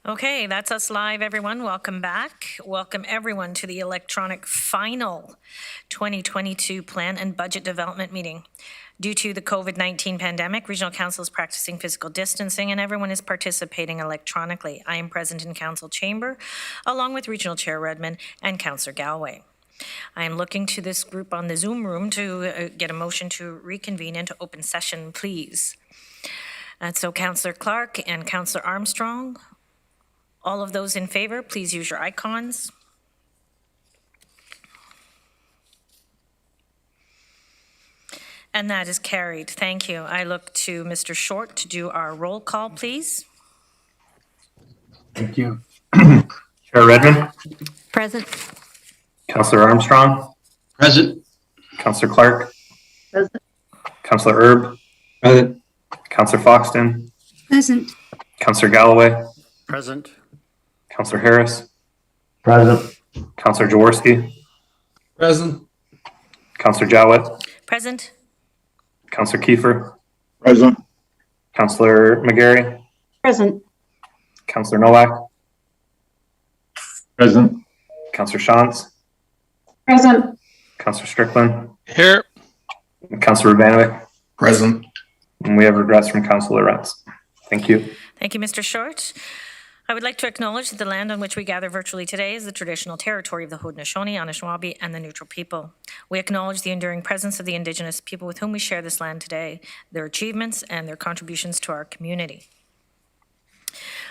Okay, that's us live, everyone. Welcome back. Welcome everyone to the electronic final 2022 Plan and Budget Development meeting. Due to the COVID-19 pandemic, Regional Council is practicing physical distancing and everyone is participating electronically. I am present in Council Chamber, along with Regional Chair Redmond and Councillor Galloway. I am looking to this group on the Zoom room to get a motion to reconvene into open session, please. And so Councillor Clark and Councillor Armstrong, all of those in favor, please use your icons. And that is carried. Thank you. I look to Mr. Short to do our roll call, please. Thank you. Chair Redmond. Present. Councillor Armstrong. Present. Councillor Clark. Present. Councillor Erb. Present. Councillor Foxton. Present. Councillor Galloway. Present. Councillor Harris. Present. Councillor Jaworski. Present. Councillor Jowett. Present. Councillor Kiefer. Present. Councillor McGarry. Present. Councillor Nowak. Present. Councillor Shantz. Present. Councillor Strickland. Here. And Councillor Vrbanovic. Present. And we have regrets from Councillor Rents. Thank you. Thank you, Mr. Short. I would like to acknowledge that the land on which we gather virtually today is the traditional territory of the Haudenosaunee, Anishinaabe, and the Neutral people. We acknowledge the enduring presence of the Indigenous people with whom we share this land today, their achievements, and their contributions to our community.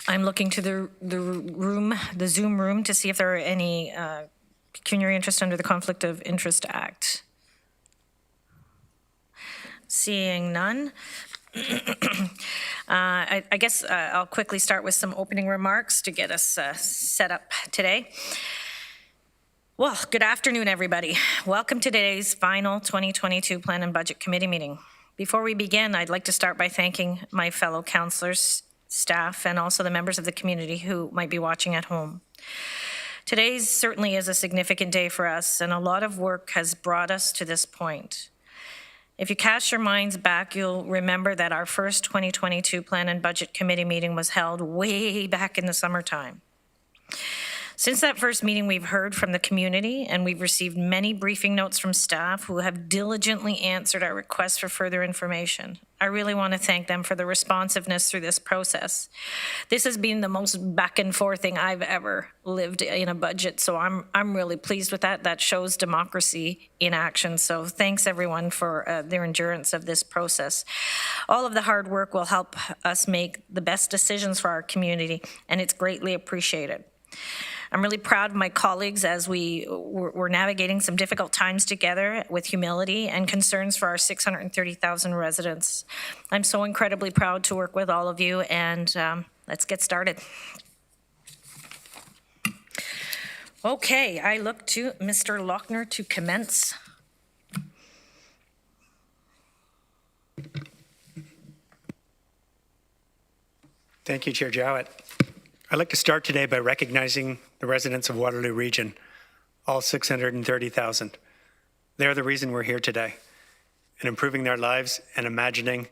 I'm looking to the Zoom room to see if there are any pecuniary interest under the Conflict of Interest Act. Seeing none. I guess I'll quickly start with some opening remarks to get us set up today. Well, good afternoon, everybody. Welcome to today's final 2022 Plan and Budget Committee meeting. Before we begin, I'd like to start by thanking my fellow councillors, staff, and also the members of the community who might be watching at home. Today certainly is a significant day for us, and a lot of work has brought us to this point. If you cast your minds back, you'll remember that our first 2022 Plan and Budget Committee meeting was held way back in the summertime. Since that first meeting, we've heard from the community and we've received many briefing notes from staff who have diligently answered our requests for further information. I really want to thank them for the responsiveness through this process. This has been the most back and forth thing I've ever lived in a budget, so I'm really pleased with that. That shows democracy in action, so thanks everyone for their endurance of this process. All of the hard work will help us make the best decisions for our community, and it's greatly appreciated. I'm really proud of my colleagues as we're navigating some difficult times together with humility and concerns for our 630,000 residents. I'm so incredibly proud to work with all of you, and let's get started. Okay, I look to Mr. Lauckner to commence. Thank you, Chair Jowett. I'd like to start today by recognizing the residents of Waterloo Region, all 630,000. They're the reason we're here today, and improving their lives and imagining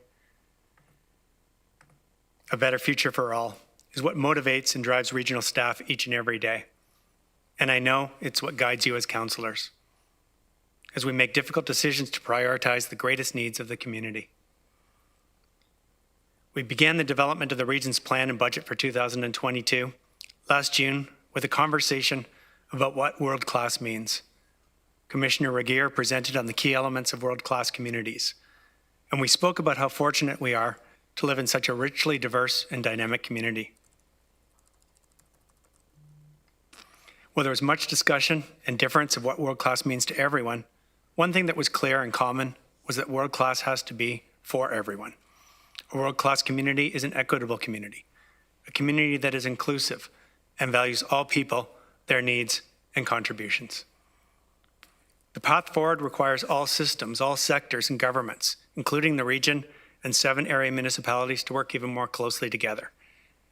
a better future for all is what motivates and drives regional staff each and every day. And I know it's what guides you as councillors as we make difficult decisions to prioritize the greatest needs of the community. We began the development of the region's plan and budget for 2022 last June with a conversation about what world-class means. Commissioner Regier presented on the key elements of world-class communities, and we spoke about how fortunate we are to live in such a richly diverse and dynamic community. While there was much discussion and difference of what world-class means to everyone, one thing that was clear and common was that world-class has to be for everyone. A world-class community is an equitable community, a community that is inclusive and values all people, their needs, and contributions. The path forward requires all systems, all sectors and governments, including the region and 7 area municipalities, to work even more closely together,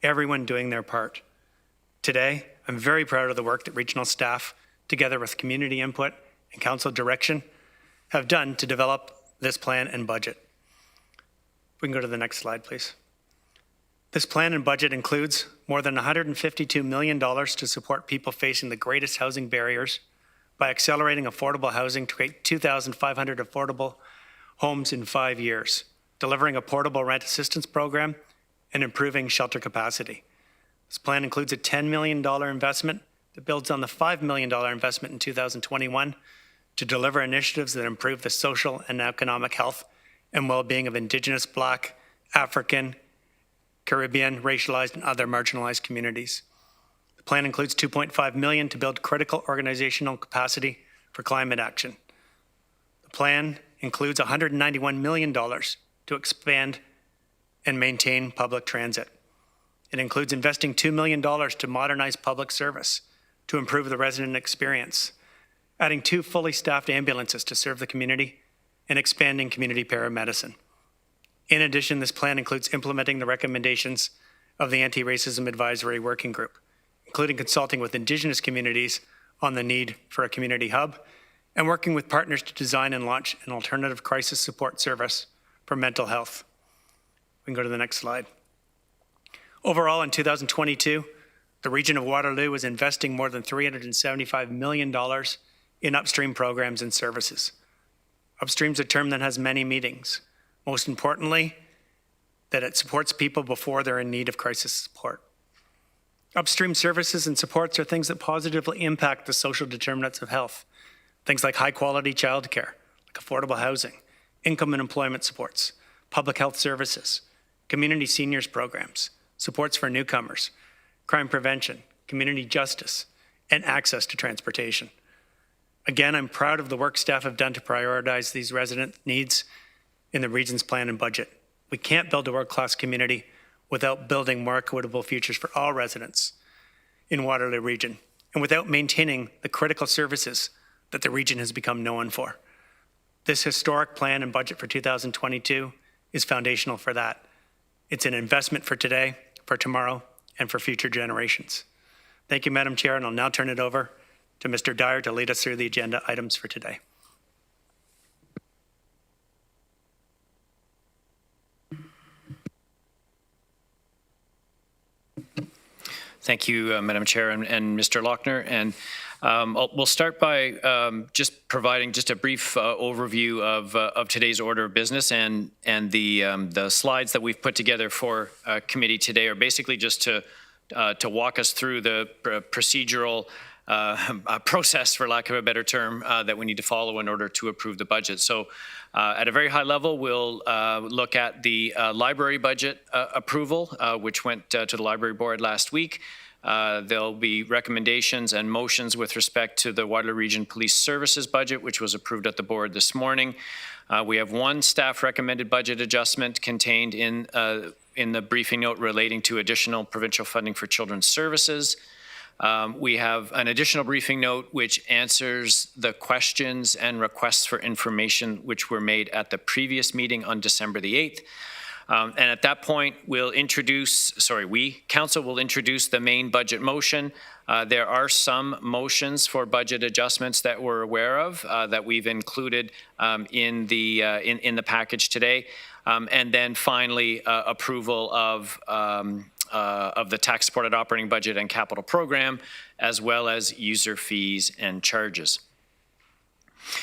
everyone doing their part. Today, I'm very proud of the work that regional staff, together with community input and council direction, have done to develop this plan and budget. We can go to the next slide, please. The This plan and budget includes more than $152 million to support people facing the greatest housing barriers by accelerating affordable housing to create 2,500 affordable homes in 5 years, delivering a portable rent assistance program, and improving shelter capacity. This plan includes a $10 million investment that builds on the $5 million investment in 2021 to deliver initiatives that improve the social and economic health and well-being of Indigenous, Black, African, Caribbean, racialized, and other marginalized communities. The plan includes $2.5 million to build critical organizational capacity for climate action. The plan includes $191 million to expand and maintain public transit. It includes investing $2 million to modernize public service, to improve the resident experience, adding 2 fully staffed ambulances to serve the community, and expanding community paramedicine. In addition, this plan includes implementing the recommendations of the Anti-Racism Advisory Working Group, including consulting with Indigenous communities on the need for a community hub and working with partners to design and launch an alternative crisis support service for mental health. We can go to the next slide. Overall, in 2022, the region of Waterloo is investing more than $375 million in upstream programs and services. Upstream is a term that has many meanings. Most importantly, that it supports people before they're in need of crisis support. Upstream services and supports are things that positively impact the social determinants of health. Things like high-quality childcare, like affordable housing, income and employment supports, public health services, community seniors programs, supports for newcomers, crime prevention, community justice, and access to transportation. Again, I'm proud of the work staff have done to prioritize these resident needs in the region's plan and budget. We can't build a world-class community without building more equitable futures for all residents in Waterloo region and without maintaining the critical services that the region has become known for. This historic plan and budget for 2022 is foundational for that. It's an investment for today, for tomorrow, and for future generations. Thank you, Madam Chair, and I'll now turn it over to Mr. Dyer to lead us through the agenda items for today. Thank you, Madam Chair and Mr. Lauckner. And we'll start by just providing just a brief overview of today's order of business, and the slides that we've put together for committee today are basically just to walk us through the procedural process, for lack of a better term, that we need to follow in order to approve the budget. So at a very high level, we'll look at the library budget approval, which went to the library board last week. There'll be recommendations and motions with respect to the Waterloo Region Police Services budget, which was approved at the board this morning. We have one staff recommended budget adjustment contained in the briefing note relating to additional provincial funding for children's services. We have an additional briefing note which answers the questions and requests for information which were made at the previous meeting on December the 8th. And at that point, Council will introduce the main budget motion. There are some motions for budget adjustments that we're aware of that we've included in the package today. And then finally, approval of the tax-supported operating budget and capital program, as well as user fees and charges.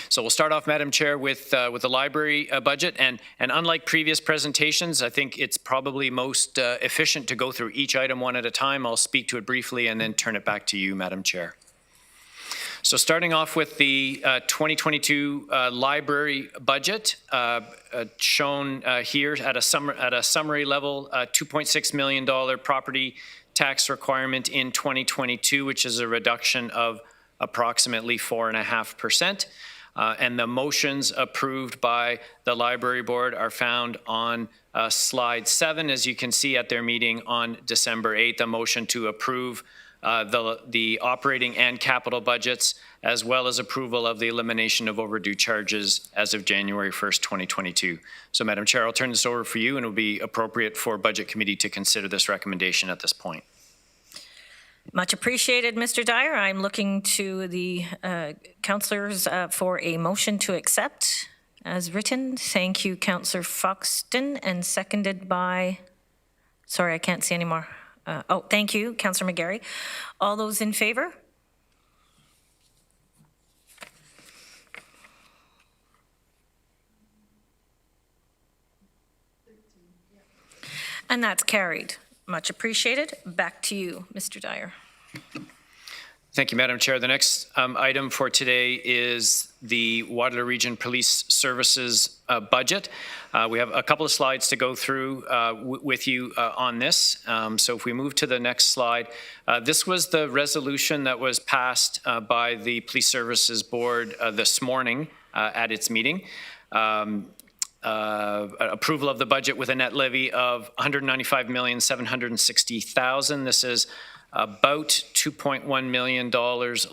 So we'll start off, Madam Chair, with the library budget. And unlike previous presentations, I think it's probably most efficient to go through each item one at a time. I'll speak to it briefly and then turn it back to you, Madam Chair. So starting off with the 2022 library budget, shown here at a summary level, $2.6 million property tax requirement in 2022, which is a reduction of approximately 4.5%. And the motions approved by the library board are found on slide 7, as you can see at their meeting on December 8th, a motion to approve the operating and capital budgets, as well as approval of the elimination of overdue charges as of January 1st, 2022. So, Madam Chair, I'll turn this over for you, and it will be appropriate for Budget Committee to consider this recommendation at this point. Much appreciated, Mr. Dyer. I'm looking to the councillors for a motion to accept as written. Thank you, Councillor Foxton, and seconded by Sorry, I can't see anymore. Thank you, Councillor McGarry. All those in favor? And that's carried. Much appreciated. Back to you, Mr. Dyer. Thank you, Madam Chair. The next item for today is the Waterloo Region Police Services budget. We have a couple of slides to go through with you on this. So if we move to the next slide, this was the resolution that was passed by the Police Services Board this morning at its meeting. Approval of the budget with a net levy of $195,760,000. This is about $2.1 million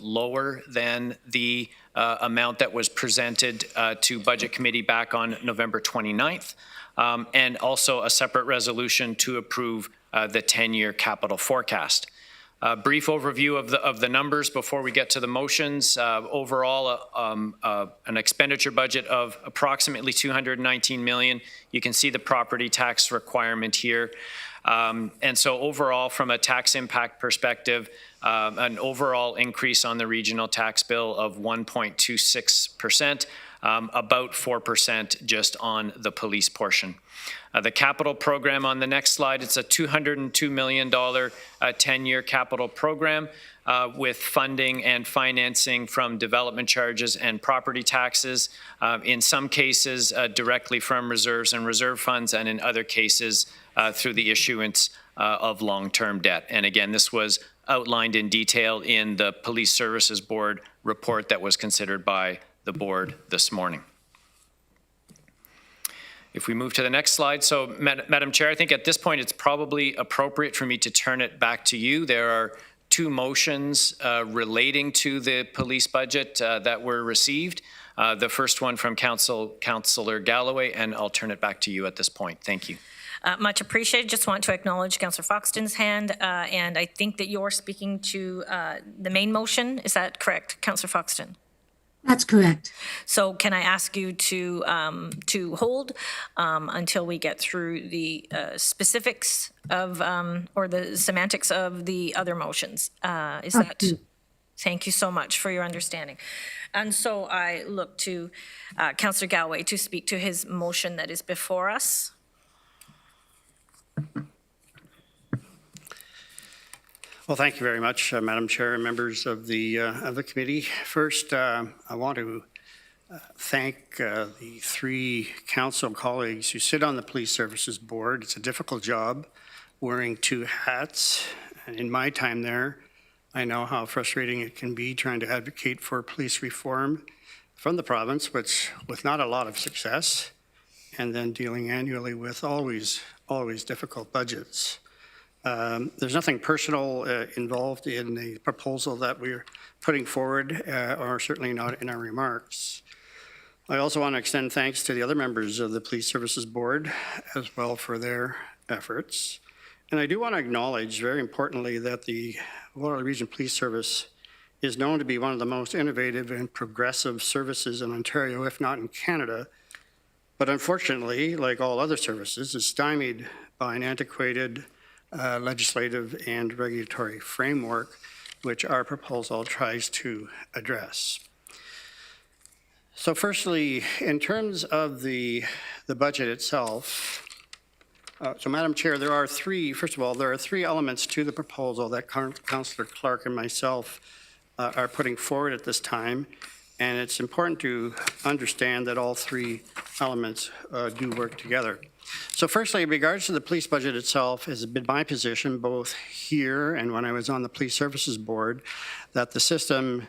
lower than the amount that was presented to Budget Committee back on November 29th, and also a separate resolution to approve the 10-year capital forecast. A brief overview of the numbers before we get to the motions. Overall, an expenditure budget of approximately $219 million. You can see the property tax requirement here. And so overall, from a tax impact perspective, an overall increase on the regional tax bill of 1.26%, about 4% just on the police portion. The capital program on the next slide, it's a $202 million 10-year capital program with funding and financing from development charges and property taxes, in some cases directly from reserves and reserve funds, and in other cases through the issuance of long-term debt. And again, this was outlined in detail in the Police Services Board report that was considered by the board this morning. If we move to the next slide. So, Madam Chair, I think at this point it's probably appropriate for me to turn it back to you. There are two motions relating to the police budget that were received. The first one from Councillor Galloway, and I'll turn it back to you at this point. Thank you. Much appreciated. Just want to acknowledge Councillor Foxton's hand, and I think that you're speaking to the main motion. Is that correct, Councillor Foxton? That's correct. So can I ask you to hold until we get through the specifics of or the semantics of the other motions? Is that? Thank you so much for your understanding. And so I look to Councillor Galloway to speak to his motion that is before us. Well, thank you very much, Madam Chair and members of the committee. First, I want to thank the three council colleagues who sit on the Police Services Board. It's a difficult job, wearing two hats. And in my time there, I know how frustrating it can be trying to advocate for police reform from the province, which with not a lot of success, and then dealing annually with always difficult budgets. There's nothing personal involved in the proposal that we're putting forward, or certainly not in our remarks. I also want to extend thanks to the other members of the Police Services Board as well for their efforts. And I do want to acknowledge, very importantly, that the Waterloo Region Police Service is known to be one of the most innovative and progressive services in Ontario, if not in Canada. But unfortunately, like all other services, is stymied by an antiquated legislative and regulatory framework, which our proposal tries to address. So firstly, in terms of the budget itself, so Madam Chair, there are three elements to the proposal that Councillor Clark and myself are putting forward at this time. And it's important to understand that all three elements do work together. So firstly, in regards to the police budget itself, it's been my position both here and when I was on the Police Services Board that the system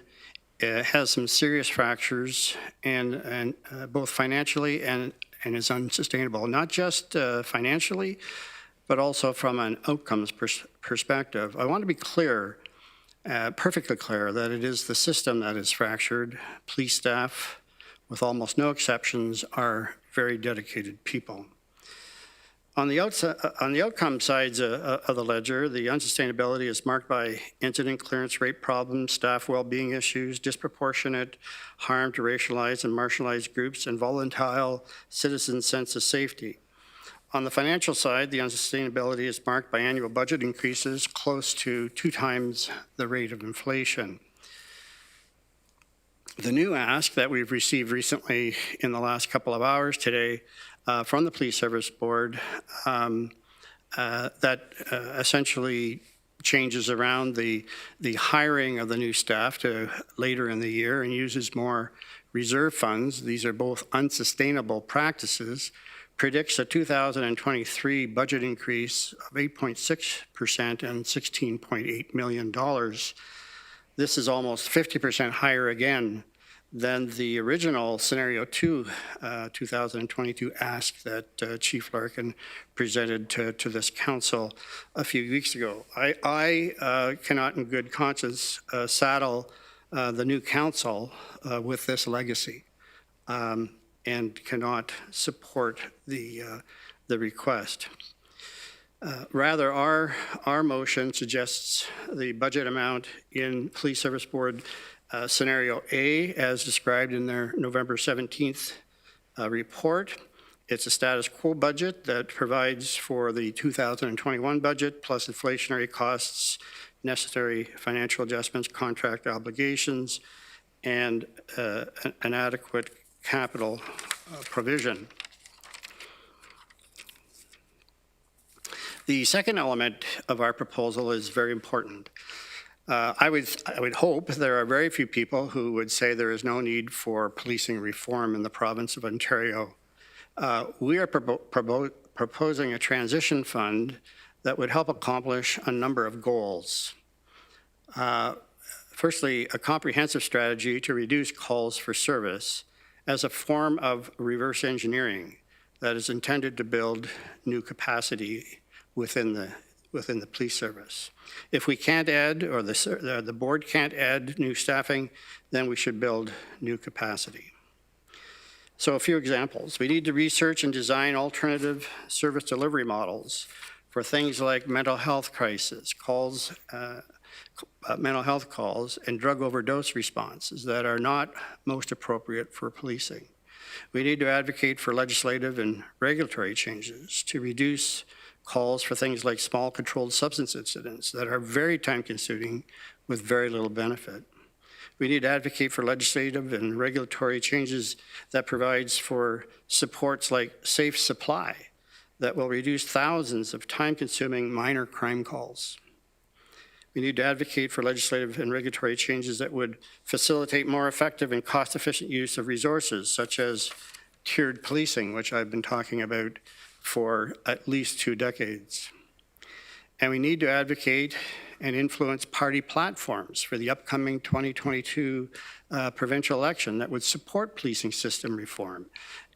has some serious fractures and both financially and is unsustainable, not just financially, but also from an outcomes perspective. I want to be clear, perfectly clear, that it is the system that is fractured. Police staff, with almost no exceptions, are very dedicated people. On the outcome sides of the ledger, the unsustainability is marked by incident clearance rate problems, staff well-being issues, disproportionate harm to racialized and marginalized groups, and volatile citizen sense of safety. On the financial side, the unsustainability is marked by annual budget increases close to 2 times the rate of inflation. The new ask that we've received recently in the last couple of hours today from the Police Service Board that essentially changes around the hiring of the new staff to later in the year and uses more reserve funds. These are both unsustainable practices. Predicts a 2023 budget increase of 8.6% and $16.8 million. This is almost 50% higher again than the original Scenario 2 2022 ask that Chief Larkin presented to this council a few weeks ago. I cannot in good conscience saddle the new council with this legacy and cannot support the request. Rather, our motion suggests the budget amount in Police Service Board Scenario A, as described in their November 17th report. It's a status quo budget that provides for the 2021 budget plus inflationary costs, necessary financial adjustments, contract obligations, and an adequate capital provision. The second element of our proposal is very important. I would hope there are very few people who would say there is no need for policing reform in the province of Ontario. We are proposing a transition fund that would help accomplish a number of goals. Firstly, a comprehensive strategy to reduce calls for service as a form of reverse engineering that is intended to build new capacity within the police service. If we can't add, or the board can't add new staffing, then we should build new capacity. So a few examples. We need to research and design alternative service delivery models for things like mental health crisis, mental health calls, and drug overdose responses that are not most appropriate for policing. We need to advocate for legislative and regulatory changes to reduce calls for things like small controlled substance incidents that are very time-consuming with very little benefit. We need to advocate for legislative and regulatory changes that provides for supports like safe supply that will reduce thousands of time-consuming minor crime calls. We need to advocate for legislative and regulatory changes that would facilitate more effective and cost-efficient use of resources, such as tiered policing, which I've been talking about for at least 2 decades. And we need to advocate and influence party platforms for the upcoming 2022 provincial election that would support policing system reform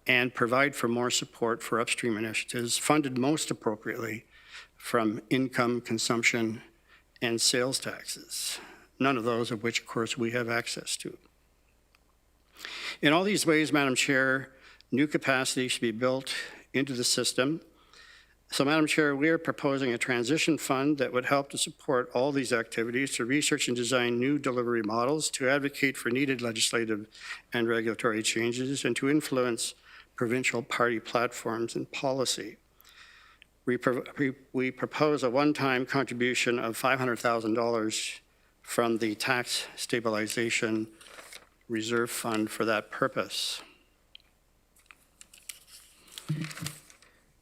and provide for more support for upstream initiatives funded most appropriately from income, consumption, and sales taxes, none of those of which, of course, we have access to. In all these ways, Madam Chair, new capacity should be built into the system. So, Madam Chair, we are proposing a transition fund that would help to support all these activities, to research and design new delivery models, to advocate for needed legislative and regulatory changes, and to influence provincial party platforms and policy. We propose a one-time contribution of $500,000 from the Tax Stabilization Reserve Fund for that purpose.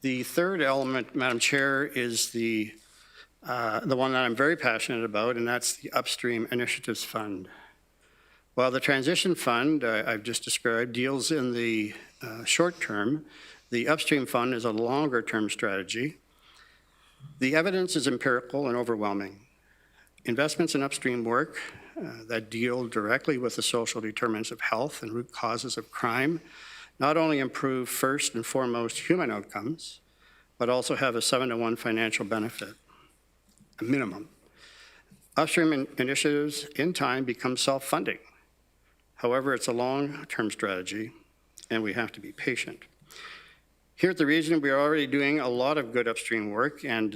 The third element, Madam Chair, is the one that I'm very passionate about, and that's the Upstream Initiatives Fund. While the Transition Fund I've just described deals in the short term, the Upstream Fund is a longer term strategy. The evidence is empirical and overwhelming. Investments in upstream work that deal directly with the social determinants of health and root causes of crime not only improve first and foremost human outcomes, but also have a 7-to-1 financial benefit, a minimum. Upstream initiatives in time become self-funding. However, it's a long-term strategy and we have to be patient. Here at the region, we are already doing a lot of good upstream work, and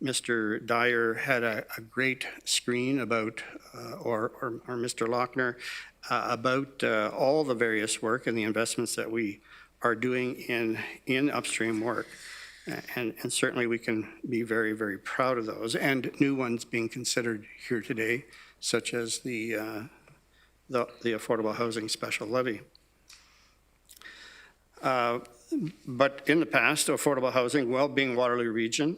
Mr. Dyer had a great screen about, or Mr. Lauckner, about all the various work and the investments that we are doing in upstream work. And certainly we can be very, very proud of those, and new ones being considered here today, such as the Affordable Housing Special Levy. But in the past, affordable housing, well-being Waterloo Region,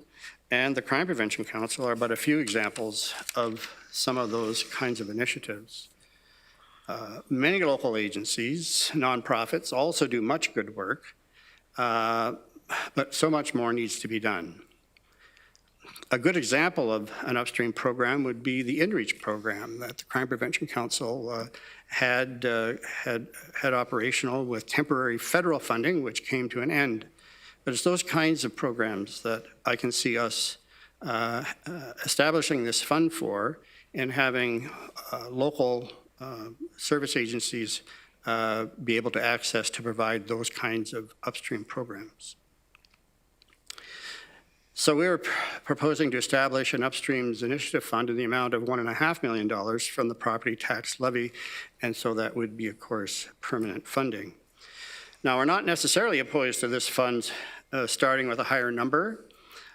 and the Crime Prevention Council are but a few examples of some of those kinds of initiatives. Many local agencies, nonprofits, also do much good work, but so much more needs to be done. A good example of an upstream program would be the InReach program that the Crime Prevention Council had operational with temporary federal funding, which came to an end. But it's those kinds of programs that I can see us establishing this fund for, and having local service agencies be able to access to provide those kinds of upstream programs. So we're proposing to establish an Upstreams Initiative Fund in the amount of $1.5 million from the property tax levy, and so that would be, of course, permanent funding. Now, we're not necessarily opposed to this fund starting with a higher number,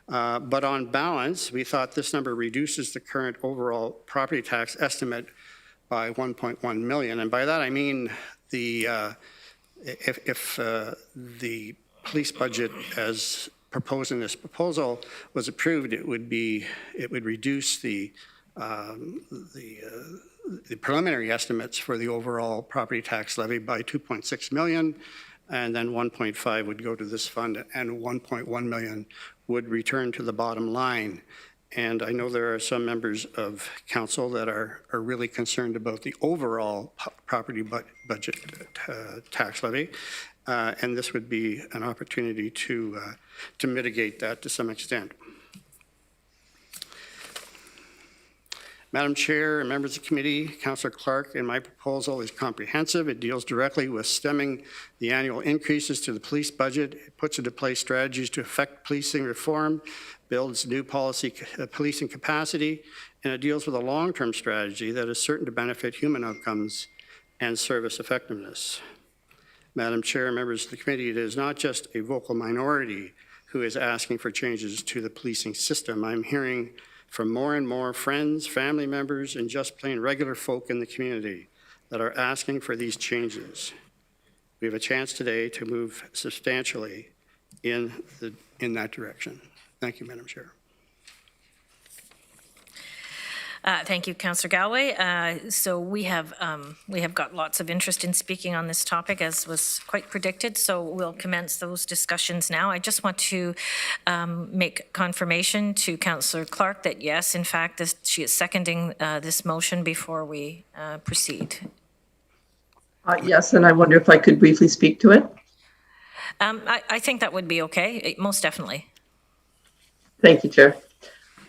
but on balance, we thought this number reduces the current overall property tax estimate by 1.1 million, and by that I mean if the police budget as proposed in this proposal was approved, it would reduce the preliminary estimates for the overall property tax levy by 2.6 million, and then 1.5 would go to this fund, and 1.1 million would return to the bottom line. And I know there are some members of council that are really concerned about the overall property budget tax levy, and this would be an opportunity to mitigate that to some extent. Madam Chair and members of the committee, Councillor Clark, and my proposal is comprehensive. It deals directly with stemming the annual increases to the police budget. It puts into place strategies to effect policing reform, builds new policing capacity, and it deals with a long-term strategy that is certain to benefit human outcomes and service effectiveness. Madam Chair and members of the committee, it is not just a vocal minority who is asking for changes to the policing system. I'm hearing from more and more friends, family members, and just plain regular folk in the community that are asking for these changes. We have a chance today to move substantially in that direction. Thank you, Madam Chair. Thank you, Councillor Galloway. So we have got lots of interest in speaking on this topic, as was quite predicted. So we'll commence those discussions now. I just want to make confirmation to Councillor Clark that yes, in fact, she is seconding this motion before we proceed. Yes, and I wonder if I could briefly speak to it. I think that would be okay, most definitely. Thank you, Chair.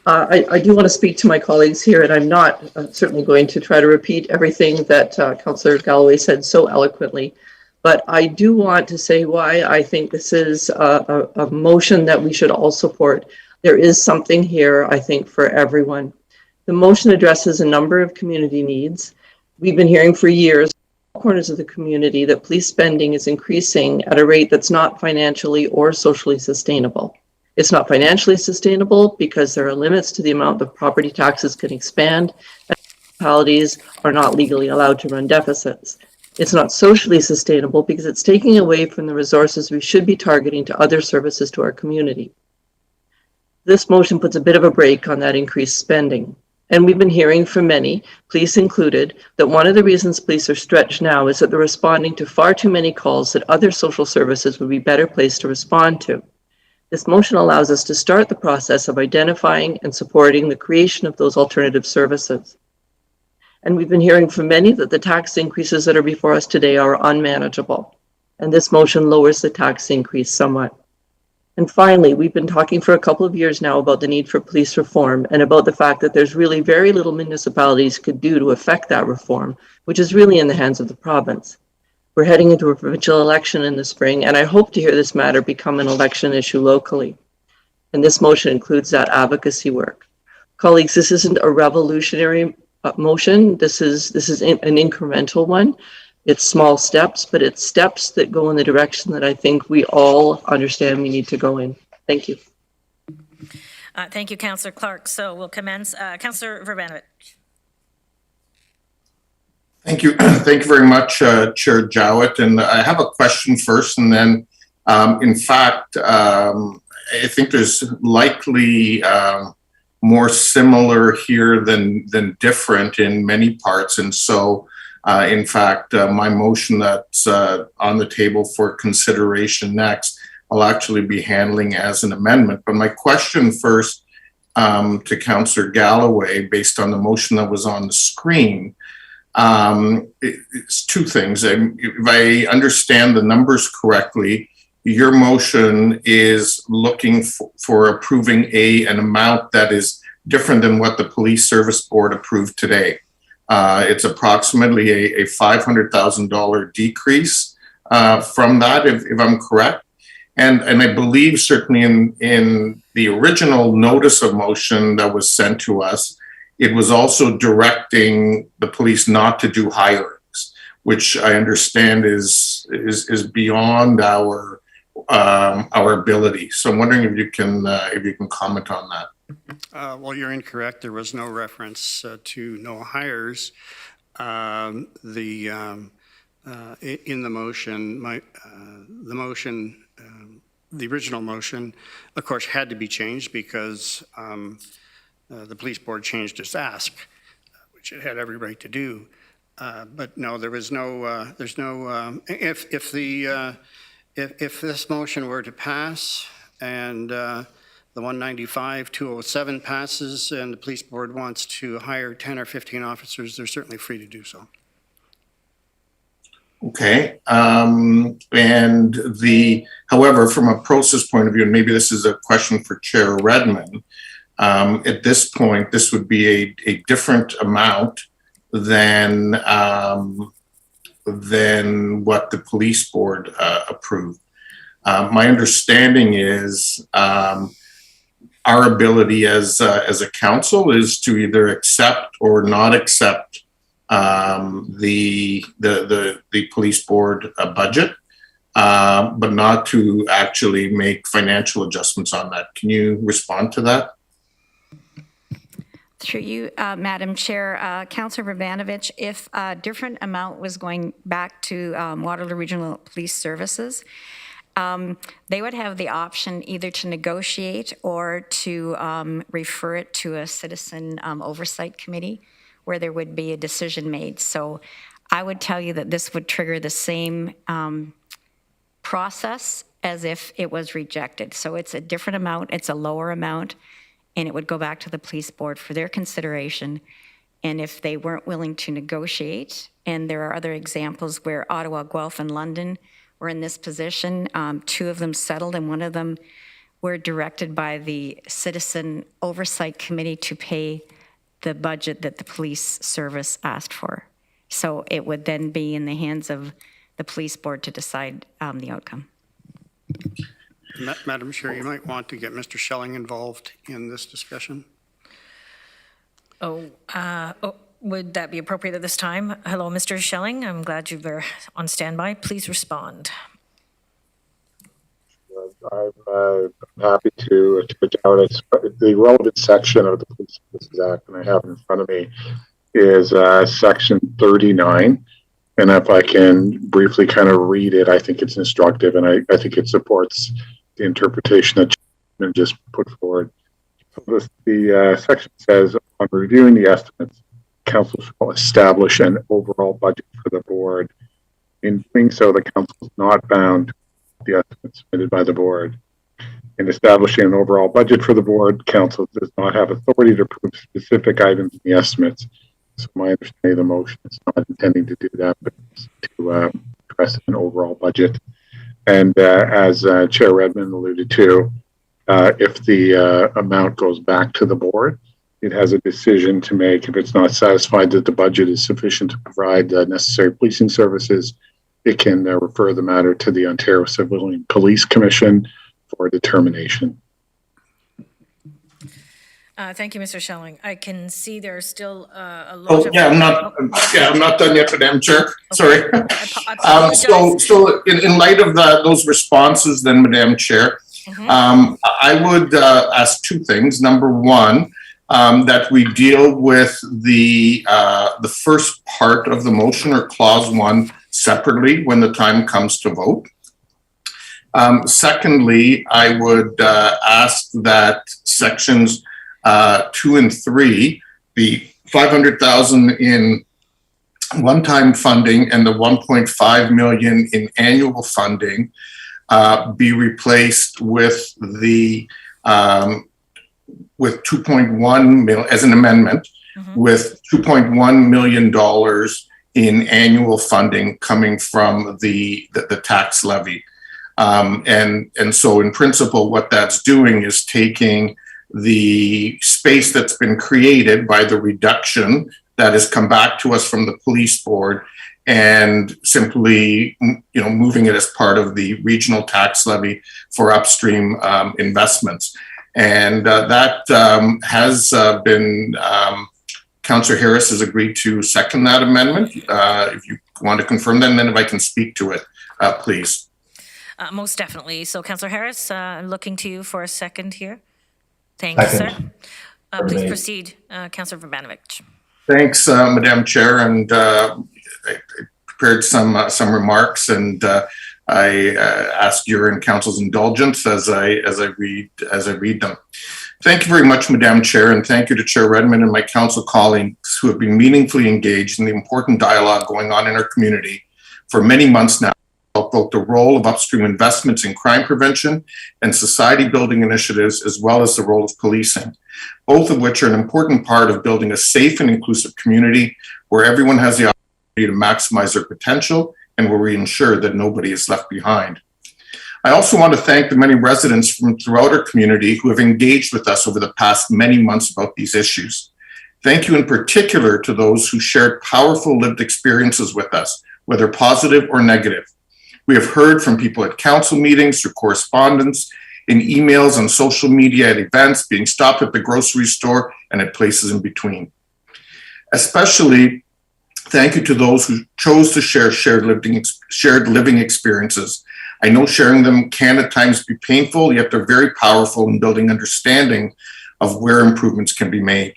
I do want to speak to my colleagues here, and I'm not certainly going to try to repeat everything that Councillor Galloway said so eloquently, but I do want to say why I think this is a motion that we should all support. There is something here, I think, for everyone. The motion addresses a number of community needs. We've been hearing for years in all corners of the community that police spending is increasing at a rate that's not financially or socially sustainable. It's not financially sustainable because there are limits to the amount of property taxes can expand, and municipalities are not legally allowed to run deficits. It's not socially sustainable because it's taking away from the resources we should be targeting to other services to our community. This motion puts a bit of a brake on that increased spending. And we've been hearing from many, police included, that one of the reasons police are stretched now is that they're responding to far too many calls that other social services would be better placed to respond to. This motion allows us to start the process of identifying and supporting the creation of those alternative services. And we've been hearing from many that the tax increases that are before us today are unmanageable. And this motion lowers the tax increase somewhat. And finally, we've been talking for a couple of years now about the need for police reform and about the fact that there's really very little municipalities could do to affect that reform, which is really in the hands of the province. We're heading into a provincial election in the spring, and I hope to hear this matter become an election issue locally. And this motion includes that advocacy work. Colleagues, this isn't a revolutionary motion. This is an incremental one. It's small steps, but it's steps that go in the direction that I think we all understand we need to go in. Thank you. Thank you, Councillor Clark. So we'll commence. Councillor Vrbanovic. Thank you. Thank you very much, Chair Jowett. And I have a question first, and then, in fact, I think there's likely more similar here than different in many parts. And so, in fact, my motion that's on the table for consideration next, I'll actually be handling as an amendment. But my question first to Councillor Galloway, based on the motion that was on the screen, it's two things. If I understand the numbers correctly, your motion is looking for approving an amount that is different than what the Police Service Board approved today. It's approximately a $500,000 decrease from that, if I'm correct. And I believe certainly in the original notice of motion that was sent to us, it was also directing the police not to do hirings, which I understand is beyond our ability. So I'm wondering if you can comment on that. Well, you're incorrect. There was no reference to no hires. In the motion, the original motion, of course, had to be changed because the police board changed its ask, which it had every right to do. But no, there was no. There's no. If this motion were to pass and the 195-207 passes and the police board wants to hire 10 or 15 officers, they're certainly free to do so. Okay. However, from a process point of view, and maybe this is a question for Chair Redmond, at this point, this would be a different amount than what the police board approved. My understanding is our ability as a council is to either accept or not accept the police board budget, but not to actually make financial adjustments on that. Can you respond to that? Through you, Madam Chair, Councillor Vrbanovic, if a different amount was going back to Waterloo Regional Police Services, they would have the option either to negotiate or to refer it to a citizen oversight committee where there would be a decision made. So I would tell you that this would trigger the same process as if it was rejected. So it's a different amount, it's a lower amount, and it would go back to the police board for their consideration. And if they weren't willing to negotiate, and there are other examples where Ottawa, Guelph, and London were in this position, two of them settled, and one of them were directed by the Citizen Oversight Committee to pay the budget that the police service asked for. So it would then be in the hands of the police board to decide the outcome. Madam Chair, you might want to get Mr. Schelling involved in this discussion. Would that be appropriate at this time? Hello, Mr. Schelling. I'm glad you're on standby. Please respond. I'm happy to check out the relevant section of the Police Services Act, and I have in front of me is section 39. And if I can briefly kind of read it, I think it's instructive, and I think it supports the interpretation that you just put forward. So the section says, on reviewing the estimates, council shall establish an overall budget for the board. In doing so, the council is not bound to the estimates submitted by the board. In establishing an overall budget for the board, council does not have authority to approve specific items in the estimates. So my understanding of the motion is not intending to do that, but to address an overall budget. And as Chair Redmond alluded to, if the amount goes back to the board, it has a decision to make. If it's not satisfied that the budget is sufficient to provide the necessary policing services, it can refer the matter to the Ontario Civilian Police Commission for determination. Thank you, Mr. Schelling. I can see there's still a lot of... I'm not done yet, Madam Chair. Okay. Sorry. I apologize. So in light of those responses then, Madam Chair, I would ask two things. Number one, that we deal with the first part of the motion, or clause 1, separately when the time comes to vote. Secondly, I would ask that sections 2 and 3, the 500,000 in one-time funding and the 1.5 million in annual funding be replaced with the with 2.1 million as an amendment, with $2.1 million in annual funding coming from the tax levy. And so in principle, what that's doing is taking the space that's been created by the reduction that has come back to us from the police board and simply, moving it as part of the regional tax levy for upstream investments. And that has been, Councillor Harris has agreed to second that amendment. If you want to confirm that, and then if I can speak to it, please. Most definitely. So Councillor Harris, looking to you for a second here. Thank you, sir. Please proceed, Councillor Vrbanovic. Thanks, Madam Chair, and I prepared some remarks, and I ask your and Council's indulgence as I read them. Thank you very much, Madam Chair, and thank you to Chair Redmond and my council colleagues who have been meaningfully engaged in the important dialogue going on in our community for many months now about both the role of upstream investments in crime prevention and society building initiatives, as well as the role of policing, both of which are an important part of building a safe and inclusive community where everyone has the opportunity to maximize their potential and where we ensure that nobody is left behind. I also want to thank the many residents from throughout our community who have engaged with us over the past many months about these issues. Thank you in particular to those who shared powerful lived experiences with us, whether positive or negative. We have heard from people at council meetings, through correspondence, in emails, on social media, at events, being stopped at the grocery store, and at places in between. Especially, thank you to those who chose to share shared living experiences. I know sharing them can at times be painful, yet they're very powerful in building understanding of where improvements can be made.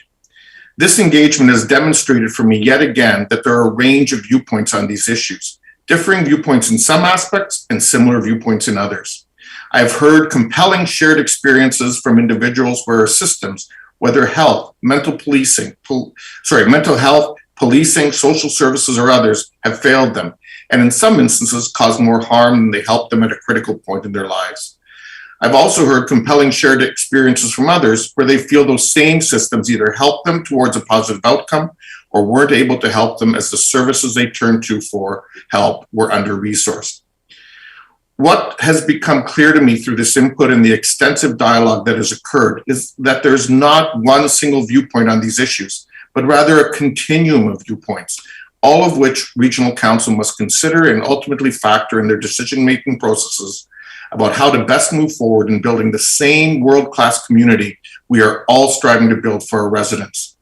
This engagement has demonstrated for me yet again that there are a range of viewpoints on these issues, differing viewpoints in some aspects and similar viewpoints in others. I've heard compelling shared experiences from individuals where our systems, whether health, mental health, policing, social services, or others, have failed them, and in some instances caused more harm than they helped them at a critical point in their lives. I've also heard compelling shared experiences from others where they feel those same systems either helped them towards a positive outcome or weren't able to help them as the services they turned to for help were under-resourced. What has become clear to me through this input and the extensive dialogue that has occurred is that there's not one single viewpoint on these issues, but rather a continuum of viewpoints, all of which regional council must consider and ultimately factor in their decision-making processes about how to best move forward in building the same world-class community we are all striving to build for our residents.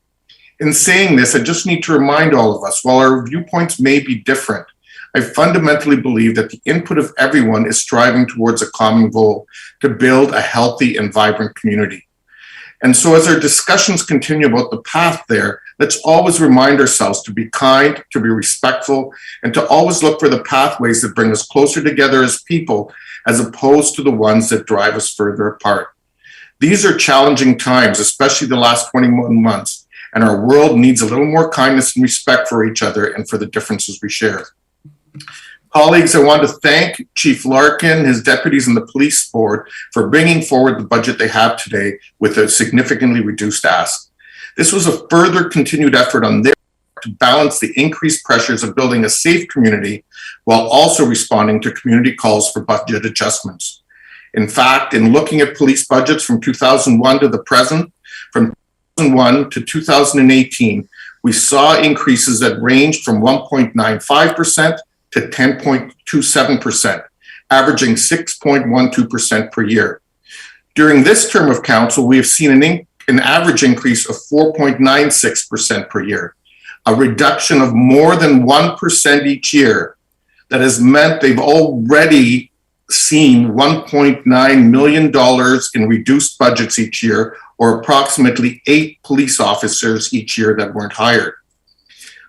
In saying this, I just need to remind all of us, while our viewpoints may be different, I fundamentally believe that the input of everyone is striving towards a common goal to build a healthy and vibrant community. And so as our discussions continue about the path there, let's always remind ourselves to be kind, to be respectful, and to always look for the pathways that bring us closer together as people, as opposed to the ones that drive us further apart. These are challenging times, especially the last 21 months, and our world needs a little more kindness and respect for each other and for the differences we share. Colleagues, I want to thank Chief Larkin, his deputies, and the police board for bringing forward the budget they have today with a significantly reduced ask. This was a further continued effort on their part to balance the increased pressures of building a safe community while also responding to community calls for budget adjustments. In fact, in looking at police budgets from 2001 to the present, from 2001 to 2018, we saw increases that ranged from 1.95% to 10.27%, averaging 6.12% per year. During this term of council, we have seen an average increase of 4.96% per year, a reduction of more than 1% each year. That has meant they've already seen $1.9 million in reduced budgets each year, or approximately 8 police officers each year that weren't hired.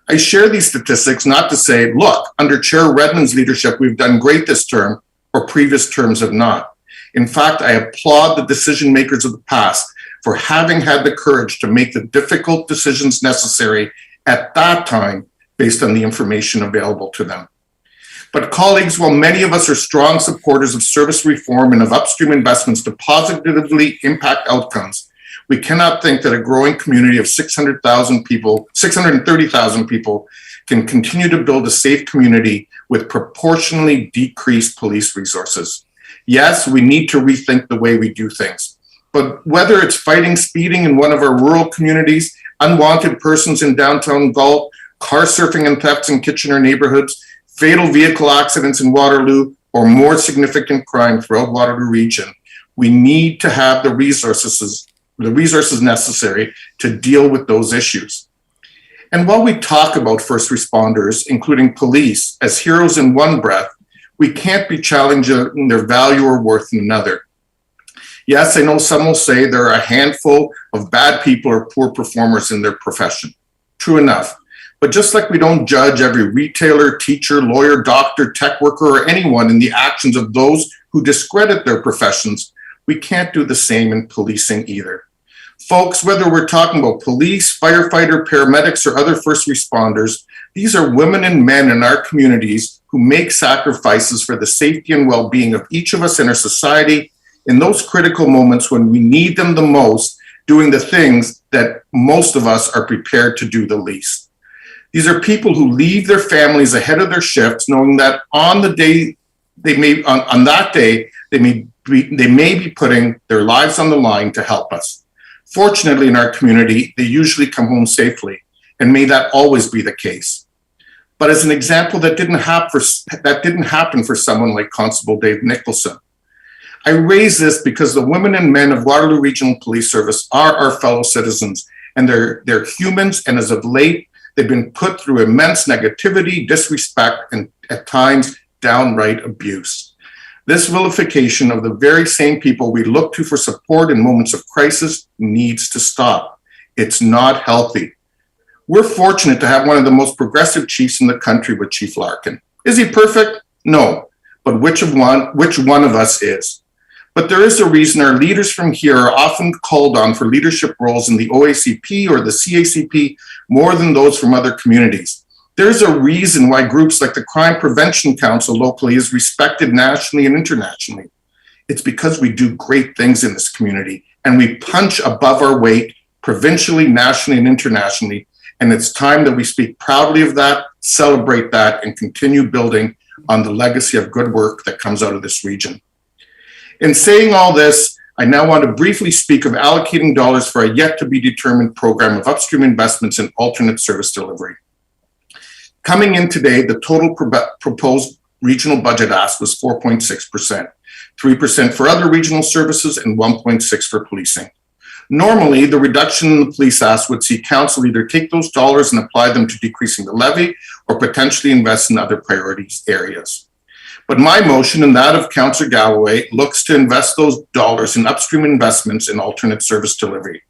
I share these statistics not to say, look, under Chair Redmond's leadership, we've done great this term, or previous terms have not. In fact, I applaud the decision makers of the past for having had the courage to make the difficult decisions necessary at that time based on the information available to them. But colleagues, while many of us are strong supporters of service reform and of upstream investments to positively impact outcomes, we cannot think that a growing community of 630,000 people can continue to build a safe community with proportionally decreased police resources. Yes, we need to rethink the way we do things, but whether it's fighting speeding in one of our rural communities, unwanted persons in downtown Galt, car surfing and thefts in Kitchener neighborhoods, fatal vehicle accidents in Waterloo, or more significant crime throughout Waterloo region, we need to have the resources necessary to deal with those issues. And while we talk about first responders, including police, as heroes in one breath, we can't be challenging their value or worth in another. Yes, I know some will say there are a handful of bad people or poor performers in their profession. True enough. But just like we don't judge every retailer, teacher, lawyer, doctor, tech worker, or anyone in the actions of those who discredit their professions, we can't do the same in policing either. Folks, whether we're talking about police, firefighter, paramedics, or other first responders, these are women and men in our communities who make sacrifices for the safety and well-being of each of us in our society in those critical moments when we need them the most, doing the things that most of us are prepared to do the least. These are people who leave their families ahead of their shifts, knowing that on that day they may be putting their lives on the line to help us. Fortunately, in our community, they usually come home safely, and may that always be the case. But as an example, that didn't happen for someone like Constable Dave Nicholson. I raise this because the women and men of Waterloo Regional Police Service are our fellow citizens, and they're humans, and as of late, they've been put through immense negativity, disrespect, and at times downright abuse. This vilification of the very same people we look to for support in moments of crisis needs to stop. It's not healthy. We're fortunate to have one of the most progressive chiefs in the country with Chief Larkin. Is he perfect? No. But which one of us is? But there is a reason our leaders from here are often called on for leadership roles in the OACP or the CACP more than those from other communities. There's a reason why groups like the Crime Prevention Council locally is respected nationally and internationally. It's because we do great things in this community and we punch above our weight provincially, nationally, and internationally. And it's time that we speak proudly of that, celebrate that, and continue building on the legacy of good work that comes out of this region. In saying all this, I now want to briefly speak of allocating dollars for a yet-to-be-determined program of upstream investments in alternate service delivery. Coming in today, the total proposed regional budget ask was 4.6%, 3% for other regional services, and 1.6% for policing. Normally, the reduction in the police ask would see council either take those dollars and apply them to decreasing the levy or potentially invest in other priorities areas. But my motion and that of Councillor Galloway looks to invest those dollars in upstream investments in alternate service delivery.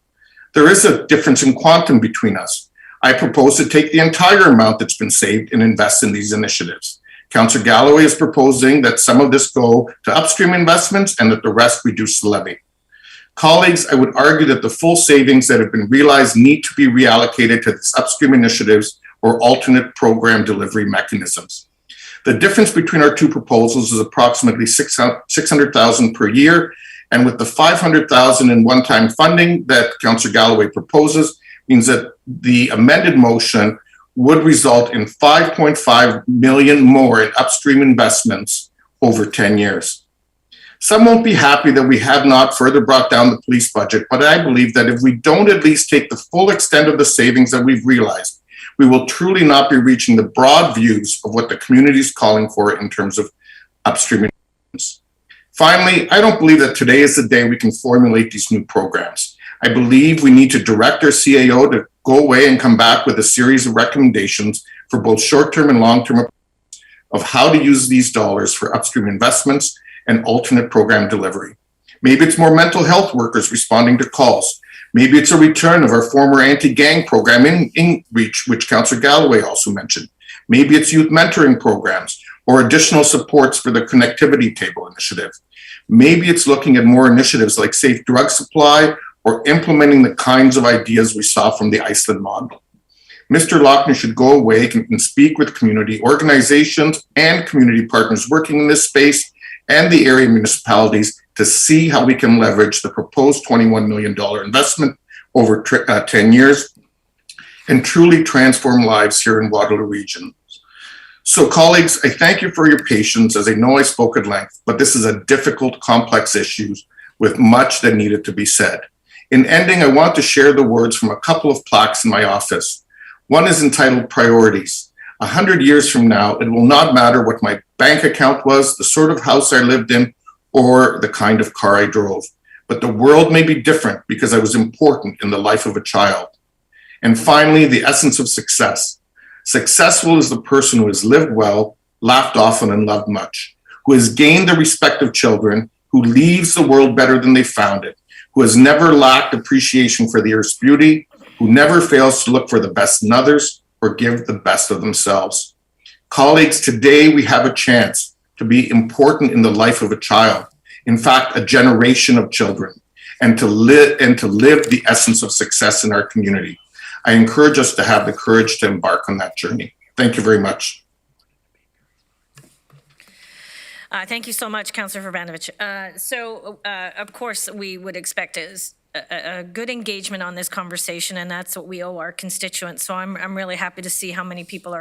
There is a difference in quantum between us. I propose to take the entire amount that's been saved and invest in these initiatives. Councillor Galloway is proposing that some of this go to upstream investments and that the rest reduce the levy. Colleagues, I would argue that the full savings that have been realized need to be reallocated to these upstream initiatives or alternate program delivery mechanisms. The difference between our two proposals is approximately $600,000 per year, and with the $500,000 in one-time funding that Councillor Galloway proposes, means that the amended motion would result in $5.5 million more in upstream investments over 10 years. Some won't be happy that we have not further brought down the police budget, but I believe that if we don't at least take the full extent of the savings that we've realized, we will truly not be reaching the broad views of what the community is calling for in terms of upstream investments. Finally, I don't believe that today is the day we can formulate these new programs. I believe we need to direct our CAO to go away and come back with a series of recommendations for both short-term and long-term of how to use these dollars for upstream investments, and alternate program delivery. Maybe it's more mental health workers responding to calls. Maybe it's a return of our former anti-gang program in Reach, which Councillor Galloway also mentioned. Maybe it's youth mentoring programs or additional supports for the Connectivity Table initiative. Maybe it's looking at more initiatives like safe drug supply or implementing the kinds of ideas we saw from the Iceland model. Mr. Lauckner should go away and speak with community organizations and community partners working in this space and the area municipalities to see how we can leverage the proposed $21 million investment over 10 years and truly transform lives here in Waterloo region. So colleagues, I thank you for your patience, as I know I spoke at length, but this is a difficult, complex issue with much that needed to be said. In ending, I want to share the words from a couple of plaques in my office. One is entitled Priorities. 100 years from now, it will not matter what my bank account was, the sort of house I lived in, or the kind of car I drove. But the world may be different because I was important in the life of a child. And finally, the essence of success. Successful is the person who has lived well, laughed often, and loved much, who has gained the respect of children, who leaves the world better than they found it, who has never lacked appreciation for the earth's beauty, who never fails to look for the best in others or give the best of themselves. Colleagues, today we have a chance to be important in the life of a child, in fact, a generation of children, and to live the essence of success in our community. I encourage us to have the courage to embark on that journey. Thank you very much. Thank you so much, Councillor Vrbanovic. Of course, we would expect a good engagement on this conversation, and that's what we owe our constituents. So I'm really happy to see how many people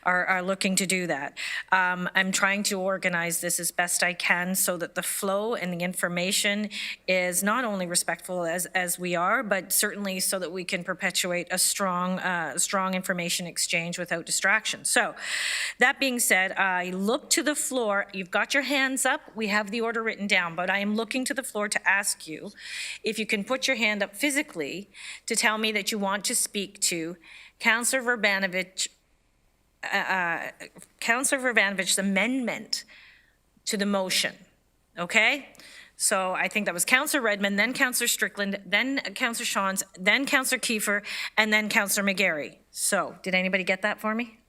are looking to do that. I'm trying to organize this as best I can so that the flow and the information is not only respectful as we are, but certainly so that we can perpetuate a strong information exchange without distraction. So that being said, I look to the floor. You've got your hands up. We have the order written down, but I am looking to the floor to ask you if you can put your hand up physically to tell me that you want to speak to Councillor Vrbanovic, Vrbanovich's amendment to the motion, okay? So I think that was Councillor Redmond, then Councillor Strickland, then Councillor Shawns, then Councillor Kiefer, and then Councillor McGarry. So did anybody get that for me?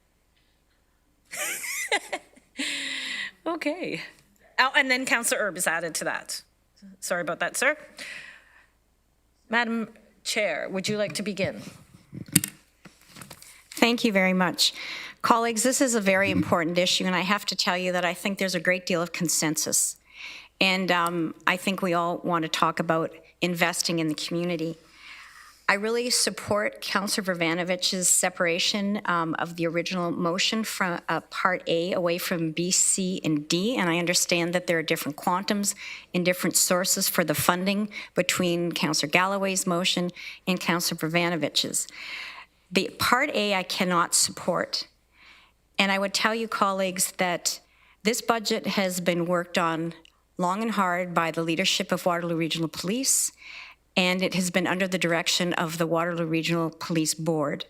Okay. Oh, and then Councillor Erb is added to that. Sorry about that, sir. Madam Chair, would you like to begin? Thank you very much. Colleagues, this is a very important issue, and I have to tell you that I think there's a great deal of consensus. And I think we all want to talk about investing in the community. I really support Councillor Vrbanovic's separation of the original motion from Part A away from B, C, and D, and I understand that there are different quantums and different sources for the funding between Councillor Galloway's motion and Councillor Vrbanovic's. The Part A I cannot support, and I would tell you, colleagues, that this budget has been worked on long and hard by the leadership of Waterloo Regional Police, and it has been under the direction of the Waterloo Regional Police Board.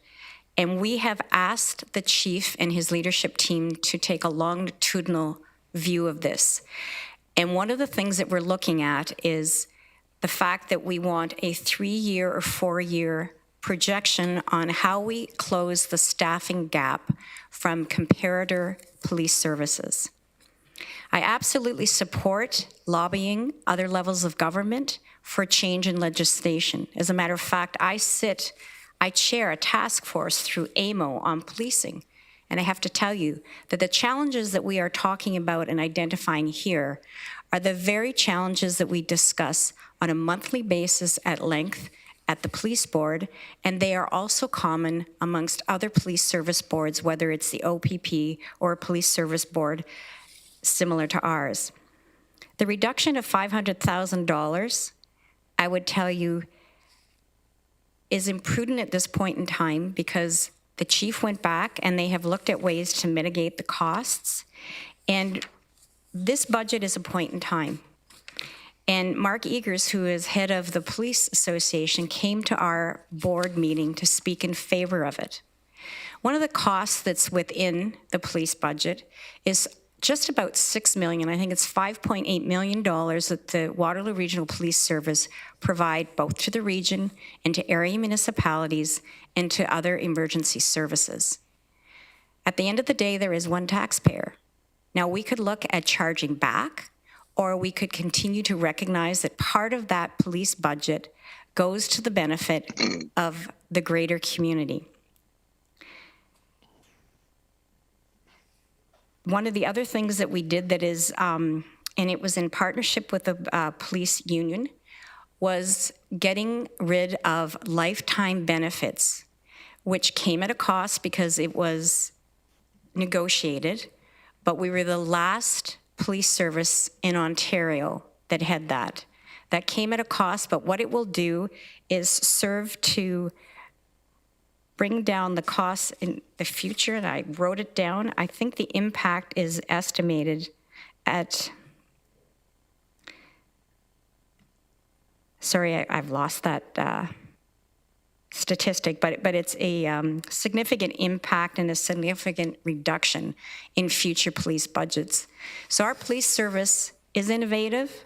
And we have asked the chief and his leadership team to take a longitudinal view of this. And one of the things that we're looking at is the fact that we want a 3-year or 4-year projection on how we close the staffing gap from comparator police services. I absolutely support lobbying other levels of government for change in legislation. As a matter of fact, I chair a task force through AMO on policing. And I have to tell you that the challenges that we are talking about and identifying here are the very challenges that we discuss on a monthly basis at length at the police board, and they are also common amongst other police service boards, whether it's the OPP or a police service board similar to ours. The reduction of $500,000, I would tell you, is imprudent at this point in time because the chief went back and they have looked at ways to mitigate the costs. And this budget is a point in time. And Mark Eagers, who is head of the Police Association, came to our board meeting to speak in favor of it. One of the costs that's within the police budget is just about $6 million, I think it's $5.8 million that the Waterloo Regional Police Service provide both to the region and to area municipalities and to other emergency services. At the end of the day, there is one taxpayer. Now, we could look at charging back, or we could continue to recognize that part of that police budget goes to the benefit of the greater community. One of the other things that we did that is, and it was in partnership with the police union, was getting rid of lifetime benefits, which came at a cost because it was negotiated, but we were the last police service in Ontario that had that. That came at a cost, but what it will do is serve to bring down the costs in the future, and I wrote it down. I think the impact is estimated at, sorry, I've lost that statistic, but it's a significant impact and a significant reduction in future police budgets. So our police service is innovative.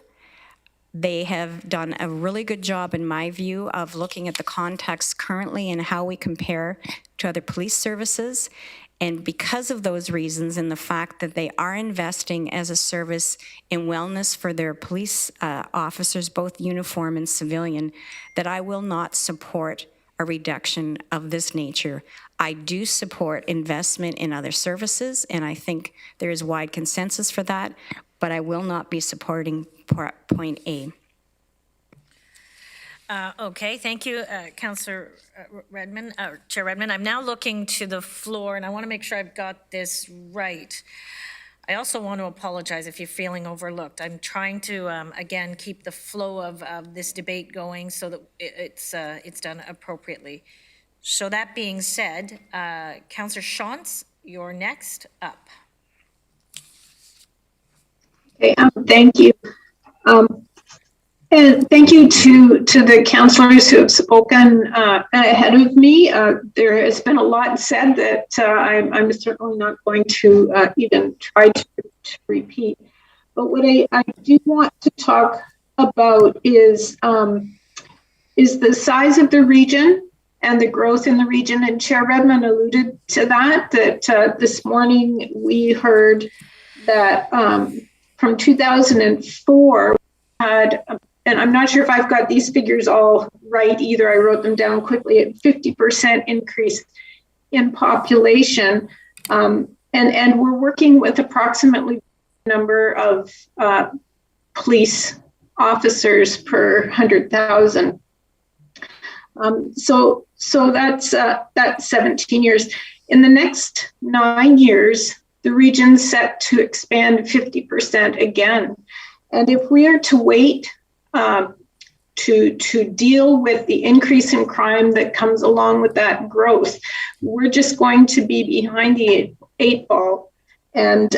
They have done a really good job, in my view, of looking at the context currently and how we compare to other police services. And because of those reasons and the fact that they are investing as a service in wellness for their police officers, both uniform and civilian, that I will not support a reduction of this nature. I do support investment in other services, and I think there is wide consensus for that, but I will not be supporting point A. Okay, thank you, Councillor Redmond, Chair Redmond. I'm now looking to the floor, and I want to make sure I've got this right. I also want to apologize if you're feeling overlooked. I'm trying to, again, keep the flow of this debate going so that it's done appropriately. So that being said, Councillor Shantz, you're next up. Okay, thank you. And thank you to the councillors who have spoken ahead of me. There has been a lot said that I'm certainly not going to even try to repeat. But what I do want to talk about is the size of the region and the growth in the region. And Chair Redmond alluded to that this morning we heard that from 2004, had, and I'm not sure if I've got these figures all right either, I wrote them down quickly, at 50% increase in population. And we're working with approximately the number of police officers per 100,000. So that's 17 years. In the next 9 years, the region's set to expand 50% again. And if we are to wait to deal with the increase in crime that comes along with that growth, we're just going to be behind the eight ball. And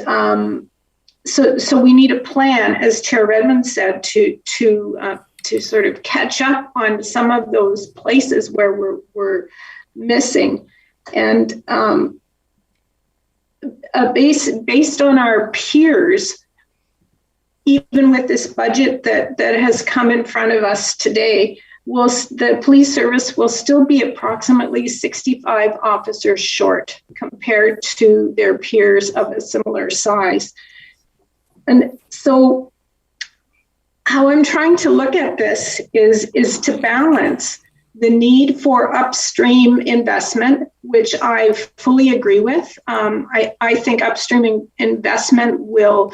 so we need a plan, as Chair Redmond said, to sort of catch up on some of those places where we're missing. And based on our peers, even with this budget that has come in front of us today, the police service will still be approximately 65 officers short compared to their peers of a similar size. And so how I'm trying to look at this is to balance the need for upstream investment, which I fully agree with. I think upstream investment will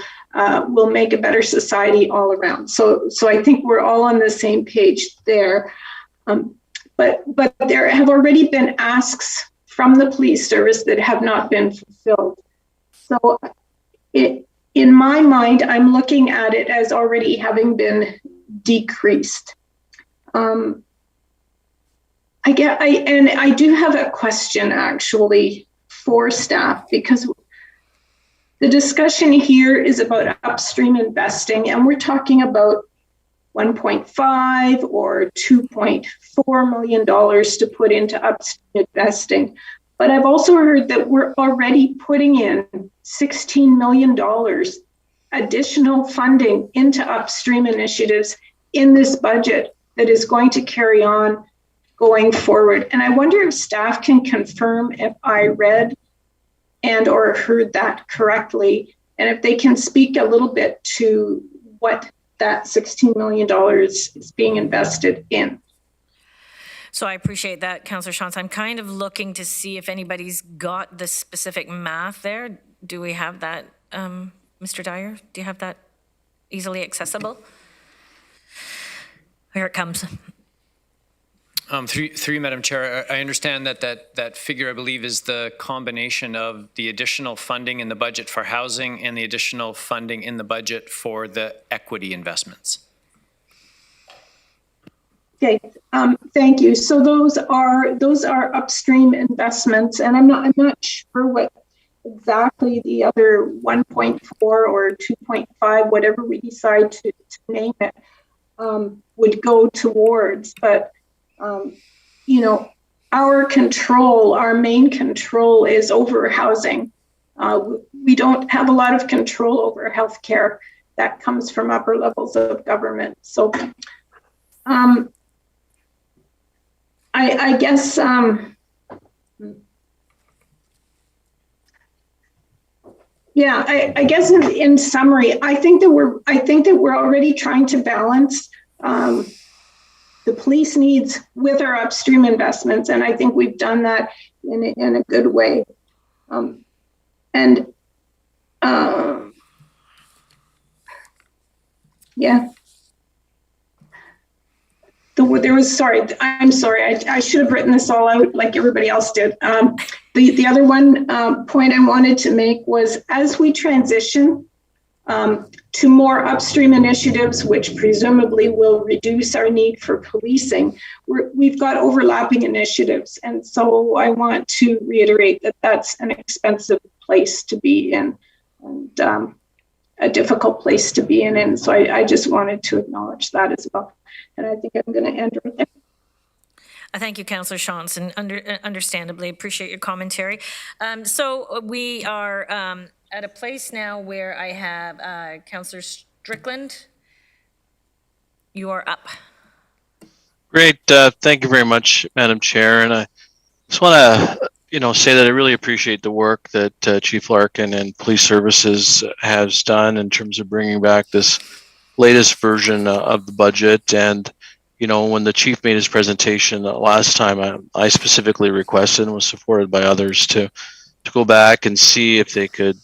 make a better society all around. So I think we're all on the same page there. But there have already been asks from the police service that have not been fulfilled. So in my mind, I'm looking at it as already having been decreased. I do have a question actually for staff, because the discussion here is about upstream investing, and we're talking about $1.5 or $2.4 million to put into upstream investing. But I've also heard that we're already putting in $16 million additional funding into upstream initiatives in this budget that is going to carry on going forward. And I wonder if staff can confirm if I read and or heard that correctly, and if they can speak a little bit to what that $16 million is being invested in. So I appreciate that, Councillor Shantz. I'm kind of looking to see if anybody's got the specific math there. Do we have that, Mr. Dyer? Do you have that easily accessible? Here it comes. Through you, Madam Chair, I understand that figure, I believe, is the combination of the additional funding in the budget for housing and the additional funding in the budget for the equity investments. Okay, thank you. So those are upstream investments, and I'm not sure what exactly the other 1.4 or 2.5, whatever we decide to name it, would go towards. But you know, our main control is over housing. We don't have a lot of control over healthcare. That comes from upper levels of government. So I guess yeah, I guess in summary, I think that we're already trying to balance the police needs with our upstream investments, and I think we've done that in a good way. Yeah. I'm sorry. I should have written this all out like everybody else did. The other one point I wanted to make was, as we transition to more upstream initiatives, which presumably will reduce our need for policing, we've got overlapping initiatives. And so I want to reiterate that that's an expensive place to be in, and a difficult place to be in. And so I just wanted to acknowledge that as well. And I think I'm going to end right there. Thank you, Councillor Shantz, and understandably appreciate your commentary. So we are at a place now where I have Councillor Strickland. You are up. Great. Thank you very much, Madam Chair. And I just want to, say that I really appreciate the work that Chief Larkin and Police Services has done in terms of bringing back this latest version of the budget. And when the chief made his presentation last time, I specifically requested and was supported by others to go back and see if they could,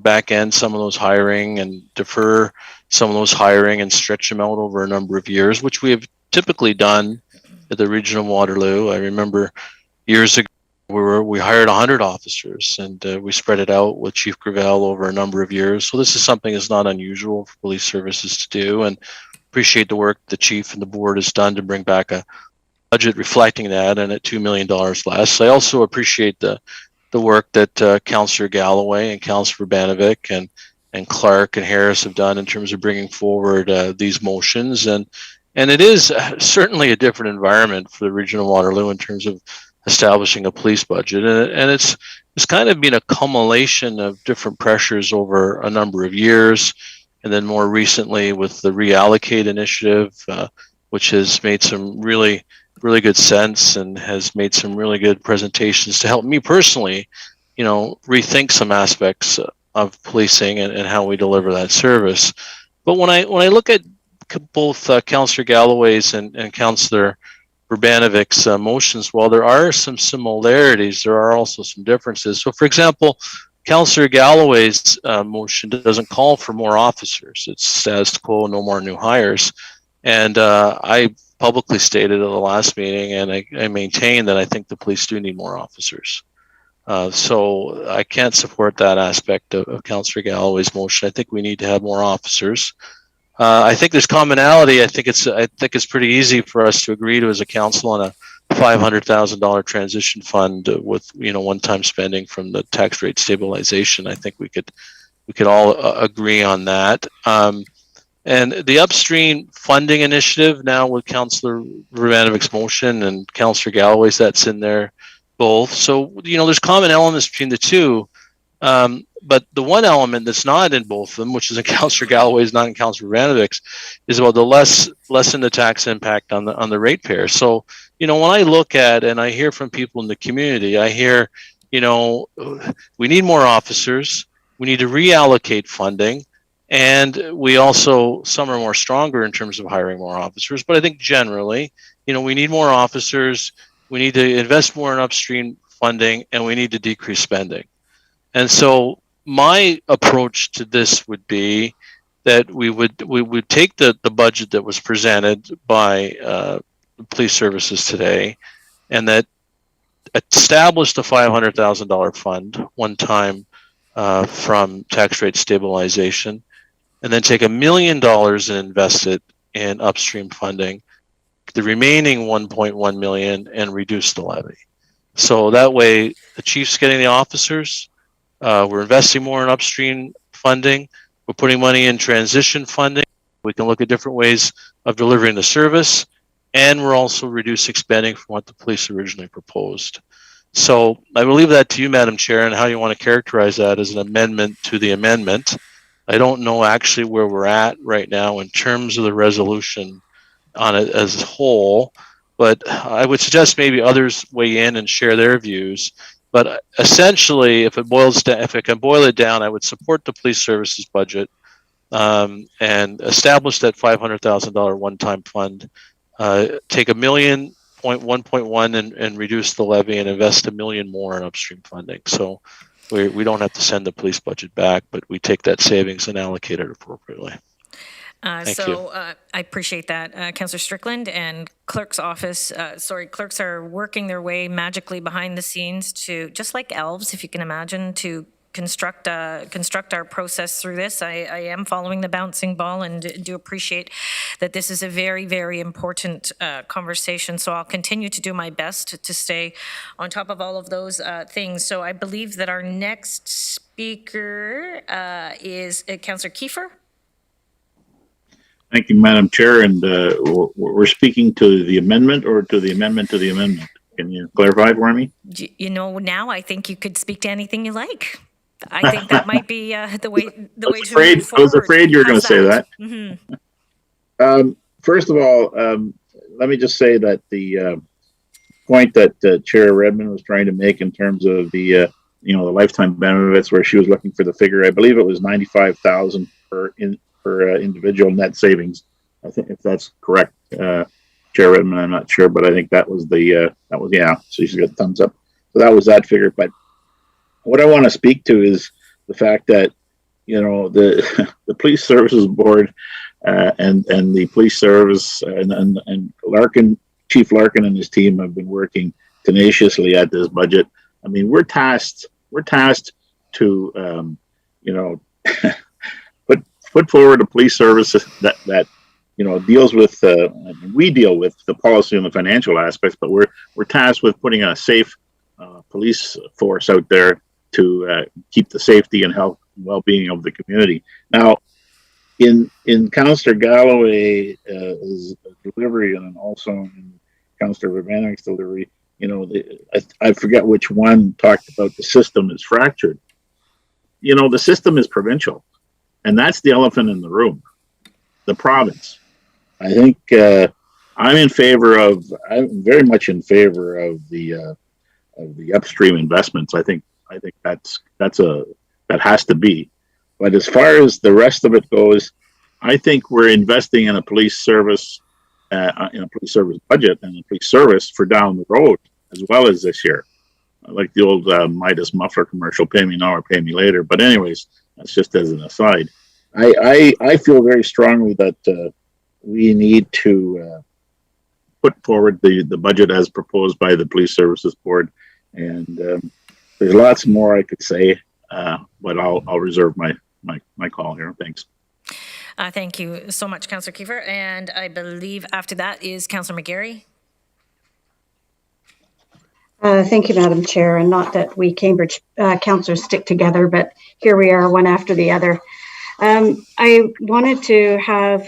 back end some of those hiring and defer some of those hiring and stretch them out over a number of years, which we have typically done at the region of Waterloo. I remember years ago we hired 100 officers, and we spread it out with Chief Gravel over a number of years. So this is something that's not unusual for police services to do, and appreciate the work the chief and the board has done to bring back a budget reflecting that, and at $2 million less. I also appreciate the work that Councillor Galloway and Councillor Vrbanovic and Clark and Harris have done in terms of bringing forward these motions. And it is certainly a different environment for the region of Waterloo in terms of establishing a police budget. And it's kind of been a culmination of different pressures over a number of years. And then more recently with the Reallocate initiative, which has made some really good sense and has made some really good presentations to help me personally, rethink some aspects of policing and how we deliver that service. But when I look at both Councillor Galloway's and Councillor Vrbanovic's motions, while there are some similarities, there are also some differences. So for example, Councillor Galloway's motion doesn't call for more officers. It's status quo, no more new hires. And I publicly stated at the last meeting, and I maintain that I think the police do need more officers. So I can't support that aspect of Councillor Galloway's motion. I think we need to have more officers. I think there's commonality. I think it's pretty easy for us to agree to as a council on a $500,000 transition fund with one-time spending from the tax rate stabilization. I think we could all agree on that. And the upstream funding initiative now with Councillor Vrbanovic's motion and Councillor Galloway's, that's in there both. So, there's common elements between the two. But the one element that's not in both of them, which is in Councillor Galloway's, not in Councillor Vrbanovic's, is about the lessen the tax impact on the ratepayer. So, when I look at and I hear from people in the community, I hear, we need more officers, we need to reallocate funding, and we also, some are more stronger in terms of hiring more officers. But I think generally, we need more officers, we need to invest more in upstream funding, and we need to decrease spending. And so my approach to this would be that we would take the budget that was presented by the police services today, and that establish the $500,000 fund one time from tax rate stabilization, and then take $1 million and invest it in upstream funding, the remaining 1.1 million, and reduce the levy. So that way the chief's getting the officers, we're investing more in upstream funding, we're putting money in transition funding, we can look at different ways of delivering the service, and we're also reducing spending from what the police originally proposed. So I will leave that to you, Madam Chair, and how you want to characterize that as an amendment to the amendment. I don't know actually where we're at right now in terms of the resolution on it as a whole, but I would suggest maybe others weigh in and share their views. But essentially, if it can boil it down, I would support the police services budget and establish that $500,000 one-time fund. Take $1.1 and reduce the levy and invest $1 million more in upstream funding. So we don't have to send the police budget back, but we take that savings and allocate it appropriately. Thank you. I appreciate that, Councillor Strickland, and clerk's office. Clerks are working their way magically behind the scenes to, just like elves, if you can imagine, to construct our process through this. I am following the bouncing ball and do appreciate that this is a very, very important conversation. So I'll continue to do my best to stay on top of all of those things. So I believe that our next speaker is Councillor Kiefer. Thank you, Madam Chair. And we're speaking to the amendment or to the amendment to the amendment. Can you clarify for me? Now I think you could speak to anything you like. I think that might be the way to move forward. I was afraid you were going to say that. Mm-hmm. First of all, let me just say that the point that Chair Redmond was trying to make in terms of the the lifetime benefits, where she was looking for the figure, I believe it was 95,000 per individual net savings. I think if that's correct, Chair Redmond, I'm not sure, but I think that was yeah. So she's got thumbs up. So that was that figure. But what I want to speak to is the fact that the police services board and the police service and Chief Larkin and his team have been working tenaciously at this budget. I mean, we're tasked to put forward a police service that deals with we deal with the policy and the financial aspects, but we're tasked with putting a safe police force out there to keep the safety and health and well-being of the community. Now, in Councillor Galloway's delivery, and also in Councillor Vrbanovic's delivery, I forget which one talked about the system is fractured. The system is provincial, and that's the elephant in the room, the province. I think I'm very much in favor of the upstream investments. I think that has to be. But as far as the rest of it goes, I think we're investing in a police service, in a police service budget and a police service for down the road, as well as this year. Like the old Midas muffler commercial, pay me now or pay me later. But anyways, that's just as an aside. I feel very strongly that we need to put forward the budget as proposed by the Police Services Board. And there's lots more I could say, but I'll reserve my call here. Thanks. Thank you so much, Councillor Kiefer. And I believe after that is Councillor McGarry. Thank you, Madam Chair. And not that we Cambridge councillors stick together, but here we are, one after the other. I wanted to have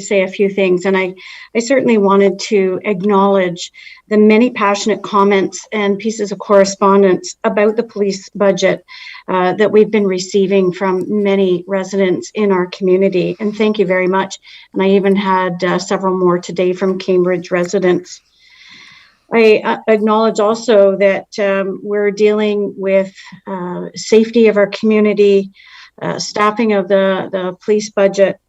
say a few things, and I certainly wanted to acknowledge the many passionate comments and pieces of correspondence about the police budget that we've been receiving from many residents in our community. And thank you very much. And I even had several more today from Cambridge residents. I acknowledge also that we're dealing with safety of our community, staffing of the police budget.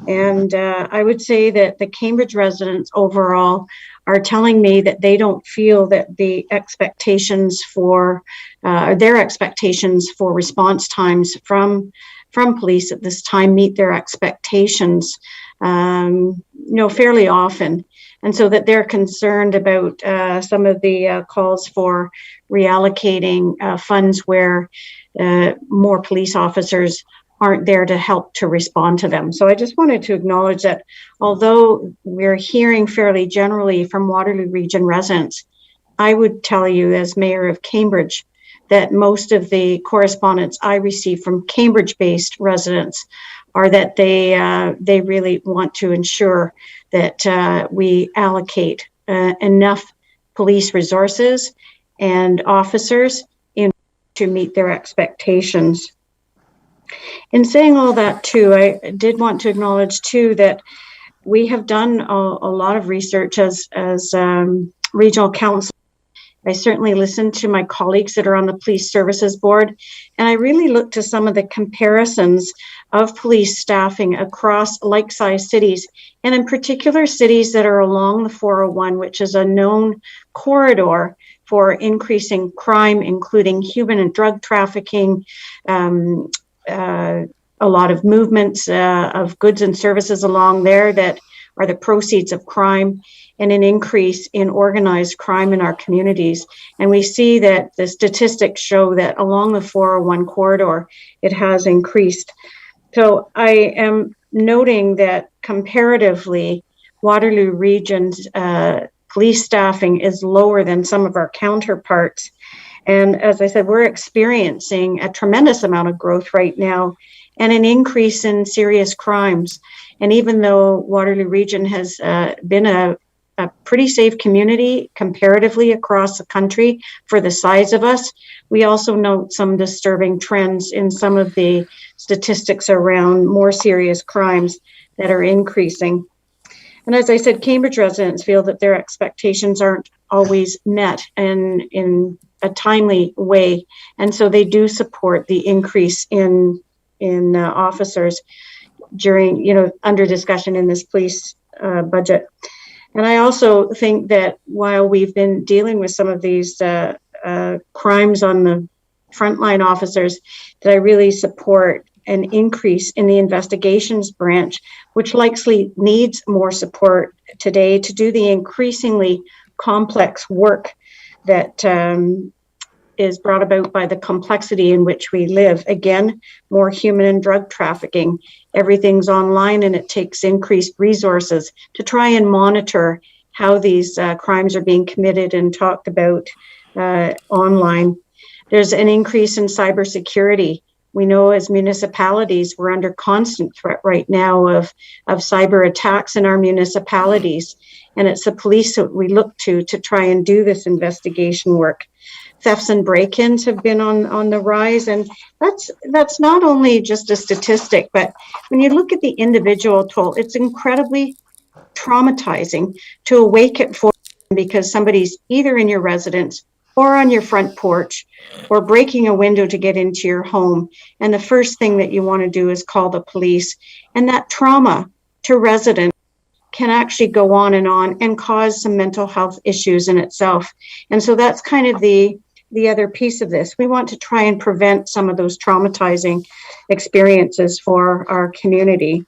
And I would say that the Cambridge residents overall are telling me that they don't feel that the expectations for their expectations for response times from police at this time meet their expectations, fairly often. And so that they're concerned about some of the calls for reallocating funds where more police officers aren't there to help to respond to them. So I just wanted to acknowledge that although we're hearing fairly generally from Waterloo Region residents, I would tell you as Mayor of Cambridge that most of the correspondence I receive from Cambridge-based residents are that they really want to ensure that we allocate enough police resources and officers to meet their expectations. In saying all that too, I did want to acknowledge too that we have done a lot of research as regional council. I certainly listened to my colleagues that are on the Police Services Board, and I really looked to some of the comparisons of police staffing across like-sized cities, and in particular cities that are along the 401, which is a known corridor for increasing crime, including human and drug trafficking, a lot of movements of goods and services along there that are the proceeds of crime, and an increase in organized crime in our communities. And we see that the statistics show that along the 401 corridor, it has increased. So I am noting that comparatively, Waterloo Region's police staffing is lower than some of our counterparts. And as I said, we're experiencing a tremendous amount of growth right now and an increase in serious crimes. And even though Waterloo Region has been a pretty safe community comparatively across the country for the size of us, we also note some disturbing trends in some of the statistics around more serious crimes that are increasing. And as I said, Cambridge residents feel that their expectations aren't always met in a timely way. And so they do support the increase in officers during, under discussion in this police budget. And I also think that while we've been dealing with some of these crimes on the frontline officers, that I really support an increase in the investigations branch, which likely needs more support today to do the increasingly complex work that is brought about by the complexity in which we live. Again, more human and drug trafficking. Everything's online and it takes increased resources to try and monitor how these crimes are being committed and talked about online. There's an increase in cybersecurity. We know as municipalities, we're under constant threat right now of cyber attacks in our municipalities. And it's the police that we look to try and do this investigation work. Thefts and break-ins have been on the rise. And that's not only just a statistic, but when you look at the individual toll, it's incredibly traumatizing to awake at 4 a.m. because somebody's either in your residence or on your front porch, or breaking a window to get into your home. And the first thing that you want to do is call the police. And that trauma to residents can actually go on and cause some mental health issues in itself. And so that's kind of the other piece of this. We want to try and prevent some of those traumatizing experiences for our community.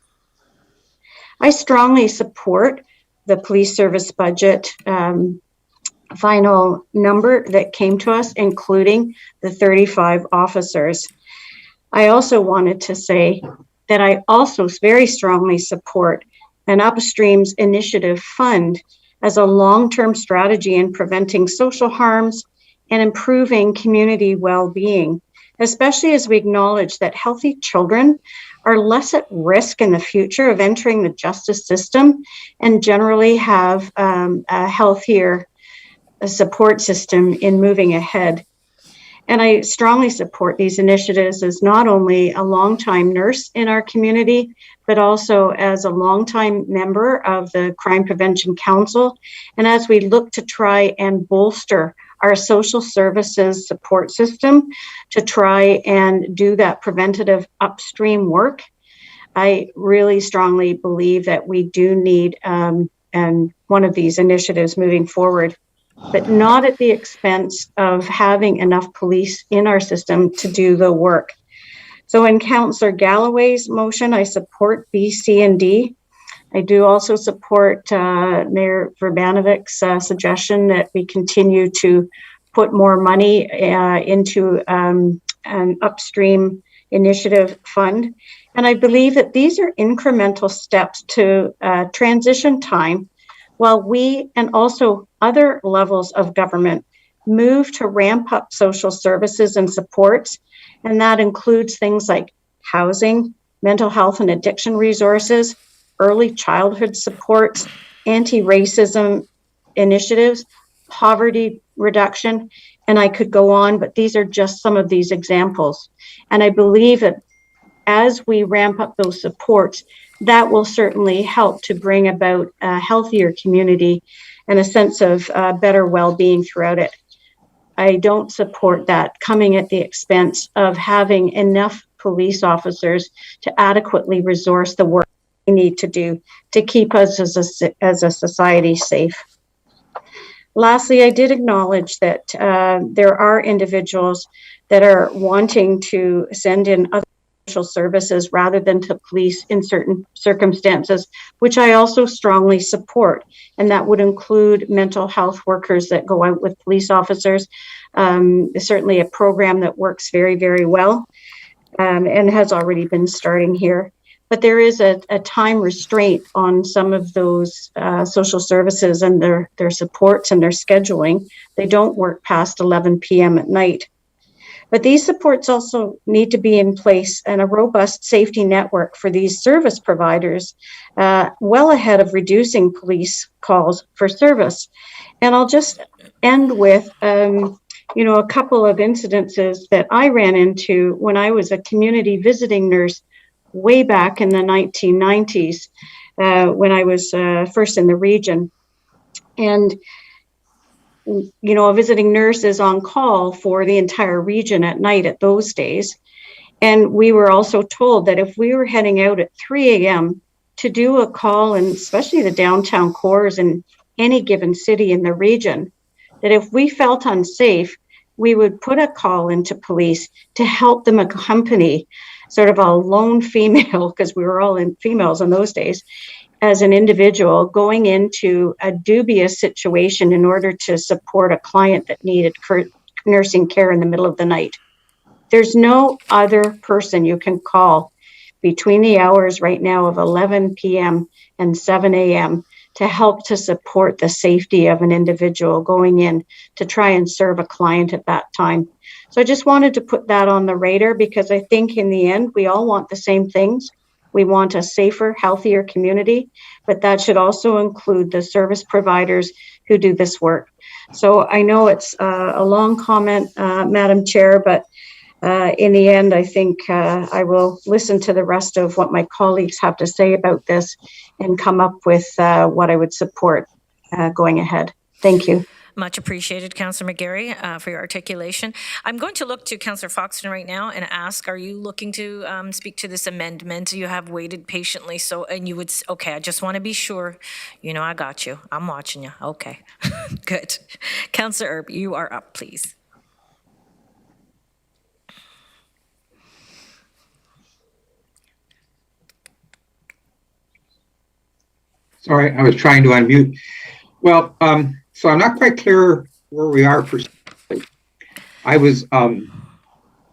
I strongly support the police service budget final number that came to us, including the 35 officers. I also wanted to say that I also very strongly support an Upstreams Initiative Fund as a long-term strategy in preventing social harms and improving community well-being, especially as we acknowledge that healthy children are less at risk in the future of entering the justice system and generally have a healthier support system in moving ahead. And I strongly support these initiatives as not only a longtime nurse in our community, but also as a longtime member of the Crime Prevention Council. And as we look to try and bolster our social services support system to try and do that preventative upstream work, I really strongly believe that we do need and one of these initiatives moving forward, but not at the expense of having enough police in our system to do the work. So in Councillor Galloway's motion, I support B, C, and D. I do also support Mayor Vrbanovic's suggestion that we continue to put more money into an upstream initiative fund. And I believe that these are incremental steps to transition time while we and also other levels of government move to ramp up social services and supports. And that includes things like housing, mental health and addiction resources, early childhood supports, anti-racism initiatives, poverty reduction, and I could go on, but these are just some of these examples. And I believe that as we ramp up those supports, that will certainly help to bring about a healthier community and a sense of better well-being throughout it. I don't support that coming at the expense of having enough police officers to adequately resource the work we need to do to keep us as a society safe. Lastly, I did acknowledge that there are individuals that are wanting to send in other social services rather than to police in certain circumstances, which I also strongly support. And that would include mental health workers that go out with police officers. Certainly a program that works very, very well and has already been starting here. But there is a time restraint on some of those social services and their supports and their scheduling. They don't work past 11 p.m. at night. But these supports also need to be in place and a robust safety network for these service providers well ahead of reducing police calls for service. And I'll just end with, a couple of incidences that I ran into when I was a community visiting nurse way back in the 1990s when I was first in the region. And a visiting nurse is on call for the entire region at night at those days. And we were also told that if we were heading out at 3 a.m. to do a call, and especially the downtown cores in any given city in the region, that if we felt unsafe, we would put a call into police to help them accompany sort of a lone female, because we were all females in those days, as an individual going into a dubious situation in order to support a client that needed nursing care in the middle of the night. There's no other person you can call between the hours right now of 11 p.m. and 7 a.m. to help to support the safety of an individual going in to try and serve a client at that time. So I just wanted to put that on the radar because I think in the end, we all want the same things. We want a safer, healthier community, but that should also include the service providers who do this work. So I know it's a long comment, Madam Chair, but in the end, I think I will listen to the rest of what my colleagues have to say about this and come up with what I would support going ahead. Thank you. Much appreciated, Councillor McGarry, for your articulation. I'm going to look to Councillor Foxton right now and ask, are you looking to speak to this amendment? You have waited patiently, and you would, okay, I just want to be sure. I got you. I'm watching you. Okay, good. Councillor Erb, you are up, please. Sorry, I was trying to unmute. Well, so I'm not quite clear where we are. I was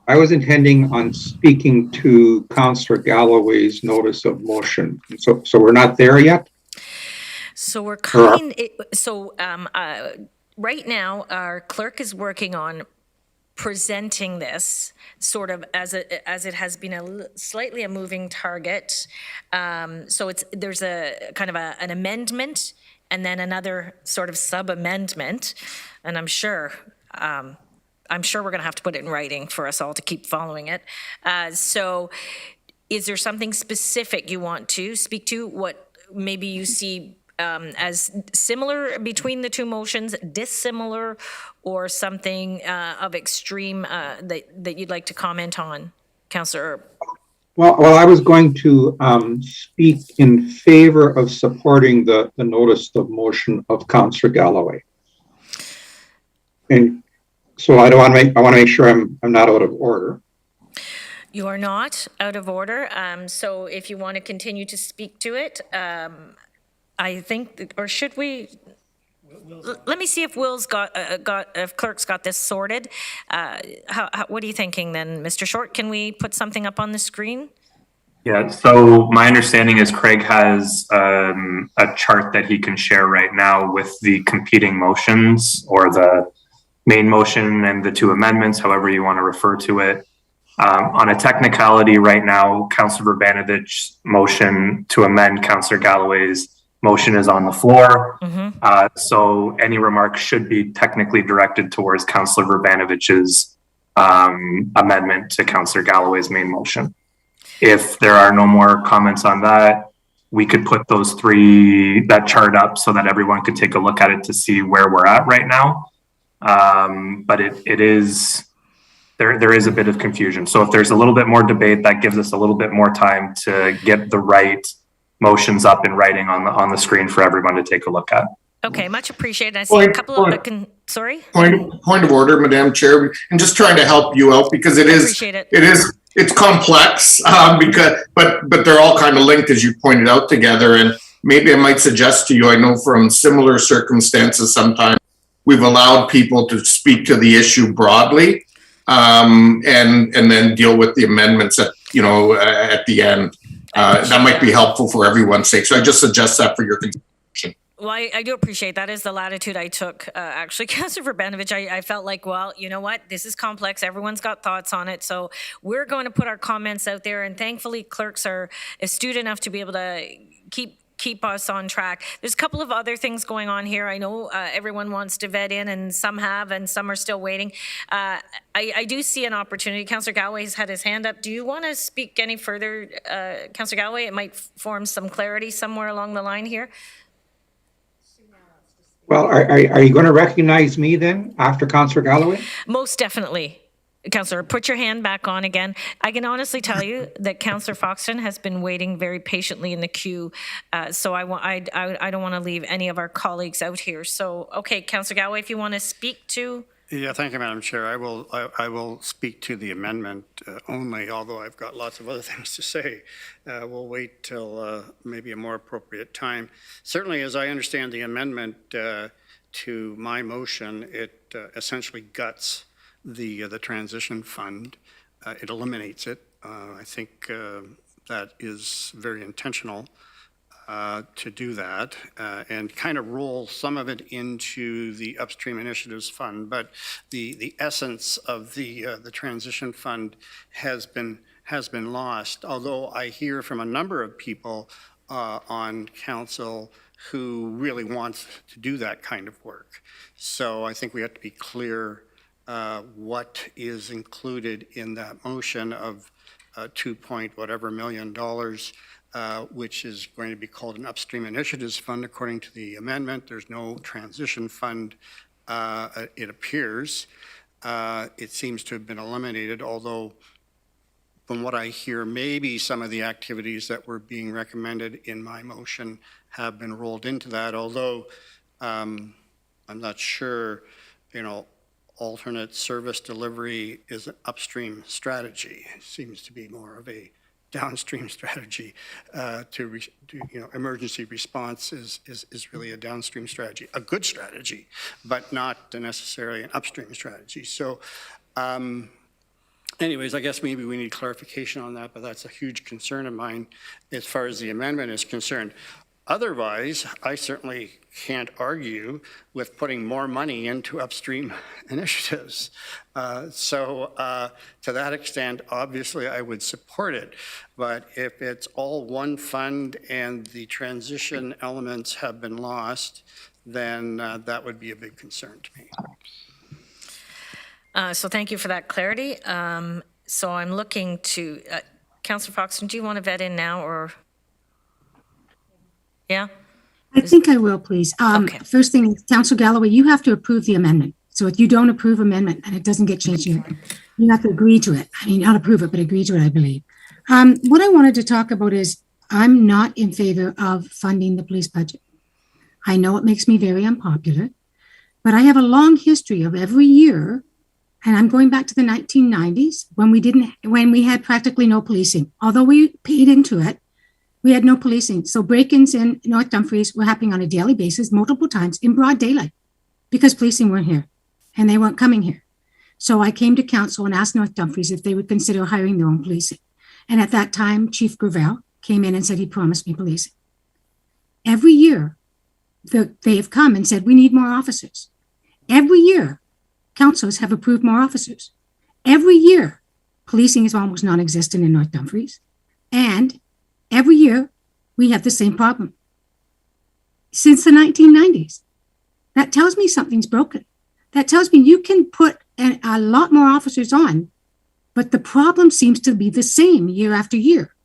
intending on speaking to Councillor Galloway's notice of motion. So we're not there yet. So we're coming. Right now, our clerk is working on presenting this sort of as it has been slightly a moving target. So there's a kind of an amendment and then another sort of sub-amendment, and I'm sure we're going to have to put it in writing for us all to keep following it. So is there something specific you want to speak to? What maybe you see as similar between the two motions, dissimilar, or something of extreme that you'd like to comment on, Councillor? Well, I was going to speak in favor of supporting the notice of motion of Councillor Galloway. And so I want to make sure I'm not out of order. You are not out of order. So if you want to continue to speak to it, I think, or should we? Let me see if Will's if Clerk's got this sorted. What are you thinking then, Mr. Short? Can we put something up on the screen? Yeah, so my understanding is Craig has a chart that he can share right now with the competing motions, or the main motion and the two amendments, however you want to refer to it. On a technicality right now, Councillor Vrbanovic's motion to amend Councillor Galloway's motion is on the floor. So any remarks should be technically directed towards Councillor Vrbanovic's amendment to Councillor Galloway's main motion. If there are no more comments on that, we could put that chart up so that everyone could take a look at it to see where we're at right now. But it is, there is a bit of confusion. So if there's a little bit more debate, that gives us a little bit more time to get the right motions up in writing on the screen for everyone to take a look at. Okay, much appreciated. I see a couple of, sorry? Point of order, Madam Chair. I'm just trying to help you out because it's complex, but they're all kind of linked, as you pointed out, together. And maybe I might suggest to you, I know from similar circumstances, sometimes we've allowed people to speak to the issue broadly, and then deal with the amendments at the end. That might be helpful for everyone's sake. So I just suggest that for your consideration. Well, I do appreciate that. Is the latitude I took. Actually, Councillor Vrbanovic, I felt like, well, you know what? This is complex. Everyone's got thoughts on it. So we're going to put our comments out there. And thankfully, clerks are astute enough to be able to keep us on track. There's a couple of other things going on here. I know everyone wants to vet in, and some have, and some are still waiting. I do see an opportunity. Councillor Galloway's had his hand up. Do you want to speak any further, Councillor Galloway? It might form some clarity somewhere along the line here. Well, are you going to recognize me then after Councillor Galloway? Most definitely. Councillor, put your hand back on again. I can honestly tell you that Councillor Foxton has been waiting very patiently in the queue. So I don't want to leave any of our colleagues out here. So, okay, Councillor Galloway, if you want to speak to. Yeah, thank you, Madam Chair. I will speak to the amendment only, although I've got lots of other things to say. We'll wait till maybe a more appropriate time. Certainly, as I understand the amendment to my motion, it essentially guts the transition fund. It eliminates it. I think that is very intentional to do that and kind of roll some of it into the upstream initiatives fund. But the essence of the transition fund has been lost. Although I hear from a number of people on council who really want to do that kind of work. So I think we have to be clear what is included in that motion of $2 million, which is going to be called an upstream initiatives fund according to the amendment. There's no transition fund, it appears. It seems to have been eliminated, although from what I hear, maybe some of the activities that were being recommended in my motion have been rolled into that, although I'm not sure, alternate service delivery is an upstream strategy. It seems to be more of a downstream strategy. Emergency response is really a downstream strategy, a good strategy, but not necessarily an upstream strategy. So anyways, I guess maybe we need clarification on that, but that's a huge concern of mine as far as the amendment is concerned. Otherwise, I certainly can't argue with putting more money into upstream initiatives. To that extent, obviously, I would support it. But if it's all one fund and the transition elements have been lost, then that would be a big concern to me. So thank you for that clarity. So I'm looking to, Councillor Foxton, do you want to vet in now or? Yeah? I think I will, please. Okay. First thing, Councillor Galloway, you have to approve the amendment. So if you don't approve amendment and it doesn't get changed, you have to agree to it. I mean, not approve it, but agree to it, I believe. What I wanted to talk about is I'm not in favor of funding the police budget. I know it makes me very unpopular, but I have a long history of every year, and I'm going back to the 1990s when we had practically no policing. Although we paid into it, we had no policing. So break-ins in North Dumfries were happening on a daily basis, multiple times in broad daylight, because policing weren't here and they weren't coming here. So I came to council and asked North Dumfries if they would consider hiring their own policing. And at that time, Chief Gravel came in and said he promised me policing. Every year, they have come and said, we need more officers. Every year, councils have approved more officers. Every year, policing is almost non-existent in North Dumfries. And every year, we have the same problem. Since the 1990s. That tells me something's broken. That tells me you can put a lot more officers on, but the problem seems to be the same year after year.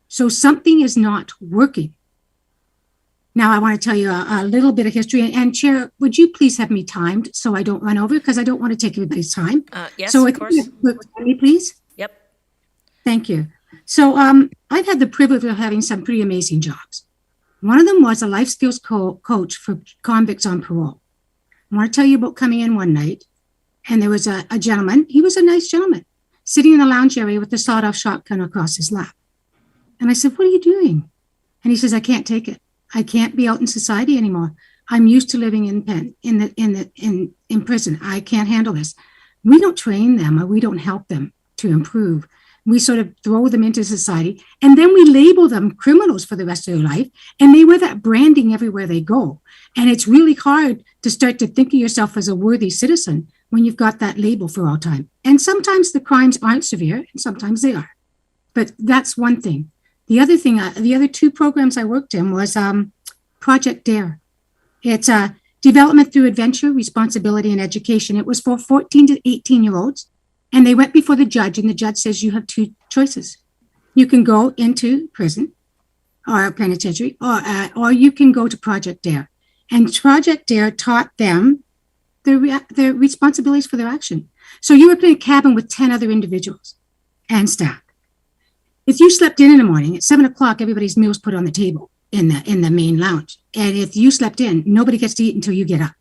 So something is not working. Now, I want to tell you a little bit of history. And Chair, would you please have me timed so I don't run over? Because I don't want to take everybody's time. Yes, so of course. Me, please? Yep. Thank you. So I've had the privilege of having some pretty amazing jobs. One of them was a life skills coach for convicts on parole. I want to tell you about coming in one night, and there was a gentleman. He was a nice gentleman, sitting in the lounge area with the sawed-off shotgun across his lap. And I said, what are you doing? And he says, I can't take it. I can't be out in society anymore. I'm used to living in prison. I can't handle this. We don't train them or we don't help them to improve. We sort of throw them into society and then we label them criminals for the rest of their life. And they wear that branding everywhere they go. And it's really hard to start to think of yourself as a worthy citizen when you've got that label for all time. And sometimes the crimes aren't severe and sometimes they are. But that's one thing. The other thing, the other two programs I worked in was Project Dare. It's development through adventure, responsibility, and education. It was for 14 to 18-year-olds. And they went before the judge, and the judge says you have two choices. You can go into prison or penitentiary, or you can go to Project Dare. And Project Dare taught them their responsibilities for their action. So you were in a cabin with 10 other individuals and staff. If you slept in the morning, at 7 o'clock, everybody's meals put on the table in the main lounge. And if you slept in, nobody gets to eat until you get up.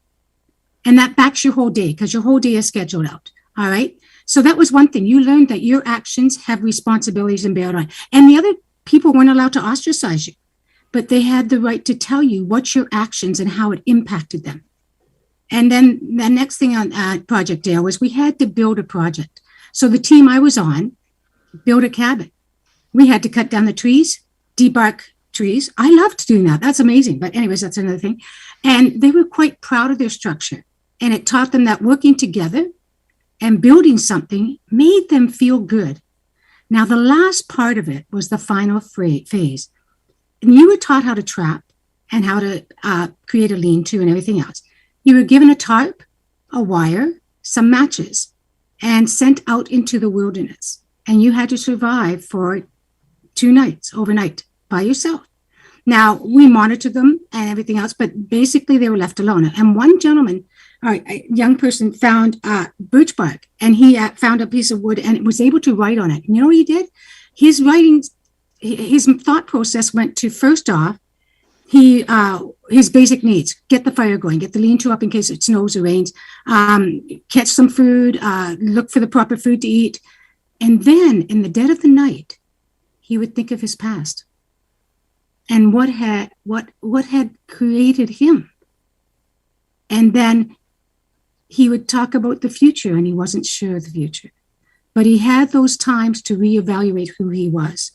And that backs your whole day because your whole day is scheduled out. All right. So that was one thing. You learned that your actions have responsibilities and bear on. And the other people weren't allowed to ostracize you, but they had the right to tell you what your actions and how it impacted them. And then the next thing on Project Dare was we had to build a project. So the team I was on built a cabin. We had to cut down the trees, debark trees. I loved doing that. That's amazing. But anyways, that's another thing. And they were quite proud of their structure. And it taught them that working together and building something made them feel good. Now, the last part of it was the final phase. And you were taught how to trap and how to create a lean-to and everything else. You were given a tarp, a wire, some matches, and sent out into the wilderness. And you had to survive for 2 nights, overnight, by yourself. Now, we monitored them and everything else, but basically they were left alone. And one gentleman, a young person, found birch bark, and he found a piece of wood and was able to write on it. And you know what he did? His writing, his thought process went to, first off, his basic needs: get the fire going, get the lean-to up in case it snows or rains, catch some food, look for the proper food to eat. And then in the dead of the night, he would think of his past and what had created him. And then he would talk about the future, and he wasn't sure of the future. But he had those times to reevaluate who he was.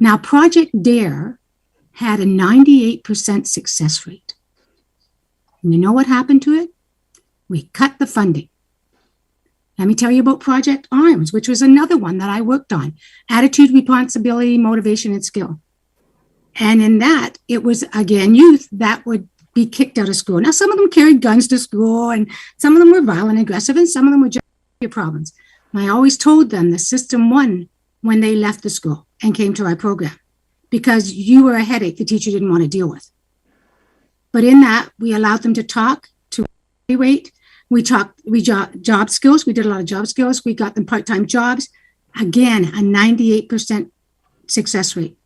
Now, Project Dare had a 98% success rate. And you know what happened to it? We cut the funding. Let me tell you about Project Arms, which was another one that I worked on. Attitude, responsibility, motivation, and skill. And in that, it was, again, youth that would be kicked out of school. Now, some of them carried guns to school, and some of them were violent, aggressive, and some of them were just problems. And I always told them the system won when they left the school and came to our program, because you were a headache the teacher didn't want to deal with. But in that, we allowed them to talk, to evaluate. We job skills. We did a lot of job skills. We got them part-time jobs. Again, a 98% success rate.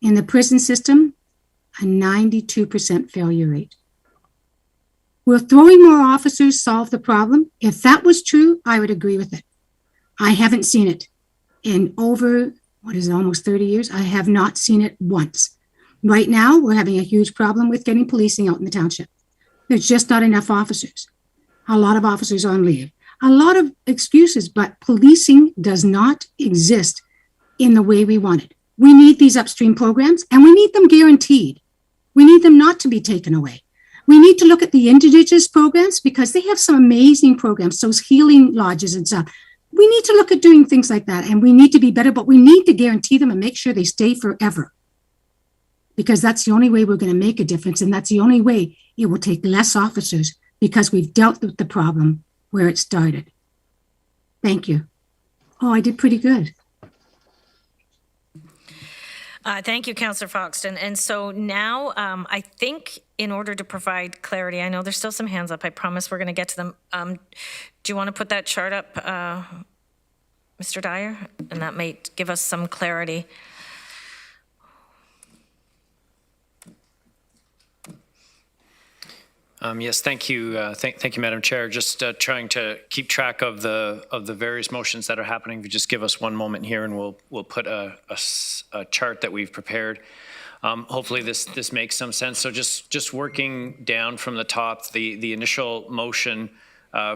In the prison system, a 92% failure rate. Will throwing more officers solve the problem? If that was true, I would agree with it. I haven't seen it in over, almost 30 years. I have not seen it once. Right now, we're having a huge problem with getting policing out in the township. There's just not enough officers. A lot of officers on leave. A lot of excuses, but policing does not exist in the way we want it. We need these upstream programs, and we need them guaranteed. We need them not to be taken away. We need to look at the Indigenous programs because they have some amazing programs, those healing lodges and stuff. We need to look at doing things like that, and we need to be better, but we need to guarantee them and make sure they stay forever, because that's the only way we're going to make a difference, and that's the only way it will take less officers, because we've dealt with the problem where it started. Thank you. Oh, I did pretty good. Thank you, Councillor Foxton. And so now I think in order to provide clarity, I know there's still some hands up. I promise we're going to get to them. Do you want to put that chart up, Mr. Dyer? And that might give us some clarity. Yes, thank you. Thank you, Madam Chair. Just trying to keep track of the various motions that are happening. If you just give us one moment here, and we'll put a chart that we've prepared. Hopefully, this makes some sense. So just working down from the top, the initial motion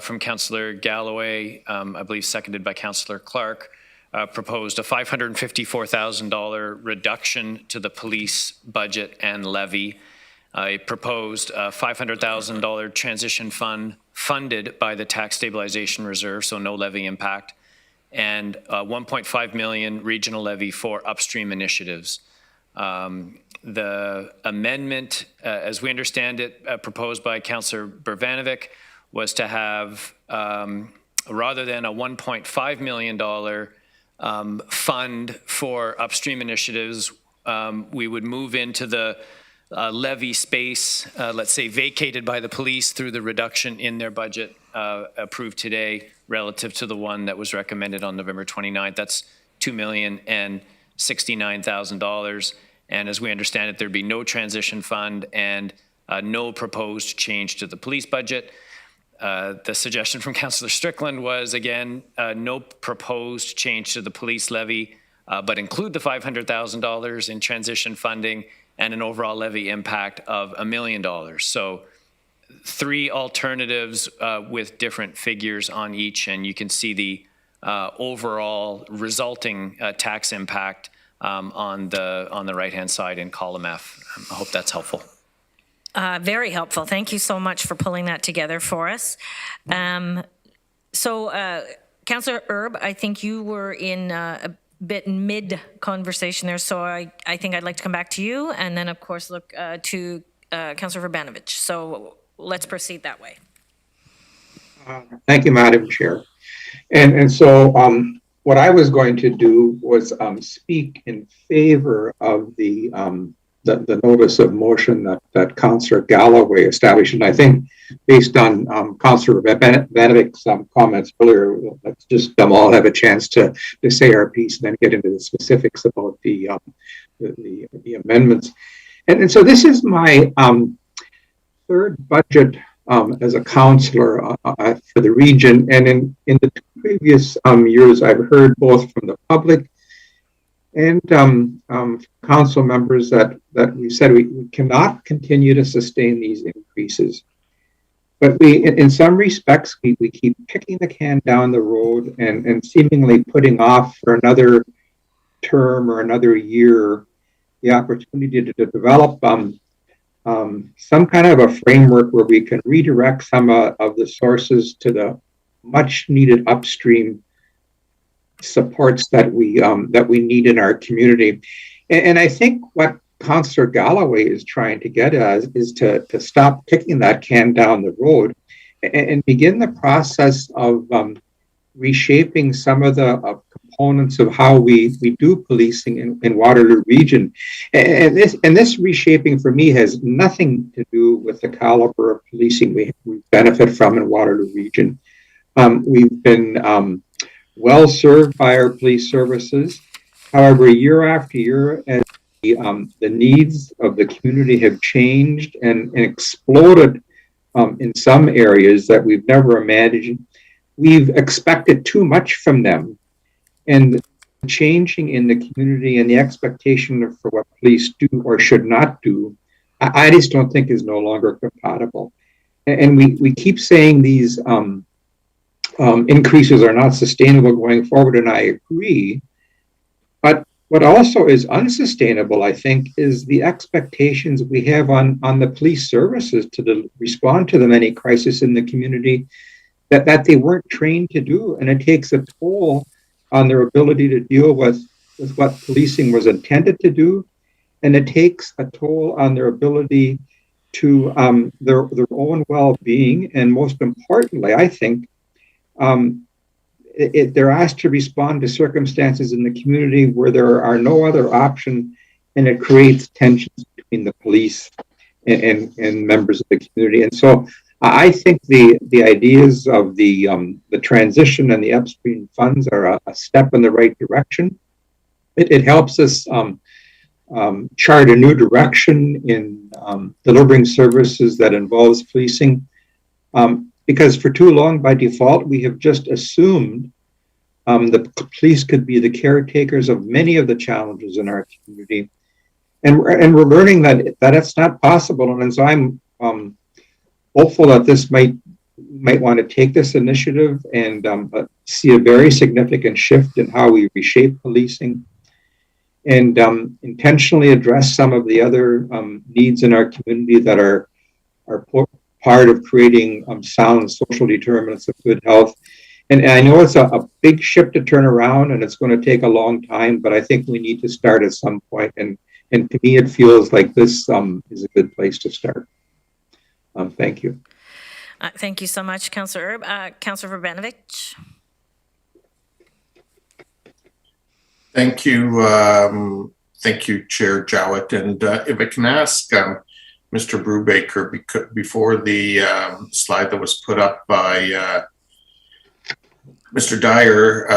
from Councillor Galloway, I believe seconded by Councillor Clark, proposed a $554,000 reduction to the police budget and levy. I proposed a $500,000 transition fund funded by the tax stabilization reserve, so no levy impact, and $1.5 million regional levy for upstream initiatives. The amendment, as we understand it, proposed by Councillor Vrbanovic, was to have, rather than a $1.5 million fund for upstream initiatives, we would move into the levy space, let's say vacated by the police through the reduction in their budget approved today relative to the one that was recommended on November 29th. That's $2,069,000. And as we understand it, there'd be no transition fund and no proposed change to the police budget. The suggestion from Councillor Strickland was, again, no proposed change to the police levy, but include the $500,000 in transition funding and an overall levy impact of $1 million. So 3 alternatives with different figures on each, and you can see the overall resulting tax impact on the right-hand side in column F. I hope that's helpful. Very helpful. Thank you so much for pulling that together for us. Councillor Erb, I think you were in a bit mid-conversation there, so I think I'd like to come back to you, and then, of course, look to Councillor Vrbanovic. So let's proceed that way. Thank you, Madam Chair. And so what I was going to do was speak in favor of the notice of motion that Councillor Galloway established. And I think based on Councillor Vrbanovic comments earlier, let's just all have a chance to say our piece and then get into the specifics about the amendments. And so this is my third budget as a councillor for the region. And in the 2 previous years, I've heard both from the public and council members that we said we cannot continue to sustain these increases. But in some respects, we keep kicking the can down the road and seemingly putting off for another term or another year the opportunity to develop some kind of a framework where we can redirect some of the sources to the much needed upstream supports that we need in our community. And I think what Councillor Galloway is trying to get at is to stop kicking that can down the road and begin the process of reshaping some of the components of how we do policing in Waterloo region. And this reshaping for me has nothing to do with the caliber of policing we benefit from in Waterloo region. We've been well served by our police services. However, year after year, as the needs of the community have changed and exploded in some areas that we've never imagined, we've expected too much from them. And the changing in the community and the expectation for what police do or should not do, I just don't think is no longer compatible. And we keep saying these increases are not sustainable going forward, and I agree. But what also is unsustainable, I think, is the expectations we have on the police services to respond to the many crises in the community that they weren't trained to do. And it takes a toll on their ability to deal with what policing was intended to do. And it takes a toll on their ability to their own well-being. And most importantly, I think, they're asked to respond to circumstances in the community where there are no other option, and it creates tensions between the police and members of the community. And so I think the ideas of the transition and the upstream funds are a step in the right direction. It helps us chart a new direction in delivering services that involves policing. Because for too long, by default, we have just assumed the police could be the caretakers of many of the challenges in our community. And we're learning that it's not possible. And so I'm hopeful that this might want to take this initiative and see a very significant shift in how we reshape policing and intentionally address some of the other needs in our community that are part of creating sound social determinants of good health. And I know it's a big ship to turn around and it's going to take a long time, but I think we need to start at some point. And to me, it feels like this is a good place to start. Thank you. Thank you so much, Councillor Erb. Councillor Vrbanovic. Thank you. Thank you, Chair Jowett. And if I can ask Mr. Brubaker, before the slide that was put up by Mr. Dyer,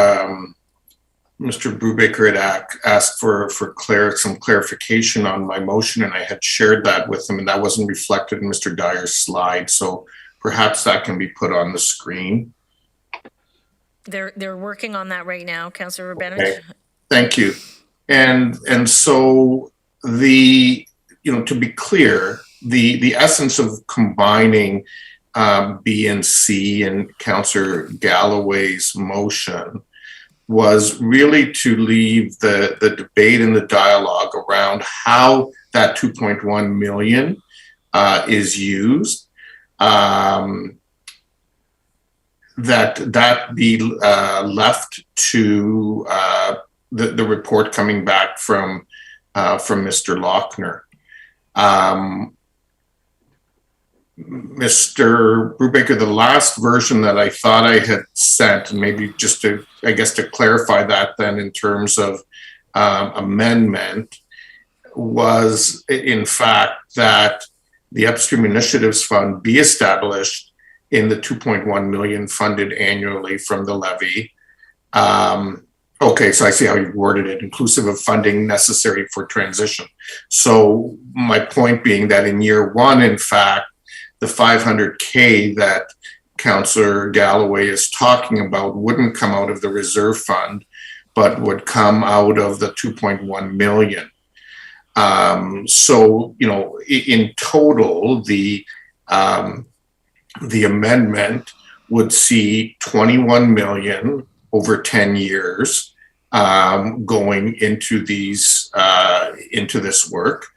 Mr. Brubaker had asked for some clarification on my motion, and I had shared that with him, and that wasn't reflected in Mr. Dyer's slide. So perhaps that can be put on the screen. They're working on that right now, Councillor Vrbanovic. Okay. Thank you. And so to be clear, the essence of combining B and C and Councillor Galloway's motion was really to leave the debate and the dialogue around how that 2.1 million is used, that be left to the report coming back from Mr. Lauckner. Mr. Brubaker, the last version that I thought I had sent, and maybe just to clarify that then in terms of amendment, was in fact that the Upstream Initiatives Fund be established in the 2.1 million funded annually from the levy. Okay, so I see how you worded it, inclusive of funding necessary for transition. So my point being that in year one, in fact, the 500K that Councillor Galloway is talking about wouldn't come out of the reserve fund, but would come out of the 2.1 million. So, in total, the amendment would see 21 million over 10 years going into into this work.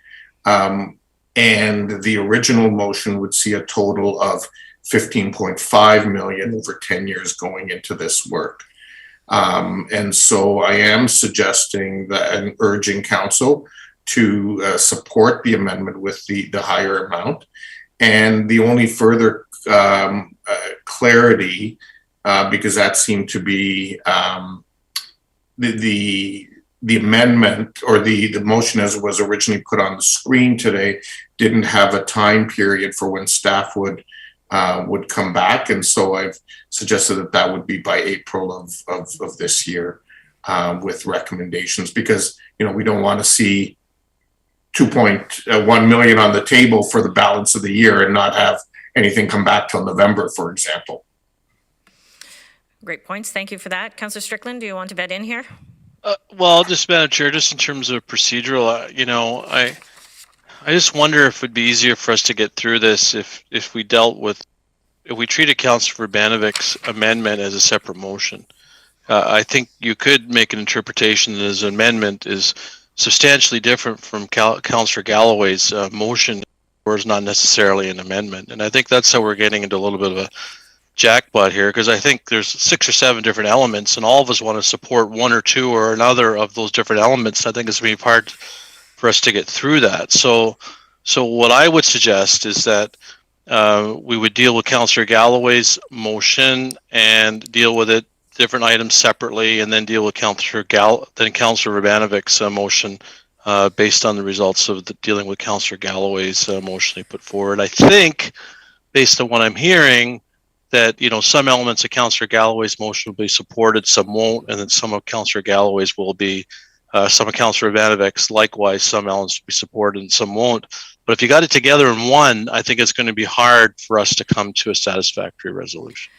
And the original motion would see a total of 15.5 million over 10 years going into this work. And so I am suggesting that and urging council to support the amendment with the higher amount. And the only further clarity, because that seemed to be the amendment or the motion as it was originally put on the screen today didn't have a time period for when staff would come back. And so I've suggested that would be by April of this year with recommendations, because, we don't want to see 2.1 million on the table for the balance of the year and not have anything come back till November, for example. Great points. Thank you for that. Councillor Strickland, do you want to bet in here? Well, just Madam Chair, just in terms of procedural, I just wonder if it'd be easier for us to get through this if we treated Councillor Vrbanovic's amendment as a separate motion. I think you could make an interpretation that his amendment is substantially different from Councillor Galloway's motion, or is not necessarily an amendment. And I think that's how we're getting into a little bit of a jackpot here, because I think there's 6 or 7 different elements, and all of us want to support one or two or another of those different elements. I think it's going to be hard for us to get through that. So what I would suggest is that we would deal with Councillor Galloway's motion and deal with it different items separately, and then deal with Councillor Vrbanovic's motion based on the results of dealing with Councillor Galloway's motion he put forward. I think, based on what I'm hearing, that some elements of Councillor Galloway's motion will be supported, some won't, and then some of Councillor Galloway's will be, some of Councillor Vrbanovic's likewise, some elements will be supported and some won't. But if you got it together in one, I think it's going to be hard for us to come to a satisfactory resolution.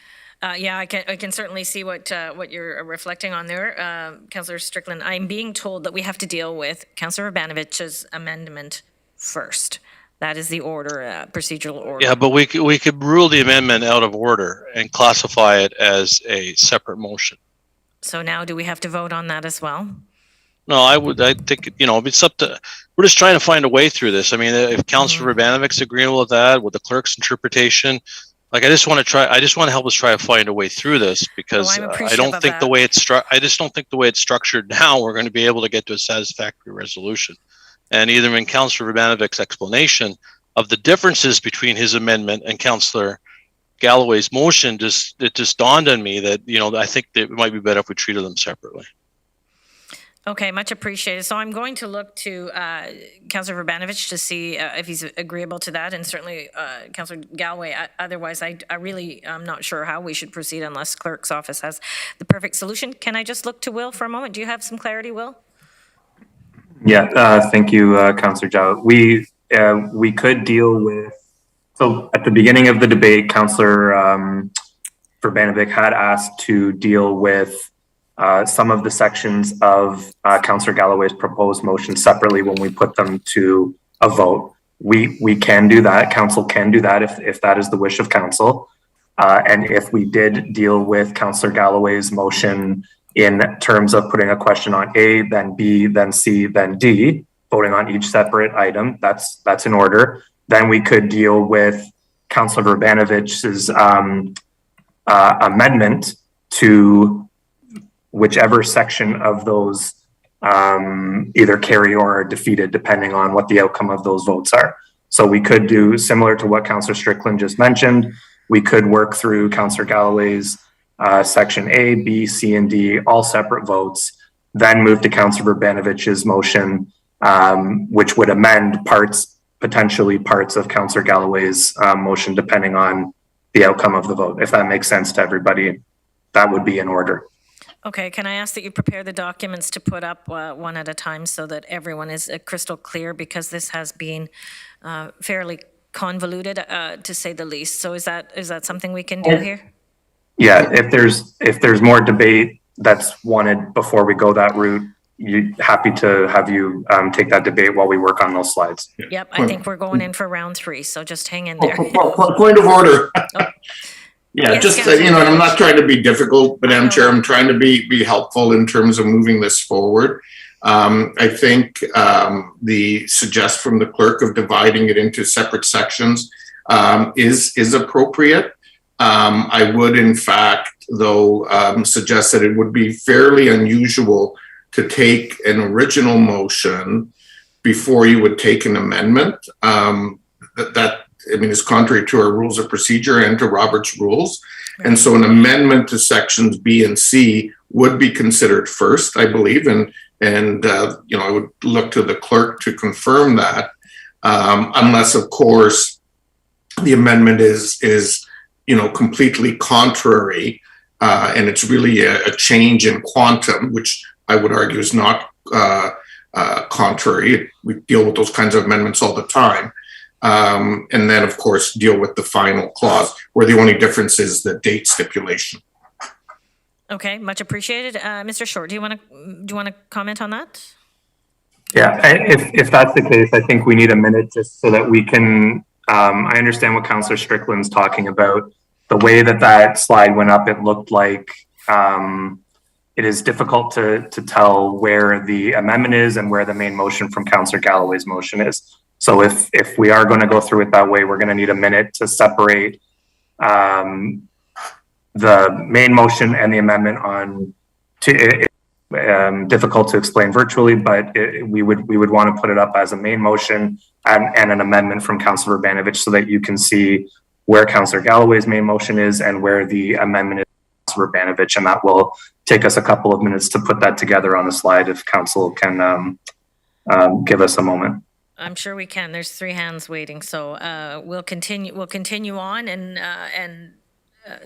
Yeah, I can certainly see what you're reflecting on there, Councillor Strickland. I'm being told that we have to deal with Councillor Vrbanovic's amendment first. That is the order, procedural order. Yeah, but we could rule the amendment out of order and classify it as a separate motion. So now, do we have to vote on that as well? No, I think, it's up to, we're just trying to find a way through this. I mean, if Councillor Vrbanovic's agreeing with that, with the clerk's interpretation, I just want to help us try to find a way through this, because I don't think the way it's structured now, we're going to be able to get to a satisfactory resolution. And either in Councillor Vrbanovic's explanation of the differences between his amendment and Councillor Galloway's motion, it just dawned on me that, I think that it might be better if we treated them separately. Okay, much appreciated. So I'm going to look to Councillor Vrbanovic to see if he's agreeable to that, and certainly Councillor Galloway. Otherwise, I really am not sure how we should proceed unless clerk's office has the perfect solution. Can I just look to Will for a moment? Do you have some clarity, Will? Yeah, thank you, Councillor Jowett. We could deal with, so at the beginning of the debate, Councillor Vrbanovic had asked to deal with some of the sections of Councillor Galloway's proposed motion separately when we put them to a vote. We can do that. Council can do that if that is the wish of council. And if we did deal with Councillor Galloway's motion in terms of putting a question on A, then B, then C, then D, voting on each separate item, that's in order. Then we could deal with Councillor Vrbanovic's amendment to whichever section of those either carry or are defeated, depending on what the outcome of those votes are. So we could do similar to what Councillor Strickland just mentioned. We could work through Councillor Galloway's section A, B, C, and D, all separate votes, then move to Councillor Vrbanovic's motion, which would amend potentially parts of Councillor Galloway's motion, depending on the outcome of the vote. If that makes sense to everybody, that would be in order. Okay, can I ask that you prepare the documents to put up one at a time so that everyone is crystal clear, because this has been fairly convoluted, to say the least. So is that something we can do here? Yeah, if there's more debate that's wanted before we go that route, happy to have you take that debate while we work on those slides. Yep, I think we're going in for round 3, so just hang in there. Point of order. Yeah, Yes, just, Councillor and I'm not Vrbanovic. trying to be difficult, but I know Madam Chair, that. I'm trying to be helpful in terms of moving this forward. I think the suggest from the clerk of dividing it into separate sections is appropriate. I would, in fact, though, suggest that it would be fairly unusual to take an original motion before you would take an amendment. Is contrary to our rules of procedure and to Robert's rules. Right. And so an amendment to sections B and C would be considered first, I believe. And I would look to the clerk to confirm that, unless, of course, the amendment is completely contrary, and it's really a change in quantum, which I would argue is not contrary. We deal with those kinds of amendments all the time. And then, of course, deal with the final clause, where the only difference is the date stipulation. Okay, much appreciated. Mr. Short, do you want to comment on that? Yeah, if that's the case, I think we need a minute just so that we can. I understand what Councillor Strickland's talking about. The way that slide went up, it looked like it is difficult to tell where the amendment is and where the main motion from Councillor Galloway's motion is. So if we are going to go through it that way, we're going to need a minute to separate the main motion and the amendment on difficult to explain virtually, but we would want to put it up as a main motion and an amendment from Councillor Vrbanovic so that you can see where Councillor Galloway's main motion is and where the amendment is from Councillor Vrbanovic, and that will take us a couple of minutes to put that together on a slide if Council can give us a moment. I'm sure we can. There's 3 hands waiting, so we'll continue on and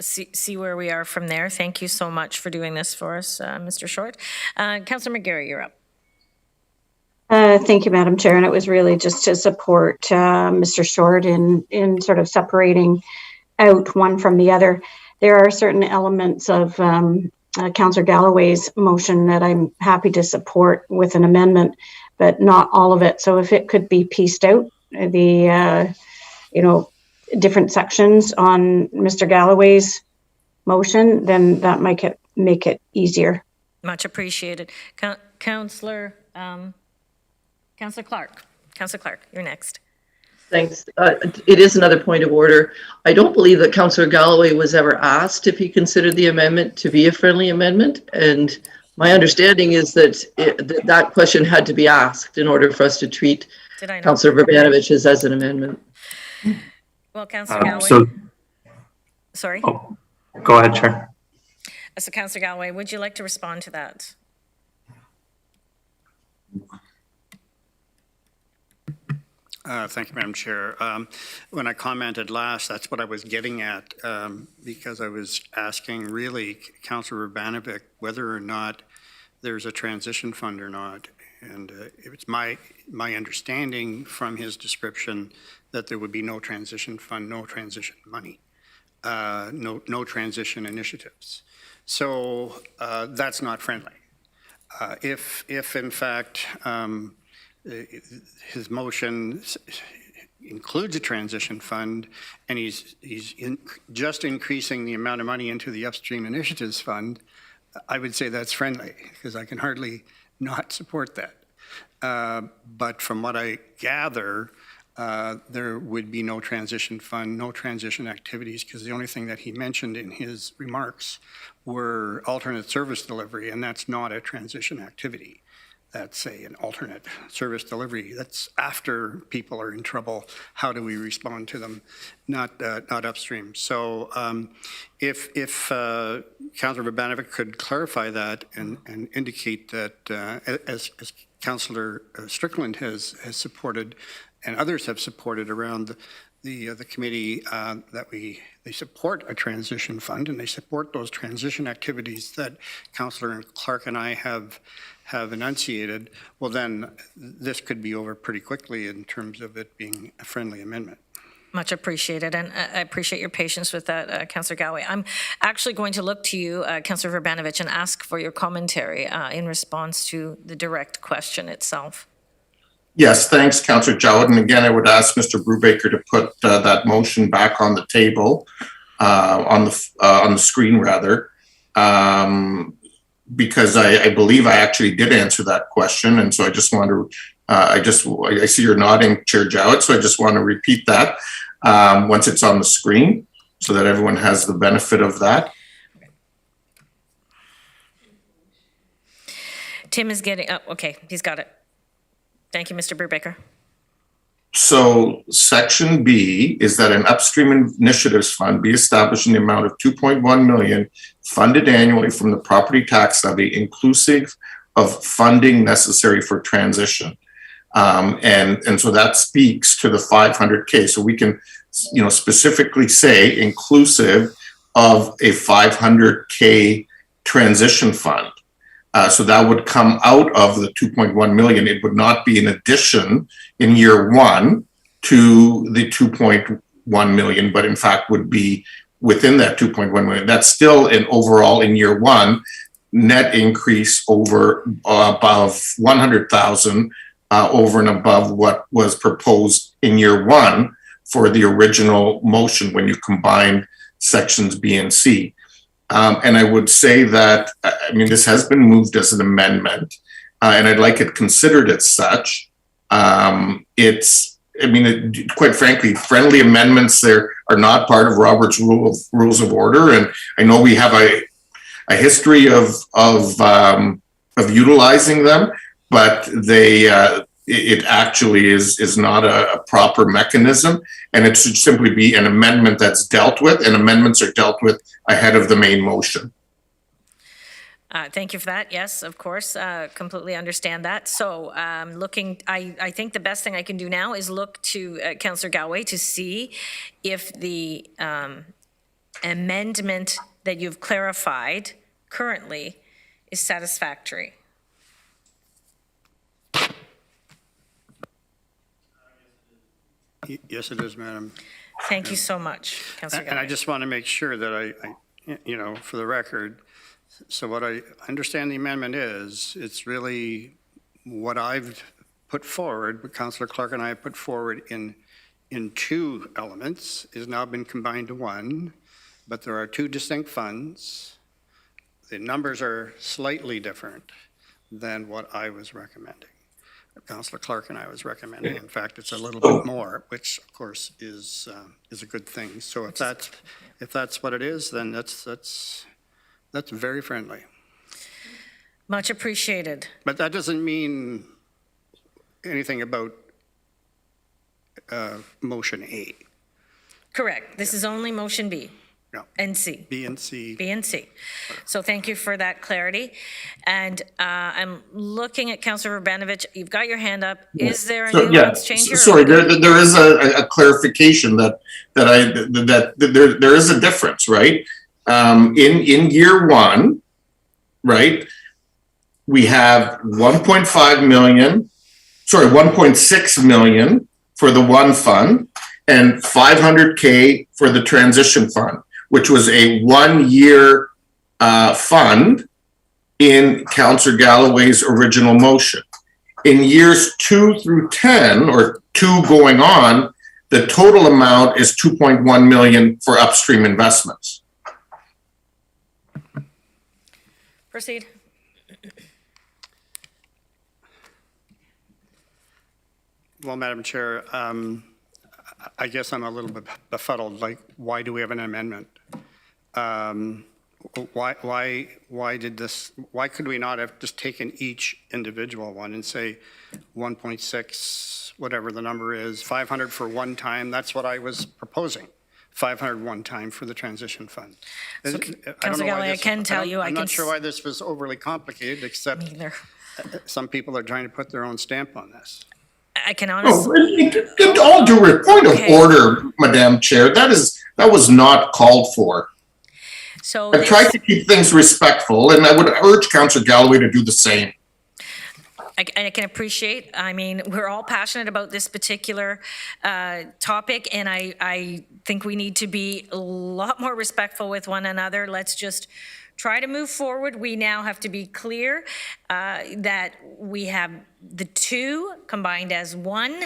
see where we are from there. Thank you so much for doing this for us, Mr. Short. Councillor McGarry, you're up. Thank you, Madam Chair. And it was really just to support Mr. Short in sort of separating out one from the other. There are certain elements of Councillor Galloway's motion that I'm happy to support with an amendment, but not all of it. So if it could be pieced out, the different sections on Mr. Galloway's motion, then that might make it easier. Much appreciated. Councillor Clark. Councillor Clark, you're next. Thanks. It is another point of order. I don't believe that Councillor Galloway was ever asked if he considered the amendment to be a friendly amendment, and my understanding is that that question had to be asked in order for us to treat Councillor Vrbanovic as an amendment. Well, Councillor Galloway. Sorry? Oh, go ahead, Chair. So, Councillor Galloway, would you like to respond to that? Thank you, Madam Chair. When I commented last, that's what I was getting at, because I was asking really Councillor Vrbanovic whether or not there's a transition fund or not. And it's my understanding from his description that there would be no transition fund, no transition money, no transition initiatives. So that's not friendly. If in fact, his motion includes a transition fund, and he's just increasing the amount of money into the upstream initiatives fund, I would say that's friendly, because I can hardly not support that. But from what I gather, there would be no transition fund, no transition activities, because the only thing that he mentioned in his remarks were alternate service delivery, and that's not a transition activity. That's an alternate service delivery. That's after people are in trouble. How do we respond to them? Not upstream. So if Councillor Vrbanovic could clarify that and indicate that, as Councillor Strickland has supported and others have supported around the committee, that they support a transition fund and they support those transition activities that Councillor Clark and I have enunciated, well then this could be over pretty quickly in terms of it being a friendly amendment. Much appreciated, and I appreciate your patience with that, Councillor Galloway. I'm actually going to look to you, Councillor Vrbanovic, and ask for your commentary in response to the direct question itself. Yes, thanks, Councillor Jowett. And again, I would ask Mr. Brubaker to put that motion back on the table. on the screen rather, because I believe I actually did answer that question, and so I just want to. I see you're nodding, Chair Jowett, so I just want to repeat that once it's on the screen so that everyone has the benefit of that. Tim is getting, oh, okay, he's got it. Thank you, Mr. Brubaker. So section B is that an upstream initiatives fund be established in the amount of 2.1 million funded annually from the property tax levy, inclusive of funding necessary for transition. And so that speaks to the 500K. So we can, specifically say inclusive of a 500K transition fund. So that would come out of the 2.1 million. It would not be an addition in year one to the 2.1 million, but in fact would be within that 2.1 million. That's still an overall in year one net increase over above 100,000 over and above what was proposed in year one for the original motion when you combine sections B and C. And I would say that, this has been moved as an amendment, and I'd like it considered as such. Quite frankly, friendly amendments there are not part of Robert's rules of order, and I know we have a history of utilizing them, but it actually is not a proper mechanism, and it should simply be an amendment that's dealt with, and amendments are dealt with ahead of the main motion. Thank you for that. Yes, of course, completely understand that. So I think the best thing I can do now is look to Councillor Galloway to see if the amendment that you've clarified currently is satisfactory. Yes, it is, Madam. Thank you so much, Councillor Galloway. And I just want to make sure that I for the record, so what I understand the amendment is, it's really what I've put forward, what Councillor Clark and I have put forward in two elements is now been combined to one, but there are two distinct funds. The numbers are slightly different than what I was recommending. Councillor Clark and I was recommending. In fact, it's a little bit more, which of course is a good thing. So if that's what it is, then that's very friendly. Much appreciated. But that doesn't mean anything about motion A. Correct. This is only motion B. No. And C. B and C. B and C. So thank you for that clarity. And I'm looking at Councillor Vrbanovic. You've got your hand up. Is there a nuance change here? Sorry, there is a clarification that there is a difference, right? In year one, right, we have 1.6 million for the one fund and 500K for the transition fund, which was a 1 year fund in Councillor Galloway's original motion. In years 2 through 10, or 2 going on, the total amount is 2.1 million for upstream investments. Proceed. Well, Madam Chair, I guess I'm a little bit befuddled. Like, why do we have an amendment? Why did this? Why could we not have just taken each individual one and say 1.6, whatever the number is, 500 for one time? That's what I was proposing. 500 one time for the transition fund. So, Councillor Galloway, I can tell you, I'm not sure why this was overly complicated, except some people are trying to put their own stamp on this. I can honestly. All due point of order, Madam Chair, that was not called for. So I've tried to keep things respectful, and I would urge Councillor Galloway to do the same. I can appreciate, we're all passionate about this particular topic, and I think we need to be a lot more respectful with one another. Let's just try to move forward. We now have to be clear that we have the two combined as one.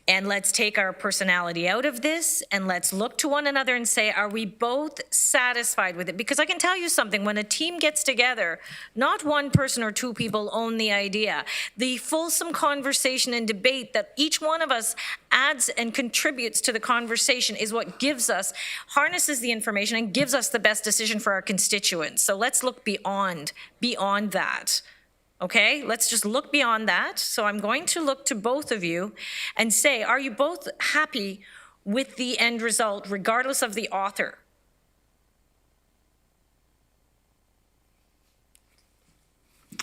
And let's take our personality out of this and let's look to one another and say, are we both satisfied with it? Because I can tell you something, when a team gets together, not one person or two people own the idea. The fulsome conversation and debate that each one of us adds and contributes to the conversation is what gives us, harnesses the information and gives us the best decision for our constituents. So let's look beyond that. Okay, let's just look beyond that. So I'm going to look to both of you and say, are you both happy with the end result, regardless of the author?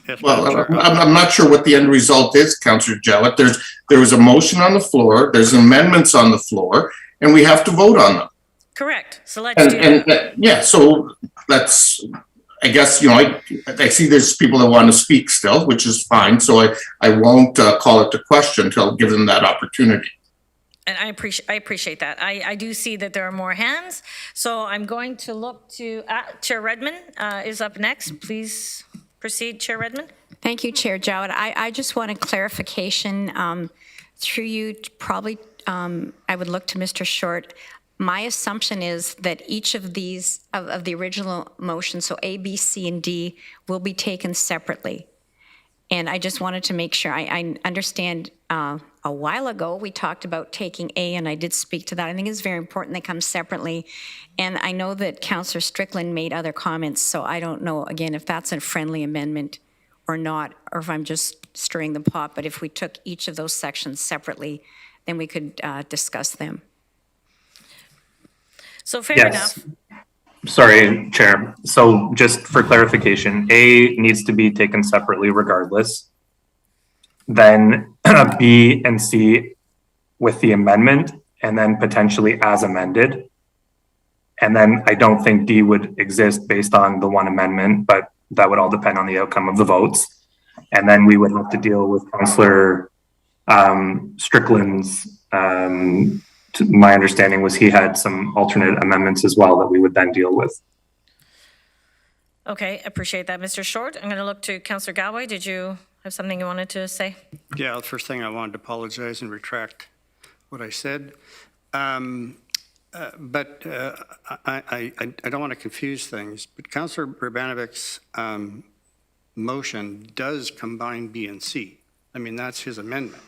Yes, Well, I'm not sure what the end result is, Councillor Jowett. There was a motion on the floor, there's amendments on the floor, and we have to vote on them. Correct. So let's do that. Yeah, so let's, I guess, I see there's people that want to speak still, which is fine. So I won't call it to question until give them that opportunity. And I appreciate that. I do see that there are more hands. So I'm going to look to Chair Redmond is up next. Please proceed, Chair Redmond. Thank you, Chair Jowett. I just want a clarification through you. Probably, I would look to Mr. Short. My assumption is that each of these, of the original motion, so A, B, C, and D, will be taken separately. And I just wanted to make sure, I understand a while ago we talked about taking A, and I did speak to that. I think it's very important they come separately. And I know that Councillor Strickland made other comments, so I don't know, again, if that's a friendly amendment or not, or if I'm just stirring the pot. But if we took each of those sections separately, then we could discuss them. So fair enough. Sorry, Chair. So just for clarification, A needs to be taken separately regardless. Then B and C with the amendment, and then potentially as amended. And then I don't think D would exist based on the one amendment, but that would all depend on the outcome of the votes. And then we would have to deal with Councillor Strickland's my understanding was he had some alternate amendments as well that we would then deal with. Okay, appreciate that, Mr. Short. I'm going to look to Councillor Galloway. Did you have something you wanted to say? Yeah, the first thing I wanted to apologize and retract what I said. But I don't want to confuse things, but Councillor Vrbanovic's motion does combine B and C. I mean, that's his amendment.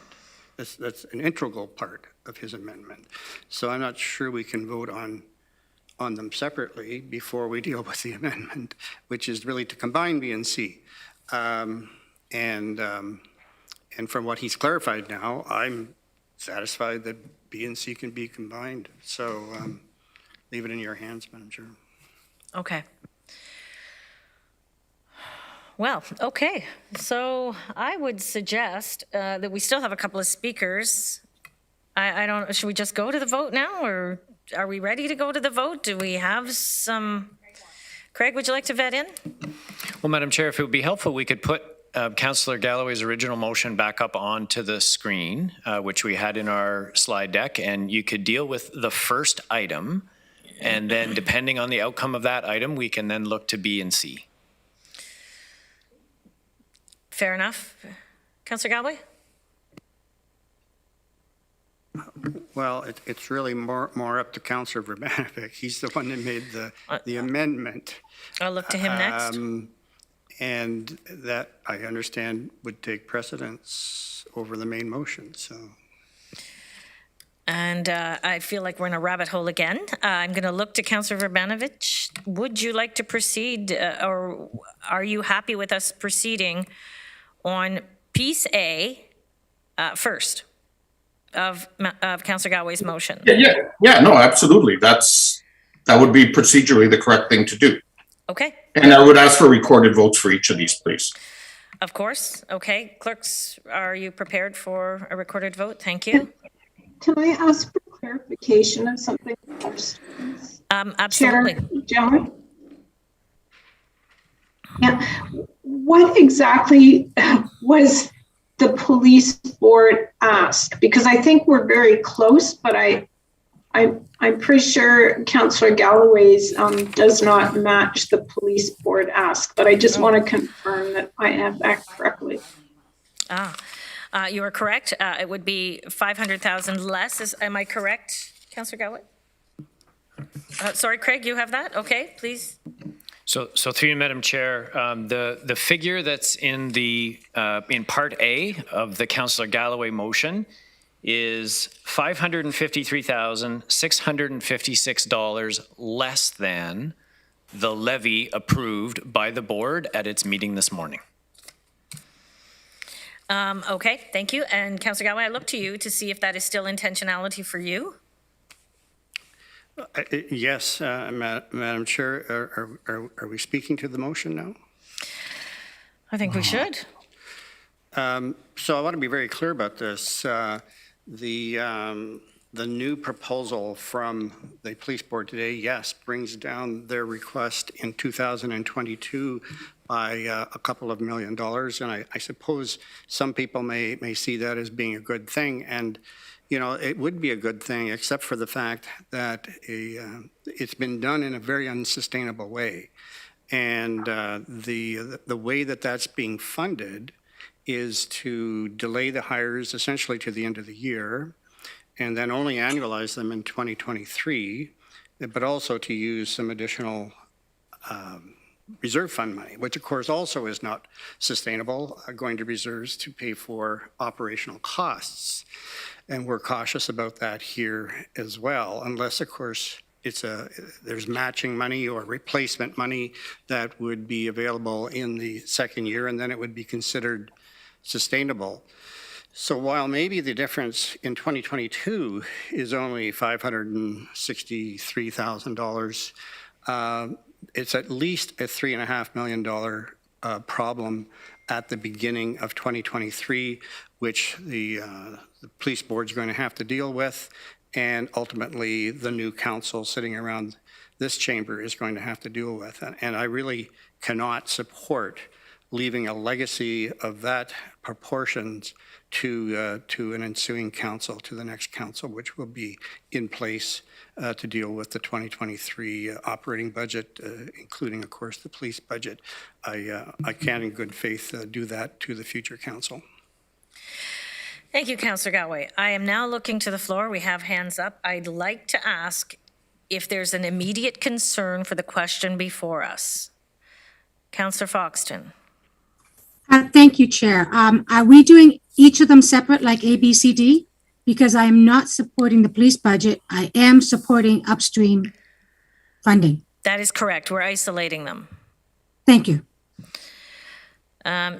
That's an integral part of his amendment. So I'm not sure we can vote on them separately before we deal with the amendment, which is really to combine B and C. And from what he's clarified now, I'm satisfied that B and C can be combined. So leave it in your hands, Madam Chair. Okay. Well, okay. So I would suggest that we still have a couple of speakers. I don't, should we just go to the vote now, or are we ready to go to the vote? Do we have some? Craig, would you like to vet in? Well, Madam Chair, if it would be helpful, we could put Councillor Galloway's original motion back up onto the screen, which we had in our slide deck, and you could deal with the first item, and then depending on the outcome of that item, we can then look to B and C. Fair enough. Councillor Galloway? Well, it's really more up to Councillor Vrbanovic. He's the one that made the amendment. I'll look to him next. And that, I understand, would take precedence over the main motion, so. And I feel like we're in a rabbit hole again. I'm going to look to Councillor Vrbanovic. Would you like to proceed, or are you happy with us proceeding on piece A first of Councillor Galloway's motion? Yeah, no, absolutely. That would be procedurally the correct thing to do. Okay. And I would ask for recorded votes for each of these, please. Of course. Okay. Clerks, are you prepared for a recorded vote? Thank you. Can I ask for clarification of something first? Absolutely. Chair Jowett? Yeah. What exactly was the police board asked? Because I think we're very close, but I'm pretty sure Councillor Galloway's does not match the police board ask, but I just want to confirm that I have that correctly. You are correct. It would be 500,000 less. Am I correct, Councillor Galloway? Sorry, Craig, you have that? Okay, please. So through you, Madam Chair, the figure that's in the in Part A of the Councillor Galloway motion is $553,656 less than the levy approved by the board at its meeting this morning. Okay, thank you. And Councillor Galloway, I look to you to see if that is still intentionality for you. Yes, Madam Chair, are we speaking to the motion now? I think we should. So I want to be very clear about this. The new proposal from the police board today, yes, brings down their request in 2022 by a couple of $1 million. And I suppose some people may see that as being a good thing. And you know, it would be a good thing, except for the fact that it's been done in a very unsustainable way. And the way that that's being funded is to delay the hires essentially to the end of the year, and then only annualize them in 2023, but also to use some additional reserve fund money, which of course also is not sustainable, going to reserves to pay for operational costs. And we're cautious about that here as well, unless of course there's matching money or replacement money that would be available in the second year, and then it would be considered sustainable. So while maybe the difference in 2022 is only $563,000, it's at least a $3.5 million problem at the beginning of 2023, which the police board's going to have to deal with, and ultimately the new council sitting around this chamber is going to have to deal with. And I really cannot support leaving a legacy of that proportions to an ensuing council, to the next council, which will be in place to deal with the 2023 operating budget, including, of course, the police budget. I can, in good faith, do that to the future council. Thank you, Councillor Galloway. I am now looking to the floor. We have hands up. I'd like to ask if there's an immediate concern for the question before us. Councillor Foxton. Thank you, Chair. Are we doing each of them separate, like A, B, C, D? Because I am not supporting the police budget. I am supporting upstream funding. That is correct. We're isolating them. Thank you.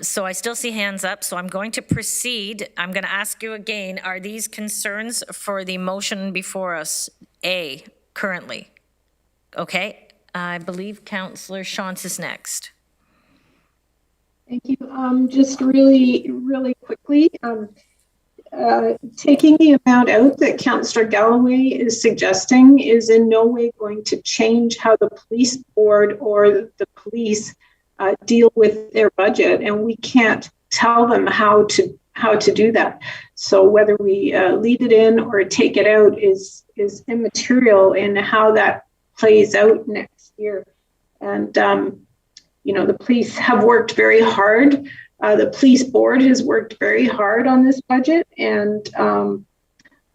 So I still see hands up, so I'm going to proceed. I'm going to ask you again, are these concerns for the motion before us A currently? Okay, I believe Councillor Shantz is next. Thank you. Just really quickly, taking the amount out that Councillor Galloway is suggesting is in no way going to change how the police board or the police deal with their budget, and we can't tell them how to do that. So whether we leave it in or take it out is immaterial in how that plays out next year. And you know, the police have worked very hard. The police board has worked very hard on this budget, and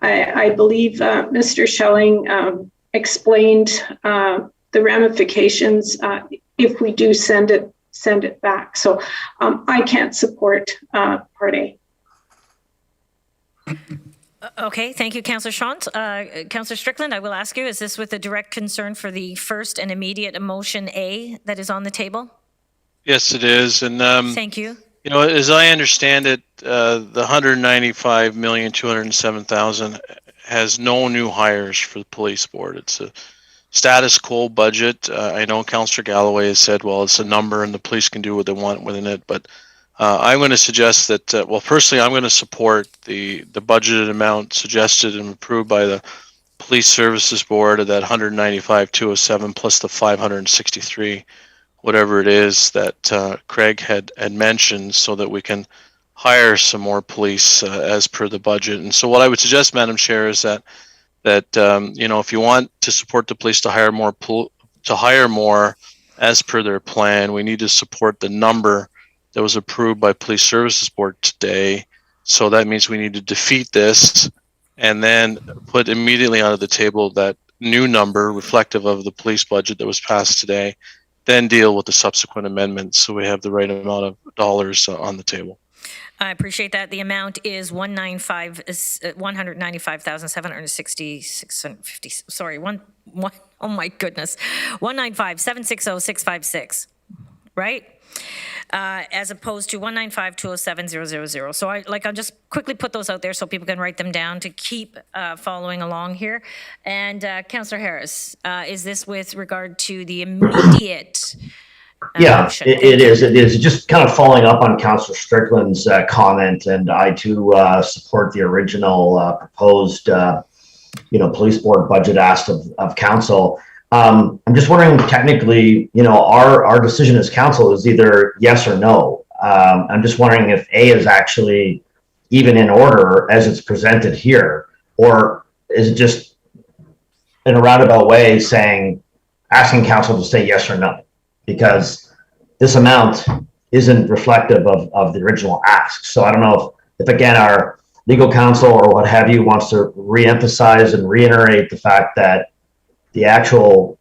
I believe Mr. Schelling explained the ramifications if we do send it back. So I can't support Part A. Okay, thank you, Councillor Shantz. Councillor Strickland, I will ask you, is this with a direct concern for the first and immediate motion A that is on the table? Yes, it is. And thank you. You know, as I understand it, the $195,207,000 has no new hires for the police board. It's a status quo budget. I know Councillor Galloway has said, well, it's a number and the police can do what they want within it. But I'm going to suggest that, well, personally, I'm going to support the budgeted amount suggested and approved by the Police Services Board of that $195,207 plus the $563, whatever it is that Craig had mentioned, so that we can hire some more police as per the budget. And so what I would suggest, Madam Chair, is that you know, if you want to support the police to hire more as per their plan, we need to support the number that was approved by Police Services Board today, So that means we need to defeat this and then put immediately onto the table that new number reflective of the police budget that was passed today, then deal with the subsequent amendments so we have the right amount of dollars on the table. I appreciate that. The amount is 195,766.50. Sorry, oh my goodness, 195,760,656, right? As opposed to 195,207,000. So I'll just quickly put those out there so people can write them down to keep following along here. And Councillor Harris, is this with regard to the immediate? Yeah, it is. It is just kind of following up on Councillor Strickland's comment, and I too support the original proposed, police board budget ask of council. I'm just wondering, technically, our decision as council is either yes or no. I'm just wondering if A is actually even in order as it's presented here, or is it just in a roundabout way asking council to say yes or no? Because this amount isn't reflective of the original ask. So I don't know if again, our legal counsel or what have you wants to reemphasize and reiterate the fact that the actual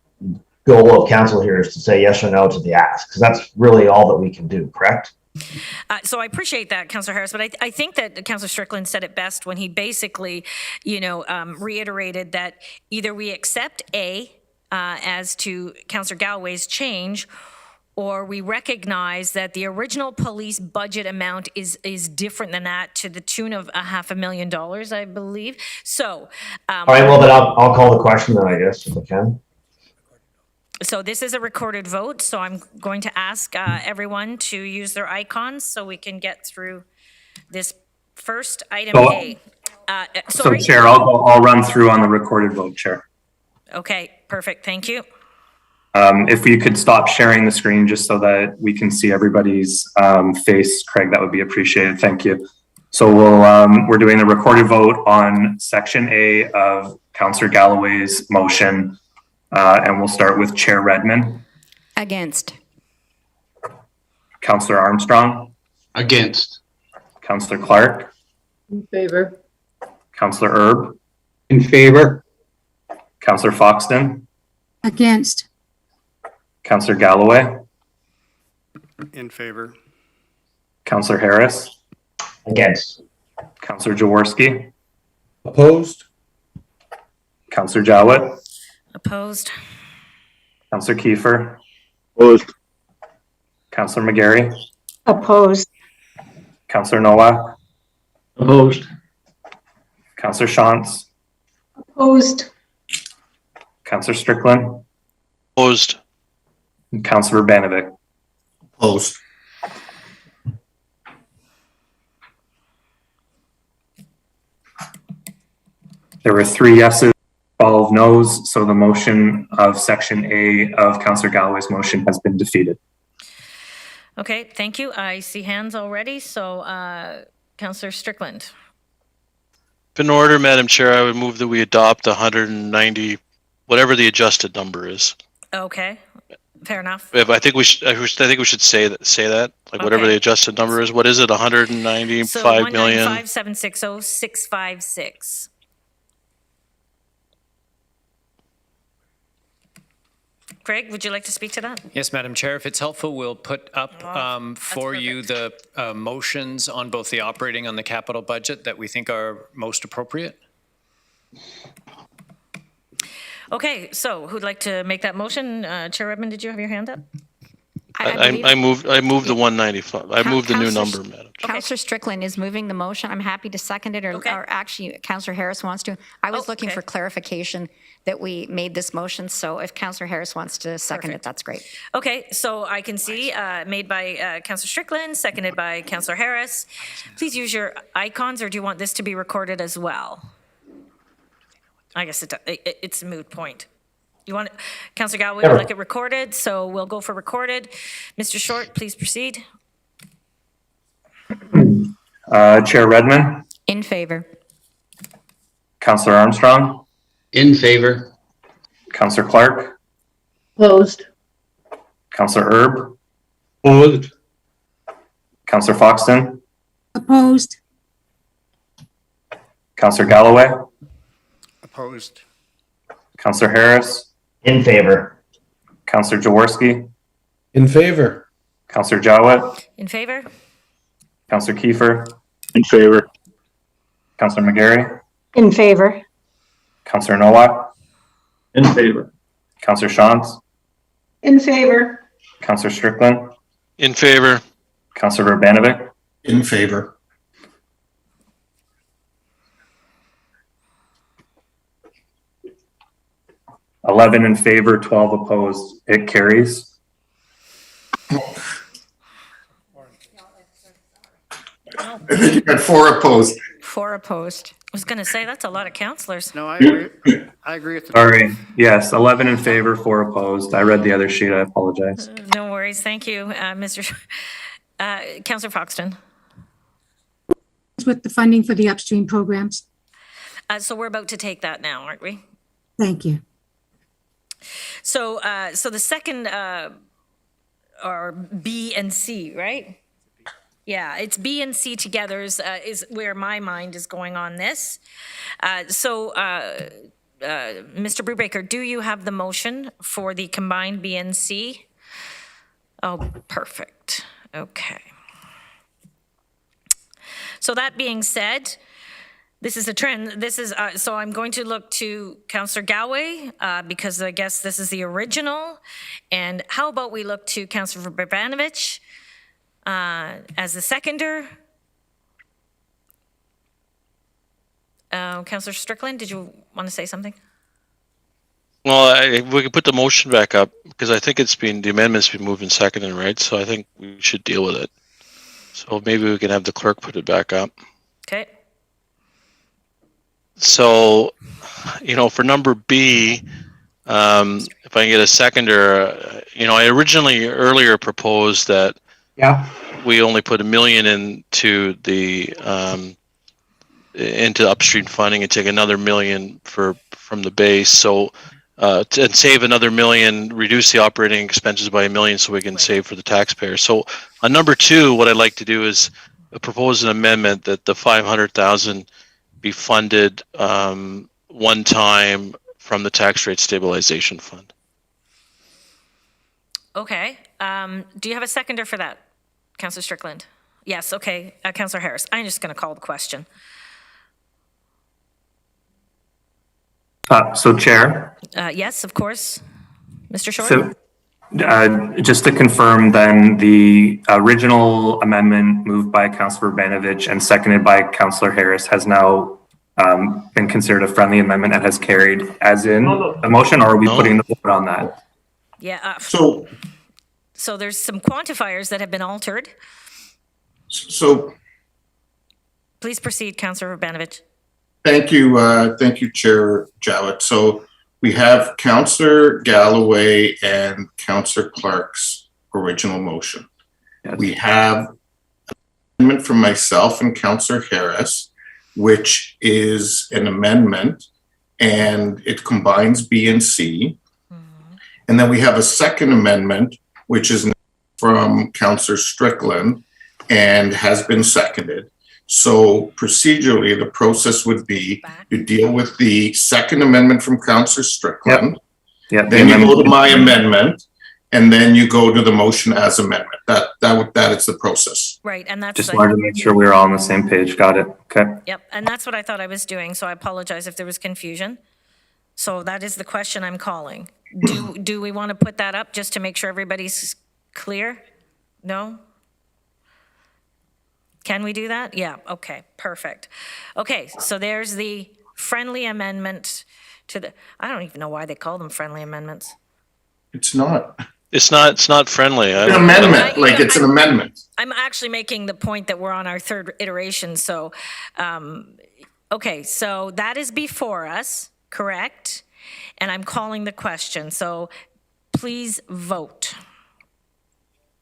goal of council here is to say yes or no to the ask, because that's really all that we can do, correct? So I appreciate that, Councillor Harris, but I think that Councillor Strickland said it best when he basically, reiterated that either we accept A, as to Councillor Galloway's change, or we recognize that the original police budget amount is different than that, to the tune of $500,000, I believe. So, all right. Well, then I'll call the question then, I guess, if I can. So this is a recorded vote. So I'm going to ask everyone to use their icons so we can get through this first item A. Sorry. So, Chair, I'll run through on the recorded vote, Chair. Okay, perfect. Thank you. If we could stop sharing the screen just so that we can see everybody's face, Craig, that would be appreciated. Thank you. So we're doing a recorded vote on Section A of Councillor Galloway's motion, and we'll start with Chair Redmond. Against. Councillor Armstrong. Against. Councillor Clark. In favor. Councillor Erb. In favor. Councillor Foxton. Against. Councillor Galloway. In favor. Councillor Harris. Against. Councillor Jaworski. Opposed. Councillor Jowett. Opposed. Councillor Kiefer. Opposed. Councillor McGarry. Opposed. Councillor Nowak. Opposed. Councillor Shantz. Opposed. Councillor Strickland. Opposed. And Councillor Vrbanovic. Opposed. There were 3 yeses, 12 noes, so the motion of Section A of Councillor Galloway's motion has been defeated. Okay, thank you. I see hands already. So Councillor Strickland. In order, Madam Chair, I would move that we adopt 190, whatever the adjusted number is. Okay, fair enough. I think we should say that, like whatever Okay. the adjusted number is. What is it? 195 So million. 195,760,656. Craig, would you like to speak to that? Yes, Madam Chair, if it's helpful, we'll put up for you the motions on both the operating and the capital budget that we think are most appropriate. Okay, so who'd like to make that motion? Chair Redmond, did you have your hand up? I moved the 195. I moved the new number, Madam Chair. Councillor Strickland is moving the motion. I'm happy to second it, or actually, Councillor Harris wants to. I was looking for clarification that we made this motion, so if Councillor Harris wants to second it, that's great. Okay, so I can see made by Councillor Strickland, seconded by Councillor Harris. Please use your icons, or do you want this to be recorded as well? I guess it's a moot point. You want Councillor Galloway would like it recorded, so we'll go for recorded. Mr. Short, please proceed. Chair Redmond. In favor. Councillor Armstrong. In favor. Councillor Clark. Opposed. Councillor Erb. Opposed. Councillor Foxton. Opposed. Councillor Galloway, Opposed. Councillor Harris, In favor. Councillor Jaworski, In favor. Councillor Jowett, In favor? Councillor Kiefer, In favor. Councillor McGarry, In favor. Councillor Nowak, In favor. Councillor Shantz, In favor. Councillor Strickland, In favor. Councillor Vrbanovic, In favor. $11 in favor, 12 opposed. It carries. You got 4 opposed. 4 opposed. I was going to say, that's a lot of councillors. No, I agree. I agree with the. Sorry. Yes, 11 in favor, 4 opposed. I read the other sheet. I apologize. No worries. Thank you, Councillor Foxton. With the funding for the upstream programs. So we're about to take that now, aren't we? Thank you. So the second are B and C, right? Yeah, it's B and C together is where my mind is going on this. Mr. Brubaker, do you have the motion for the combined B and C? Oh, perfect. Okay. So that being said, this is a trend. This is so I'm going to look to Councillor Galloway because I guess this is the original. And how about we look to Councillor Vrbanovic as the seconder? Councillor Strickland, did you want to say something? Well, we can put the motion back up because I think the amendment's been moved and seconded, right? So I think we should deal with it. So maybe we can have the clerk put it back up. Okay. So, for number B, if I can get a seconder, I originally earlier proposed that we only put $1 million into the into upstream funding and take another $1 million from the base. So and save another $1 million, reduce the operating expenses by $1 million so we can save for the taxpayer. So on number 2, what I'd like to do is propose an amendment that the $500,000 be funded one time from the tax rate stabilization fund. Okay. Do you have a seconder for that, Councillor Strickland? Yes. Okay. Councillor Harris, I'm just going to call the question. So Chair. Yes, of course. Mr. Short? So just to confirm then, the original amendment moved by Councillor Vrbanovic and seconded by Councillor Harris has now been considered a friendly amendment and has carried as in a motion, or are we putting the vote on that? Yeah. So there's some quantifiers that have been altered. So Please proceed, Councillor Vrbanovic. thank you, Chair Jowett. So we have Councillor Galloway and Councillor Clark's original motion. Yes. We have an amendment from myself and Councillor Harris, which is an amendment, and it combines B and C. And then we have a second amendment, which is from Councillor Strickland and has been seconded. So procedurally, the process would be you deal with the second amendment from Councillor Strickland. Yep. Then you go to my amendment, and then you go to the motion as amendment. That is the process. Right, and that's Just wanted to make sure we were all on the same page. Got it. Okay. Yep, and that's what I thought I was doing, so I apologize if there was confusion. So that is the question I'm calling. Do we want to put that up just to make sure everybody's clear? No? Can we do that? Yeah, okay, perfect. Okay, so there's the friendly amendment to the, I don't even know why they call them friendly amendments. It's not. It's not friendly. It's an amendment, like it's an amendment. I'm actually making the point that we're on our third iteration, so, okay, so that is before us, correct? And I'm calling the question, so please vote.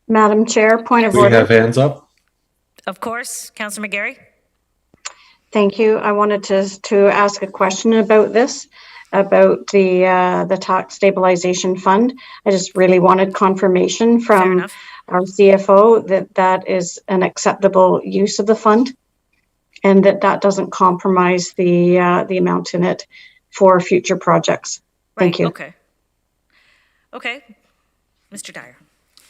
Madam Chair, point of We order. have hands up. Of course, Councillor McGarry? Thank you. I wanted to ask a question about this, about the tax stabilization fund. I just really wanted confirmation from our CFO that is an acceptable use of the fund. and that doesn't compromise the amount in it for future projects. Thank you. Okay. Okay. Mr. Dyer.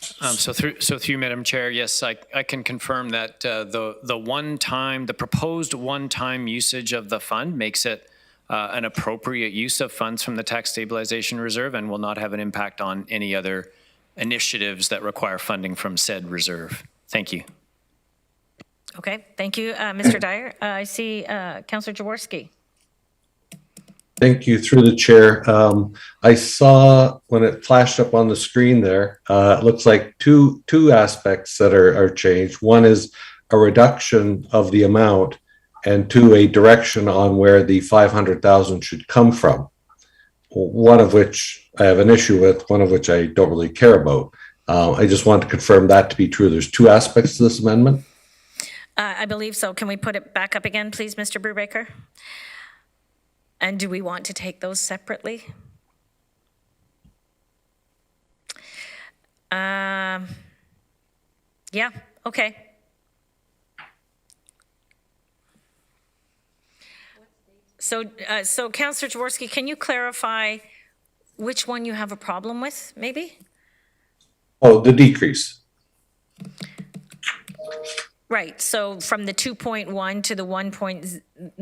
So through Madam Chair, yes, I can confirm that the proposed one-time usage of the fund makes it an appropriate use of funds from the tax stabilization reserve and will not have an impact on any other initiatives that require funding from said reserve. Thank you. Okay, thank you, Mr. Dyer. I see Councillor Jaworski. Thank you, through the chair. I saw when it flashed up on the screen there, it looks like two aspects that are changed. One is a reduction of the amount, and two, a direction on where the 500,000 should come from. One of which I have an issue with, one of which I don't really care about. I just want to confirm that to be true. There's two aspects to this amendment. I believe so. Can we put it back up again, please, Mr. Brubaker? And do we want to take those separately? Yeah, okay. So Councillor Jaworski, can you clarify which one you have a problem with, maybe? Oh, the decrease. Right, so from the 2.1 to the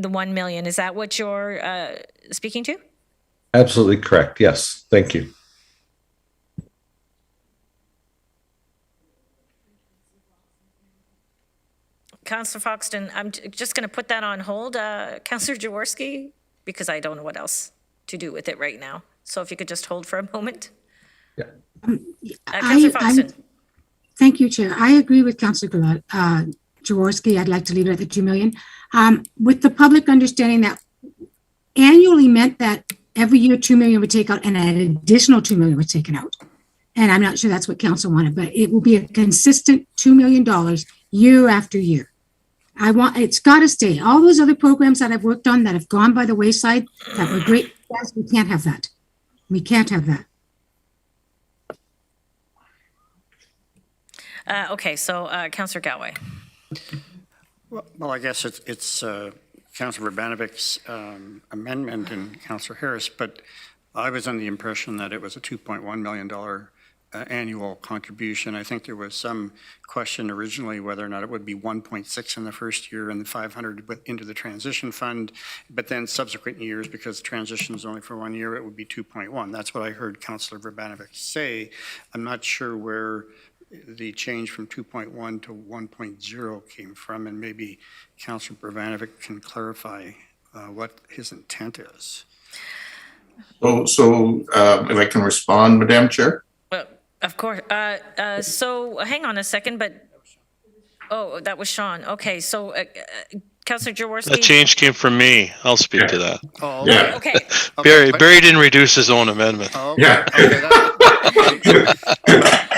1 million, is that what you're speaking to? Absolutely correct. Yes, thank you. Councillor Foxton, I'm just going to put that on hold, Councillor Jaworski, because I don't know what else to do with it right now. So if you could just hold for a moment. Yeah. Councillor Foxton. Thank you, Chair. I agree with Councillor Jaworski. I'd like to leave it at the 2 million. With the public understanding that annually meant that every year 2 million would take out and an additional 2 million was taken out. And I'm not sure that's what council wanted, but it will be a consistent $2 million year after year. It's got to stay. All those other programs that I've worked on that have gone by the wayside that were great, we can't have that. We can't have that. Okay, so Councillor Galloway. Well, I guess it's Councillor Vrbanovic's amendment and Councillor Harris, but I was under the impression that it was a $2.1 million annual contribution. I think there was some question originally whether or not it would be 1.6 in the first year and the 500 into the transition fund, but then subsequent years, because transition is only for 1 year, it would be 2.1. That's what I heard Councillor Vrbanovic say. I'm not sure where the change from 2.1 to 1.0 came from, and maybe Councillor Vrbanovic can clarify what his intent is. So if I can respond, Madam Chair? Of course. So hang on a second, but, oh, that was Sean. Okay, so Councillor Jaworski. The change came from me. I'll speak to that. Oh, yeah. Okay. Barry didn't reduce his own amendment. Oh, okay. Yeah. Okay,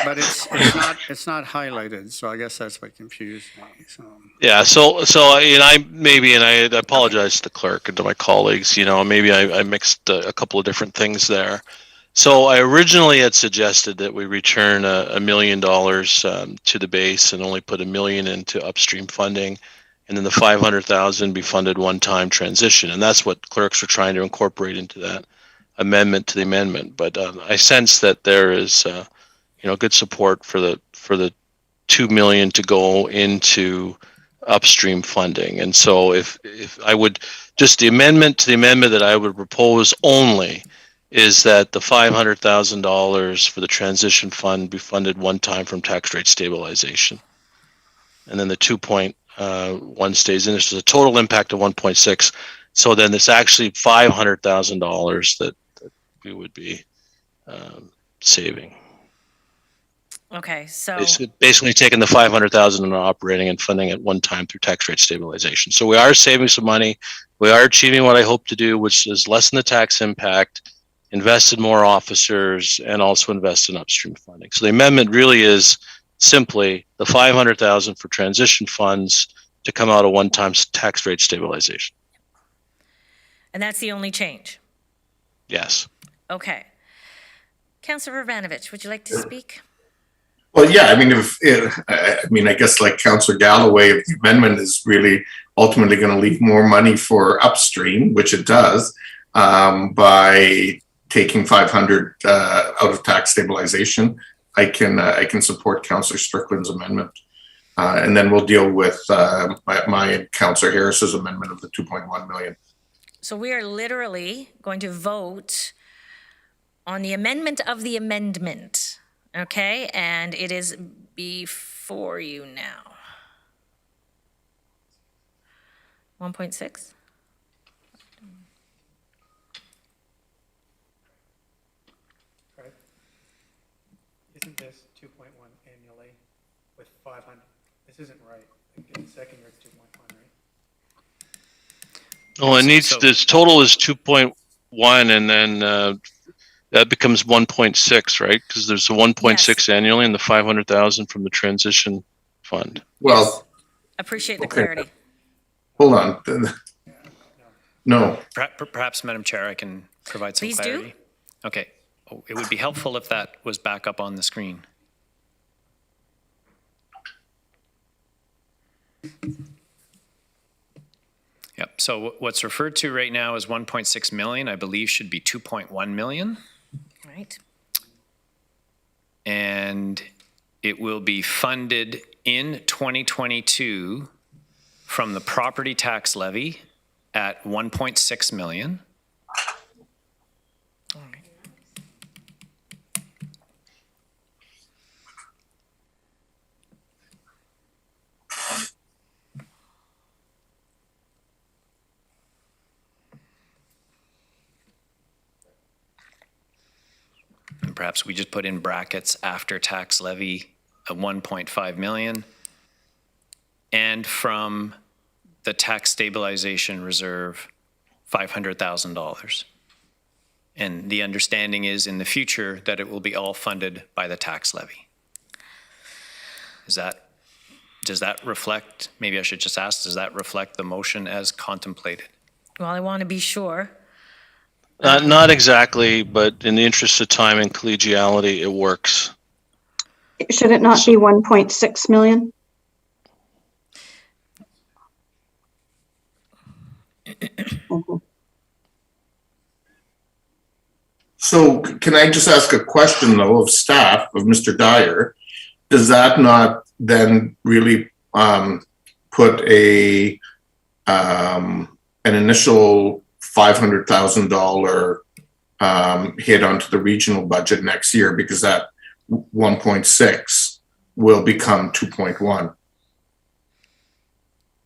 but it's not highlighted, so I guess that's what confused me. So. Yeah, so I apologize to the clerk and to my colleagues. Maybe I mixed a couple of different things there. So I originally had suggested that we return $1 million to the base and only put $1 million into upstream funding, and then the 500,000 be funded one-time transition, and that's what clerks are trying to incorporate into that amendment to the amendment. But I sense that there is, good support for the 2 million to go into upstream funding, and so if I would just the amendment that I would propose only is that the $500,000 for the transition fund be funded one time from tax rate stabilization. And then the 2.1 stays in. This is a total impact of 1.6. So then it's actually $500,000 that we would be saving. Okay, so. Basically taking the 500,000 and operating and funding it one time through tax rate stabilization. So we are saving some money. We are achieving what I hope to do, which is lessen the tax impact, invest in more officers, and also invest in upstream funding. So the amendment really is simply the 500,000 for transition funds to come out of one-time tax rate stabilization. And that's the only change? Yes. Okay. Councillor Vrbanovic, would you like to speak? Well, yeah, I mean, I guess like Councillor Galloway, if the amendment is really ultimately going to leave more money for upstream, which it does, by taking 500 out of tax stabilization, I can support Councillor Strickland's amendment. And then we'll deal with my Councillor Harris's amendment of the 2.1 million. So we are literally going to vote on the amendment of the amendment, okay? And it is before you now. 1.6? Right. Isn't this 2.1 annually with 500? This isn't right. In the second year, it's 2.1, right? Oh, it needs, this total is 2.1 and then that becomes 1.6, right? Because there's the 1.6 annually and the 500,000 from the transition fund. Well, appreciate the clarity. Hold on. No. Perhaps, Madam Chair, I can provide some Please clarity. do. Okay. Oh, it would be helpful if that was back up on the screen. Yep. So what's referred to right now as 1.6 million, I believe should be 2.1 million. Right. And it will be funded in 2022 from the property tax levy at 1.6 million. All right. And perhaps we just put in brackets after tax levy at 1.5 million. And from the tax stabilization reserve, $500,000. And the understanding is in the future that it will be all funded by the tax levy. Does that reflect, maybe I should just ask, does that reflect the motion as contemplated? Well, I want to be sure. Not exactly, but in the interest of time and collegiality, it works. Should it not be 1.6 million? So can I just ask a question though of staff, of Mr. Dyer? Does that not then really put an initial $500,000 hit onto the regional budget next year, because that 1.6 will become 2.1?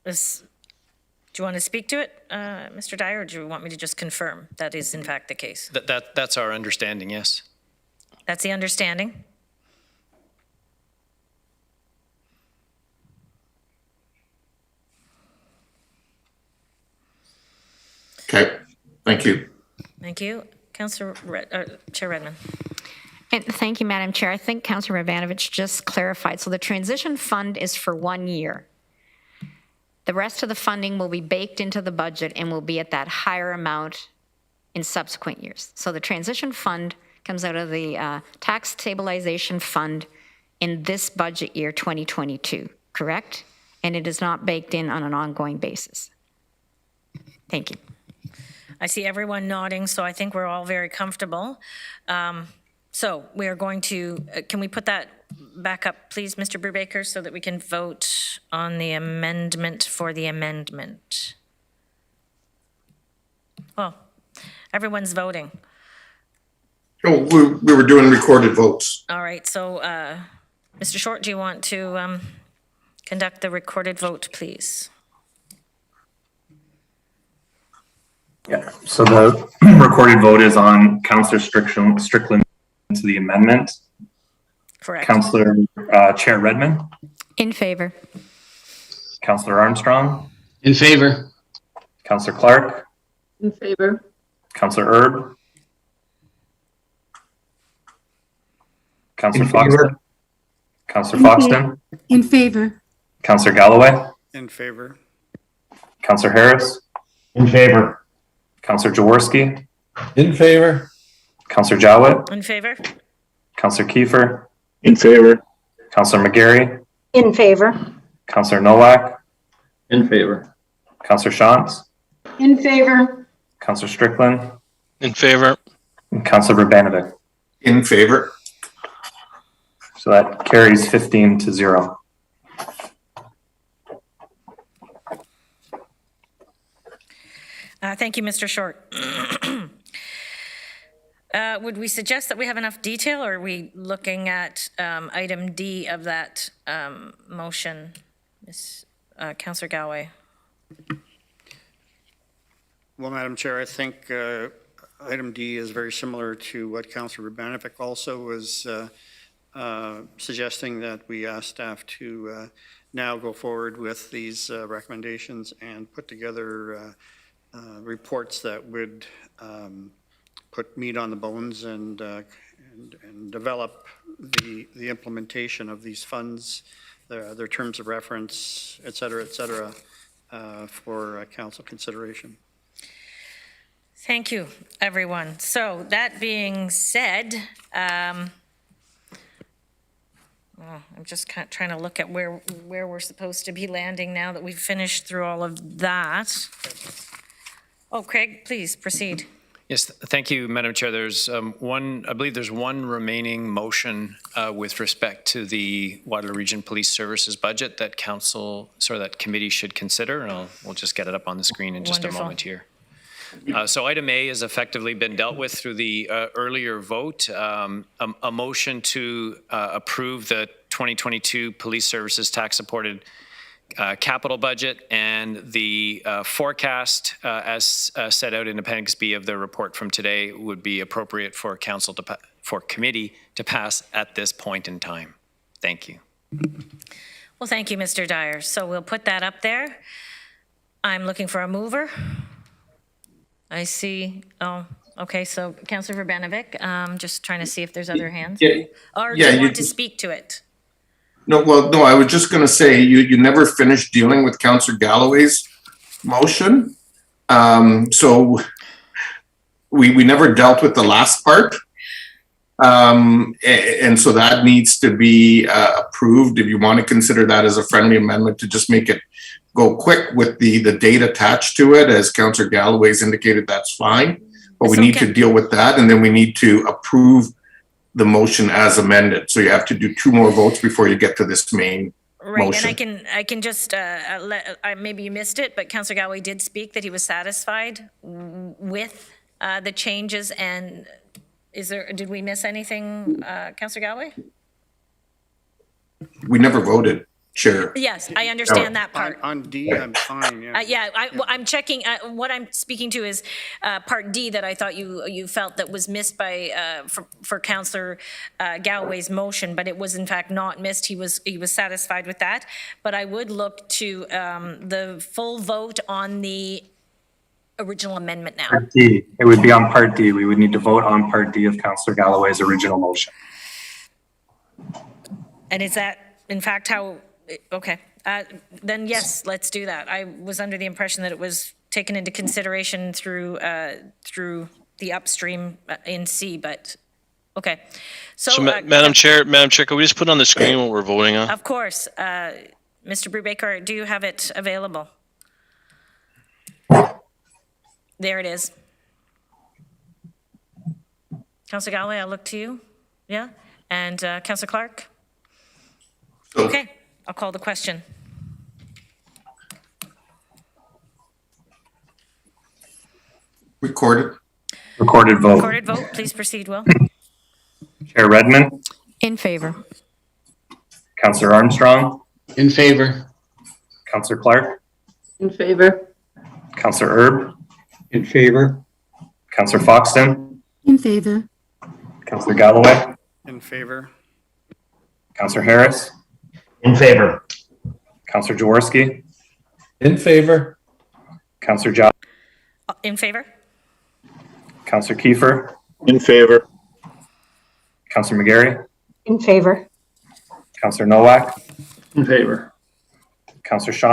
Do you want to speak to it, Mr. Dyer, or do you want me to just confirm that is in fact the case? That's our understanding, yes. That's the understanding? Okay, thank you. Thank you. Chair Redmond. And thank you, Madam Chair. I think Councillor Vrbanovic just clarified. So the transition fund is for 1 year. The rest of the funding will be baked into the budget and will be at that higher amount in subsequent years. So the transition fund comes out of the tax stabilization fund in this budget year 2022, correct? And it is not baked in on an ongoing basis. Thank you. I see everyone nodding, so I think we're all very comfortable. So we are going to, can we put that back up, please, Mr. Brubaker, so that we can vote on the amendment for the amendment? Well, everyone's voting. Oh, we were doing recorded votes. All right, so Mr. Short, do you want to conduct the recorded vote, please? Yeah, so the recorded vote is on Councillor Strickland to the amendment. Correct. Councillor Chair Redmond. In favor. Councillor Armstrong. In favor. Councillor Clark. In favor. Councillor Erb. Councillor In favor. Foxton. Councillor Foxton. In favor. Councillor Galloway. In favor. Councillor Harris. In favor. Councillor Jaworski. In favor. Councillor Jowett. In favor? Councillor Kiefer. In favor. Councillor McGarry. In favor. Councillor Nowak. In favor. Councillor Shantz, In favor. Councillor Strickland, In favor. and Councillor Vrbanovic. In favor. So that carries 15-0. Thank you, Mr. Short. Would we suggest that we have enough detail, or are we looking at item D of that motion, Councillor Galloway? Well, Madam Chair, I think item D is very similar to what Councillor Vrbanovic also was suggesting, that we ask staff to now go forward with these recommendations and put together reports that would put meat on the bones and develop the implementation of these funds, their terms of reference, et cetera, for council consideration. Thank you, everyone. So that being said, I'm just kind of trying to look at where we're supposed to be landing now that we've finished through all of that. Oh, Craig, please proceed. Yes, thank you, Madam Chair. There's I believe there's one remaining motion with respect to the Waterloo Region Police Services budget that that committee should consider, and we'll just get it up on the screen in just a moment here. So item A has effectively been dealt with through the earlier vote. A motion to approve the 2022 Police Services tax-supported capital budget and the forecast as set out in Appendix B of the report from today would be appropriate for council for committee to pass at this point in time. Thank you. Well, thank you, Mr. Dyer. So we'll put that up there. I'm looking for a mover. I see, oh, okay, so Councillor Vrbanovic, just trying to see if there's other hands. Yeah, Or do you want to speak to it? No, well, no, I was just going to say, you never finished dealing with Councillor Galloway's motion. So we never dealt with the last part. And so that needs to be approved if you want to consider that as a friendly amendment to just make it go quick with the date attached to it. As Councillor Galloway's indicated, that's fine. But we need to deal with that, and then we need to approve the motion as amended. So you have to do 2 more votes before you get to this main motion. And I can just maybe you missed it, but Councillor Galloway did speak that he was satisfied with the changes. And did we miss anything, Councillor Galloway? We never voted, Chair. Yes, I understand that part. On D, I'm fine, yeah. I'm checking, what I'm speaking to is part D that I thought you felt that was missed by, for Councillor Galloway's motion, but it was in fact not missed. He was satisfied with that. But I would look to the full vote on the original amendment now. Part D. It would be on Part D. We would need to vote on Part D of Councillor Galloway's original motion. And is that in fact how? Okay, then yes, let's do that. I was under the impression that it was taken into consideration through the upstream in C, but okay. So Madam Chair, could we just put on the screen what we're voting on? Of course, Mr. Brubaker, do you have it available? There it is. Councillor Galloway, I'll look to you. Yeah, and Councillor Clark. Okay. I'll call the question. Recorded vote. Recorded vote. Please proceed, Will. Chair Redmond. In favor. Councillor Armstrong. In favor. Councillor Clark. In favor. Councillor Erb. In favor. Councillor Foxton. In favor. Councillor Galloway. In favor. Councillor Harris. In favor. Councillor Jaworski. In favor. Councillor Jowett. In favor. Councillor Kiefer. In favor. Councillor McGarry. In favor. Councillor Nowak. In favor. Councillor Shaw.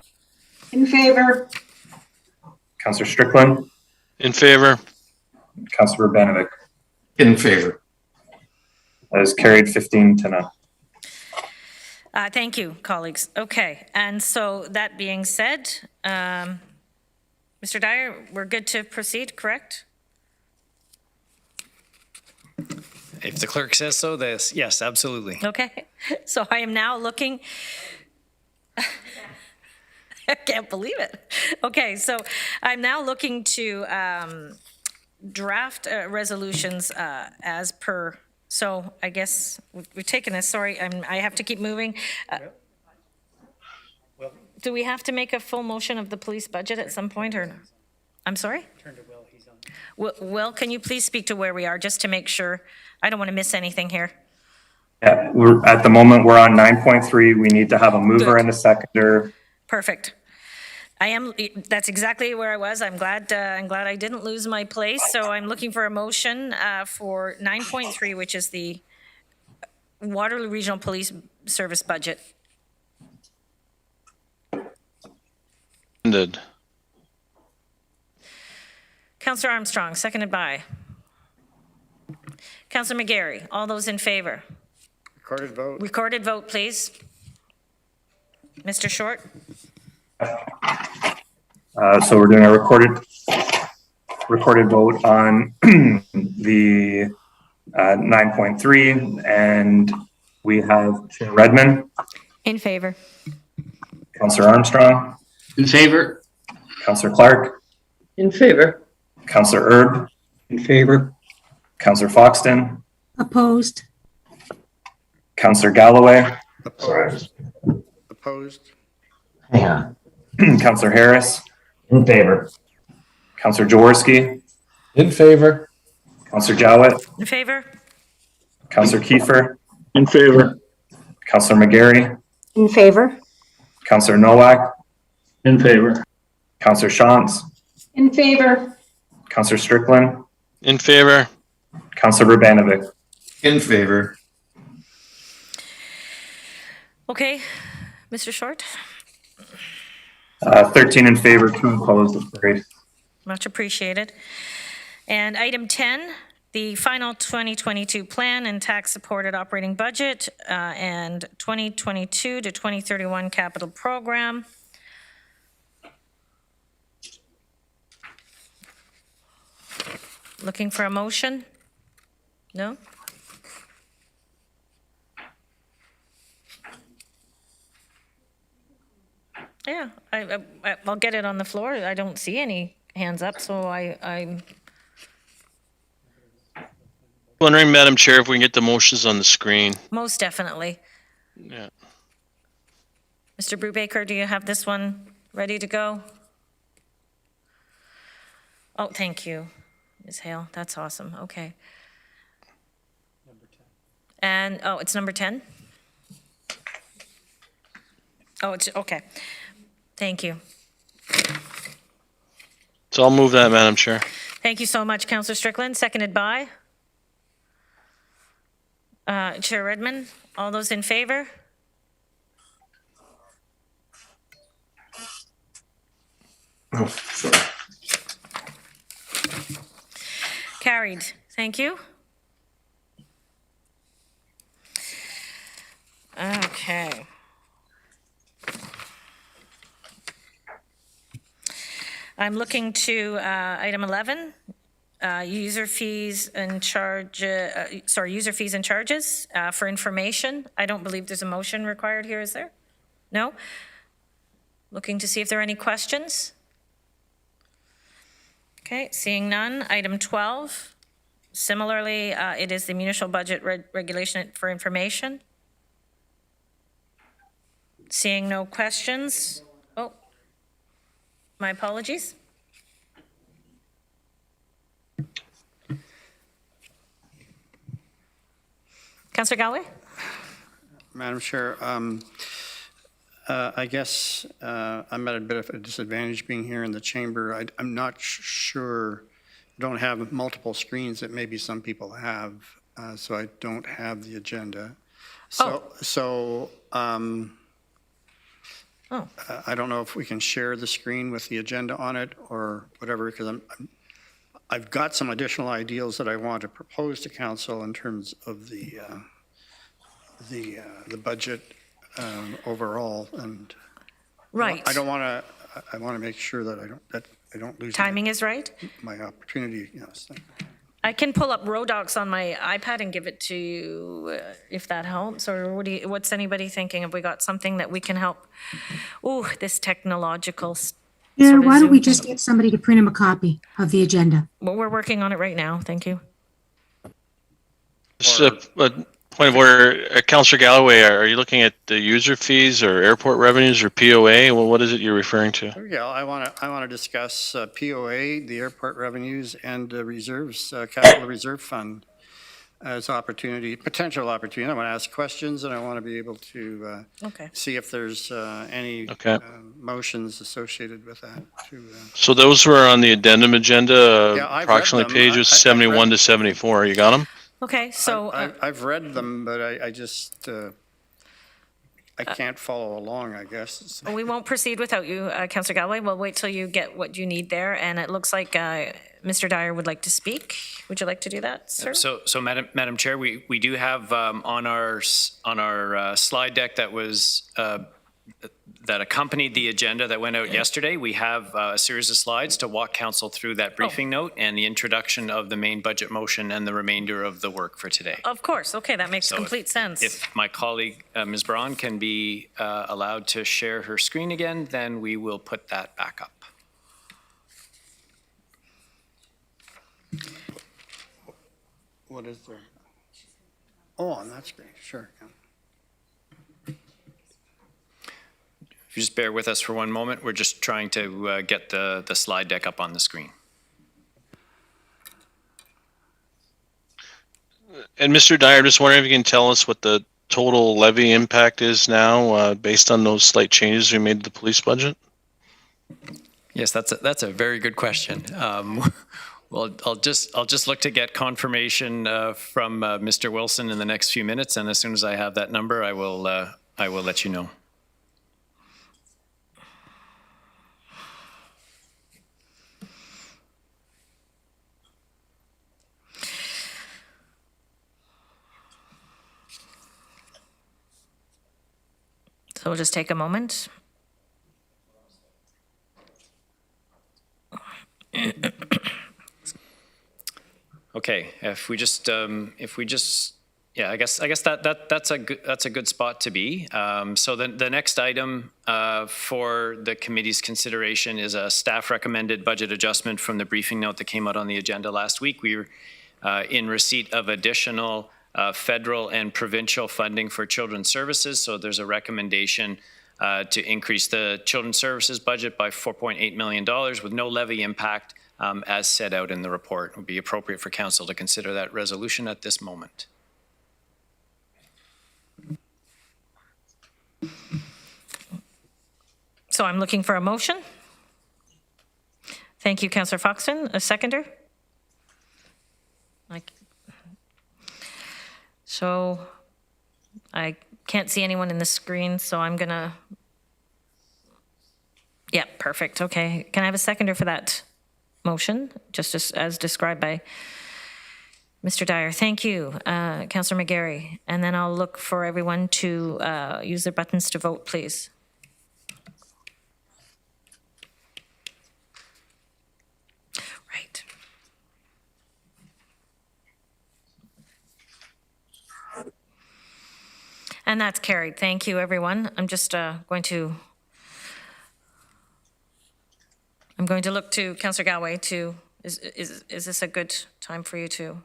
In favor. Councillor Strickland. In favor. Councillor Vrbanovic. In favor. That is carried 15-0. Thank you, colleagues. Okay, and so that being said, Mr. Dyer, we're good to proceed, correct? If the clerk says so, yes, absolutely. Okay, so I am now looking. I can't believe it. Okay, so I'm now looking to draft resolutions as per. So I guess we've taken this. Sorry, I have to keep moving. Do we have to make a full motion of the police budget at some point, or? I'm sorry? Turn to Will, he's on. Will, can you please speak to where we are, just to make sure? I don't want to miss anything here. Yeah, at the moment, we're on 9.3. We need to have a mover Good. and a seconder. Perfect. That's exactly where I was. I'm glad I didn't lose my place. So I'm looking for a motion for 9.3, which is the Waterloo Regional Police Service budget. Ended. Councillor Armstrong, seconded by. Councillor McGarry, all those in favor? Recorded vote. Recorded vote, please. Mr. Short? So we're doing a recorded vote on the 9.3, and we have Chair Redmond, In favor. Councillor Armstrong, In favor? Councillor Clark, In favor. Councillor Erb, In favor? Councillor Foxton, Opposed? Councillor Galloway, Opposed. Opposed. Hang on. Councillor Harris, In favor. Councillor Jaworski, In favor? Councillor Jowett, In favor? Councillor Kiefer, In favor. Councillor McGarry, In favor? Councillor Nowak, In favor. Councillor Shantz, In favor? Councillor Strickland, In favor? Councillor Vrbanovic. In favor. Okay, Mr. Short, 13 in favor, 2 opposed, it's carried. much appreciated. And item 10, the final 2022 plan and tax-supported operating budget and 2022 to 2031 capital program. Looking for a motion? No? Yeah, I'll get it on the floor. I don't see any hands up, so I'm Wondering, Madam Chair, if we can get the motions on the screen. most definitely. Yeah. Mr. Brubaker, do you have this one ready to go? Oh, thank you, Ms. Hale. That's awesome. Okay. Number 10. And, oh, it's number 10? Oh, it's, okay. Thank you. So I'll move that, Madam Chair. Thank you so much, Councillor Strickland. Seconded by? Chair Redmond, all those in favor? Oh, sorry. Carried. Thank you. Okay. I'm looking to item 11, user fees and user fees and charges for information. I don't believe there's a motion required here, is there? No? Looking to see if there are any questions. Okay, seeing none. Item 12, similarly, it is the municipal budget regulation for information. Seeing no questions. Oh, my apologies. Councillor Galloway? Madam Chair, I guess I'm at a bit of a disadvantage being here in the chamber. I'm not sure, I don't have multiple screens that maybe some people have, so I don't have the agenda. I don't know if we can share the screen with the agenda on it or whatever, because I've got some additional ideas that I want to propose to council in terms of the budget overall, and right. I don't want to. I want to make sure that I don't lose Timing is right. my opportunity, yes. I can pull up Rodocs on my iPad and give it to you if that helps, or what's anybody thinking? Have we got something that we can help? Ooh, this technological. Yeah, why don't we just get somebody to print him a copy of the agenda? Well, we're working on it right now. Thank you. Just a point of order, Councillor Galloway, are you looking at the user fees or airport revenues or POA? Well, what is it you're referring to? Yeah, I want to discuss POA, the airport revenues, and reserves, capital reserve fund as potential opportunity. I want to ask questions, and I want to be able to see if there's any motions associated with that. So those were on the addendum agenda, Yeah, I've read approximately them. pages I've 71 to 74. You got them? Okay, so I've read them, but I just I can't follow along, I guess. we won't proceed without you, Councillor Galloway. We'll wait till you get what you need there. And it looks like Mr. Dyer would like to speak. Would you like to do that, sir? So Madam Chair, we do have on our slide deck that was that accompanied the agenda that went out yesterday. We have a series of slides to walk council through that briefing note and the introduction of the main budget motion and the remainder of the work for today. Of course. Okay, that makes complete sense. If my colleague, Ms. Braun, can be allowed to share her screen again, then we will put that back up. What is there? Oh, on that screen, sure. Yeah. If you just bear with us for one moment, we're just trying to get the slide deck up on the screen. And Mr. Dyer, just wondering if you can tell us what the total levy impact is now based on those slight changes we made to the police budget? Yes, that's a very good question. Well, I'll just look to get confirmation from Mr. Wilson in the next few minutes, and as soon as I have that number, I will let you know. So we'll just take a moment. Okay, if we just, yeah, I guess that's a good spot to be. So the next item for the committee's consideration is a staff recommended budget adjustment from the briefing note that came out on the agenda last week. We were in receipt of additional federal and provincial funding for children's services. So there's a recommendation to increase the children's services budget by $4.8 million with no levy impact as set out in the report. It would be appropriate for council to consider that resolution at this moment. So I'm looking for a motion. Thank you, Councillor Foxton. A seconder? So I can't see anyone in the screen, so I'm gonna, yeah, perfect, okay. Can I have a seconder for that motion, just as described by Mr. Dyer? Thank you, Councillor McGarry. And then I'll look for everyone to use their buttons to vote, please. Right. And that's carried. Thank you, everyone. I'm just going to look to Councillor Galloway to, is this a good time for you to?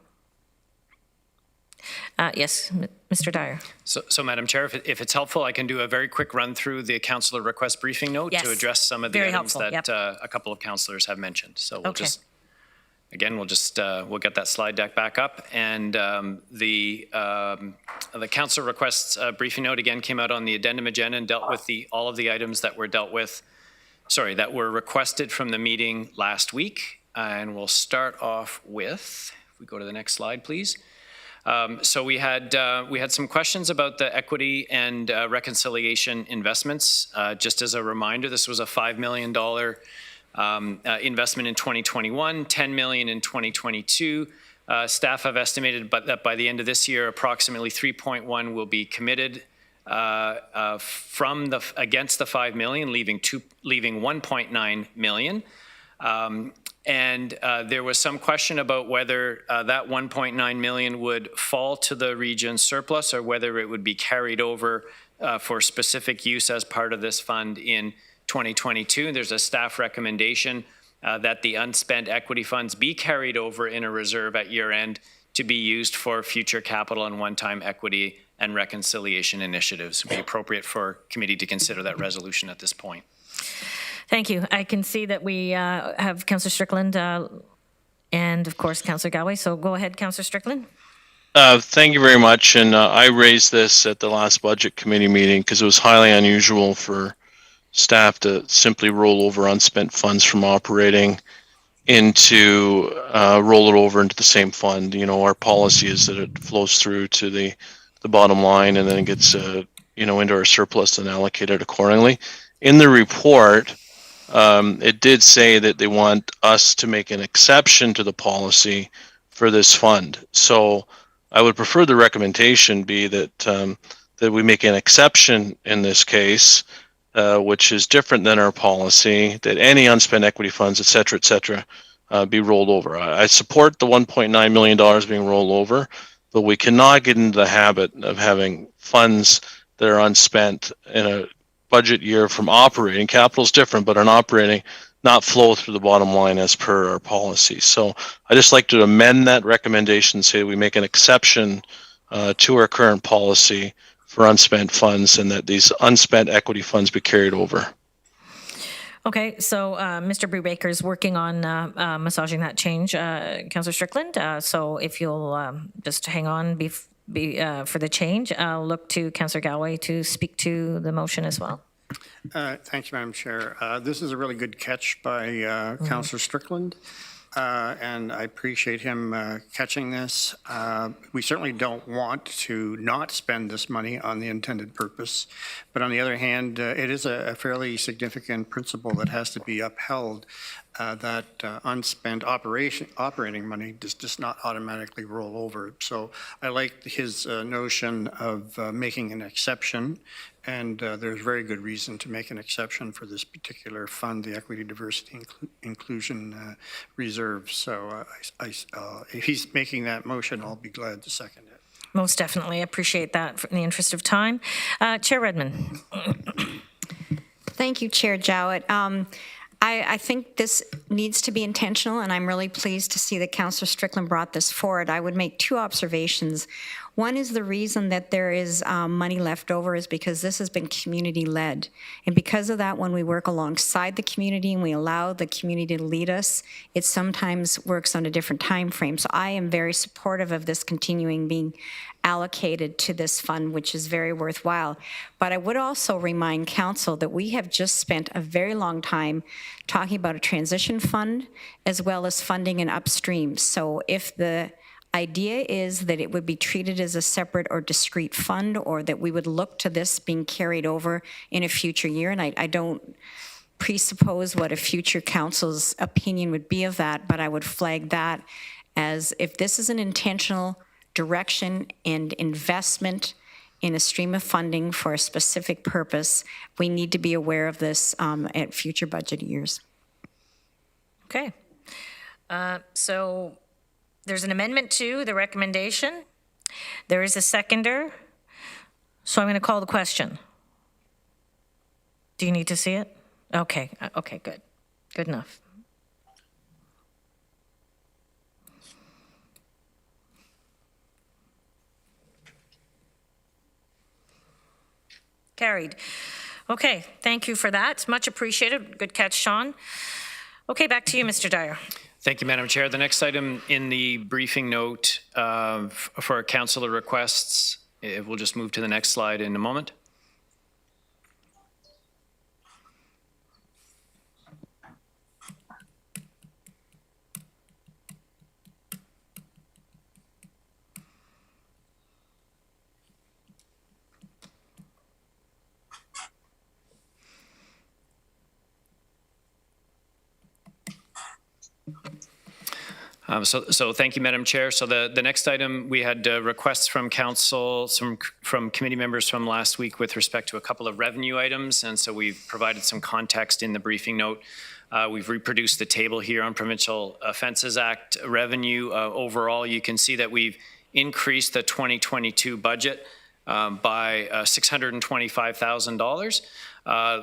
Yes, Mr. Dyer. So Madam Chair, if it's helpful, I can do a very quick run through the councillor request briefing note to address some of the items that a couple of councillors have mentioned. So we'll just, again, we'll get that slide deck back up, and the council requests briefing note again came out on the addendum agenda and dealt with all of the items that were that were requested from the meeting last week. And we'll start off with, if we go to the next slide, please. So we had some questions about the equity and reconciliation investments. Just as a reminder, this was a $5 million investment in 2021, $10 million in 2022. Staff have estimated that by the end of this year, approximately 3.1 will be committed against the $5 million, leaving $1.9 million. And there was some question about whether that 1.9 million would fall to the region's surplus or whether it would be carried over for specific use as part of this fund in 2022. There's a staff recommendation that the unspent equity funds be carried over in a reserve at year end to be used for future capital and one-time equity and reconciliation initiatives. It would be appropriate for committee to consider that resolution at this point. Thank you. I can see that we have Councillor Strickland and, of course, Councillor Galloway. So go ahead, Councillor Strickland. Thank you very much. And I raised this at the last budget committee meeting because it was highly unusual for staff to simply roll over unspent funds from operating into roll it over into the same fund. You know, our policy is that it flows through to the bottom line and then it gets into our surplus and allocated accordingly. In the report, it did say that they want us to make an exception to the policy for this fund. So I would prefer the recommendation be that that we make an exception in this case, which is different than our policy, that any unspent equity funds, et cetera, be rolled over. I support the $1.9 million being rolled over, but we cannot get into the habit of having funds that are unspent in a budget year from operating. Capital is different, but an operating not flow through the bottom line as per our policy. So I just like to amend that recommendation and say we make an exception to our current policy for unspent funds and that these unspent equity funds be carried over. Okay, so Mr. Brubaker is working on massaging that change, Councillor Strickland. So if you'll just hang on for the change, I'll look to Councillor Galloway to speak to the motion as well. Thank you, Madam Chair. This is a really good catch by Councillor Strickland, and I appreciate him catching this. We certainly don't want to not spend this money on the intended purpose, but on the other hand, it is a fairly significant principle that has to be upheld, that unspent operating money does not automatically roll over. So I like his notion of making an exception, and there's very good reason to make an exception for this particular fund, the Equity, Diversity, Inclusion Reserve. So if he's making that motion, I'll be glad to second it. Most definitely. Appreciate that in the interest of time. Chair Redmond. Thank you, Chair Jowett. I think this needs to be intentional, and I'm really pleased to see that Councillor Strickland brought this forward. I would make two observations. One is the reason that there is money left over is because this has been community-led. And because of that, when we work alongside the community and we allow the community to lead us, it sometimes works on a different time frame. So I am very supportive of this continuing being allocated to this fund, which is very worthwhile. But I would also remind Council that we have just spent a very long time talking about a transition fund as well as funding an upstream. So if the idea is that it would be treated as a separate or discrete fund, or that we would look to this being carried over in a future year, and I don't presuppose what a future council's opinion would be of that, but I would flag that as if this is an intentional direction and investment in a stream of funding for a specific purpose, we need to be aware of this at future budget years. Okay. So there's an amendment to the recommendation. There is a seconder. So I'm going to call the question. Do you need to see it? Okay. Okay, good. Good enough. Carried. Okay, thank you for that. Much appreciated. Good catch, Sean. Okay, back to you, Mr. Dyer. Thank you, Madam Chair. The next item in the briefing note for councillor requests, we'll just move to the next slide in a moment. So thank you, Madam Chair. So the next item, we had requests from council, from committee members from last week with respect to a couple of revenue items. And so we've provided some context in the briefing note. We've reproduced the table here on Provincial Offences Act revenue. Overall, you can see that we've increased the 2022 budget by $625,000.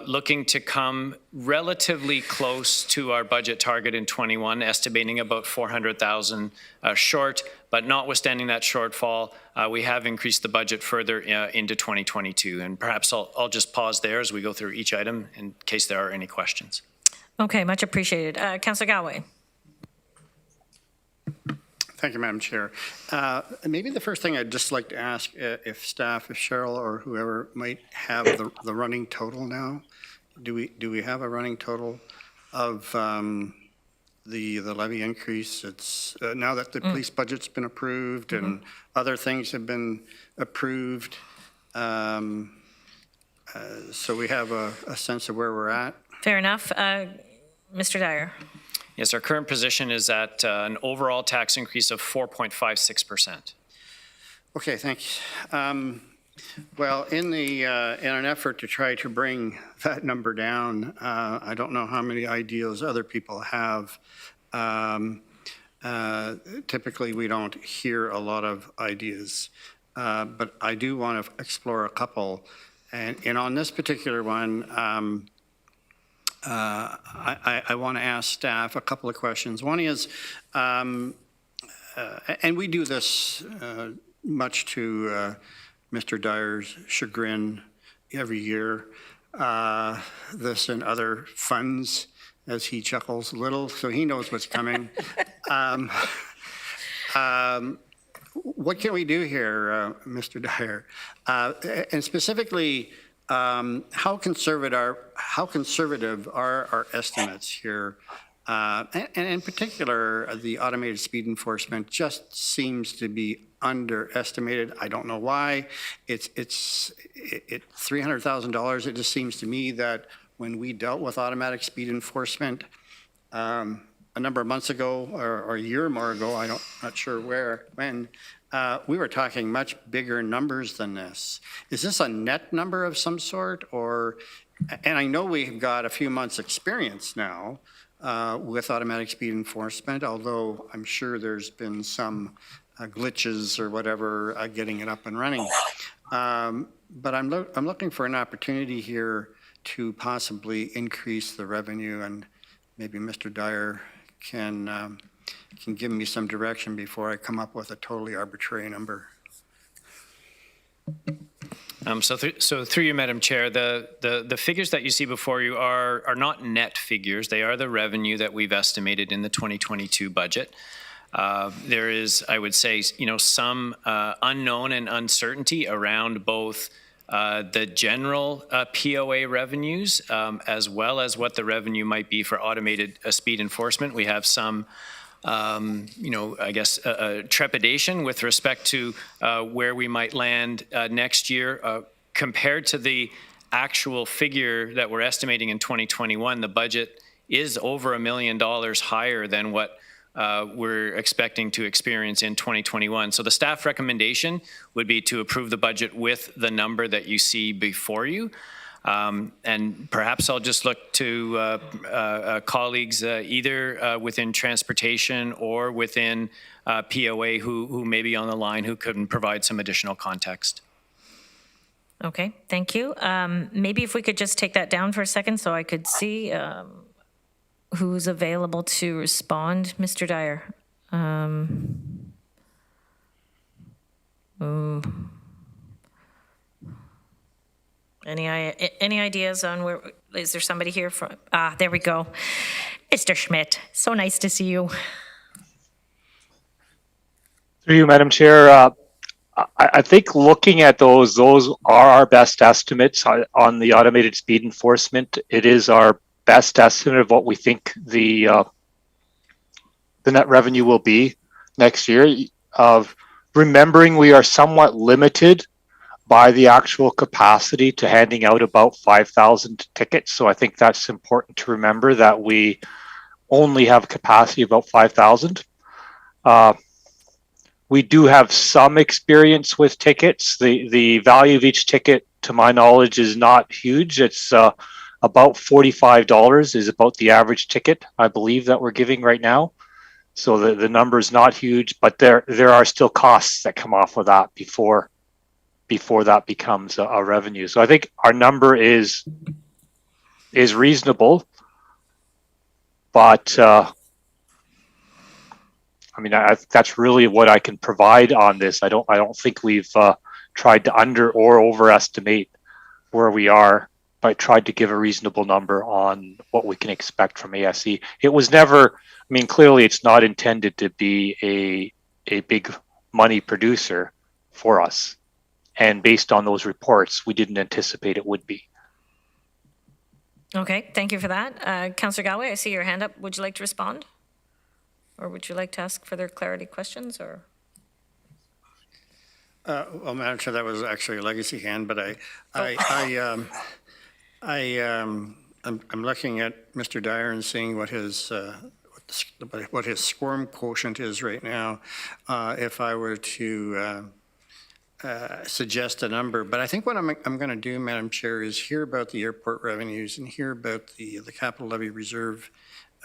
Looking to come relatively close to our budget target in 21, estimating about 400,000 short, but notwithstanding that shortfall, we have increased the budget further into 2022. And perhaps I'll just pause there as we go through each item in case there are any questions. Okay, much appreciated. Councillor Galloway. Thank you, Madam Chair. Maybe the first thing I'd just like to ask if staff, if Cheryl or whoever might have the running total now. Do we have a running total of the levy increase? It's now that the police budget's been approved and other things have been approved. So we have a sense of where we're at. Fair enough. Mr. Dyer. Yes, our current position is at an overall tax increase of 4.56%. Okay, thanks. Well, in an effort to try to bring that number down, I don't know how many ideas other people have. Typically, we don't hear a lot of ideas, but I do want to explore a couple. And on this particular one, I want to ask staff a couple of questions. One is, and we do this much to Mr. Dyer's chagrin every year, this and other funds, as he chuckles a little, so he knows what's coming. What can we do here, Mr. Dyer? And specifically, how conservative are our estimates here? And in particular, the automated speed enforcement just seems to be underestimated. I don't know why. It's $300,000. It just seems to me that when we dealt with automatic speed enforcement a number of months ago or a year or more ago, not sure when, we were talking much bigger numbers than this. Is this a net number of some sort, and I know we've got a few months experience now with automatic speed enforcement, although I'm sure there's been some glitches or whatever getting it up and running. But I'm looking for an opportunity here to possibly increase the revenue, and maybe Mr. Dyer can give me some direction before I come up with a totally arbitrary number. So through you, Madam Chair, the figures that you see before you are not net figures. They are the revenue that we've estimated in the 2022 budget. There is, I would say, some unknown and uncertainty around both the general POA revenues as well as what the revenue might be for automated speed enforcement. We have some I guess, trepidation with respect to where we might land next year. Compared to the actual figure that we're estimating in 2021, the budget is over $1 million higher than what we're expecting to experience in 2021. So the staff recommendation would be to approve the budget with the number that you see before you. And perhaps I'll just look to colleagues either within transportation or within POA who may be on the line who could provide some additional context. Okay, thank you. Maybe if we could just take that down for a second so I could see who's available to respond. Mr. Dyer. Any ideas on where, is there somebody here from, there we go. Mr. Schmidt, so nice to see you. Through you, Madam Chair, I think looking at those are our best estimates on the automated speed enforcement. It is our best estimate of what we think the net revenue will be next year. Remembering we are somewhat limited by the actual capacity to handing out about 5,000 tickets. So I think that's important to remember, that we only have capacity about 5,000. We do have some experience with tickets. The value of each ticket, to my knowledge, is not huge. It's about $45 is about the average ticket, I believe, that we're giving right now. So the number is not huge, but there are still costs that come off of that before that becomes a revenue. So I think our number is reasonable, but I mean, that's really what I can provide on this. I don't think we've tried to under or overestimate where we are, but tried to give a reasonable number on what we can expect from ASE. It was never, I mean, clearly it's not intended to be a big money producer for us. And based on those reports, we didn't anticipate it would be. Okay, thank you for that. Councillor Galloway, I see your hand up. Would you like to respond? Or would you like to ask further clarity questions, or? Well, Madam Chair, that was actually a legacy hand, but I'm looking at Mr. Dyer and seeing what his squirm quotient is right now. If I were to suggest a number, but I think what I'm going to do, Madam Chair, is hear about the airport revenues and hear about the capital levy reserve,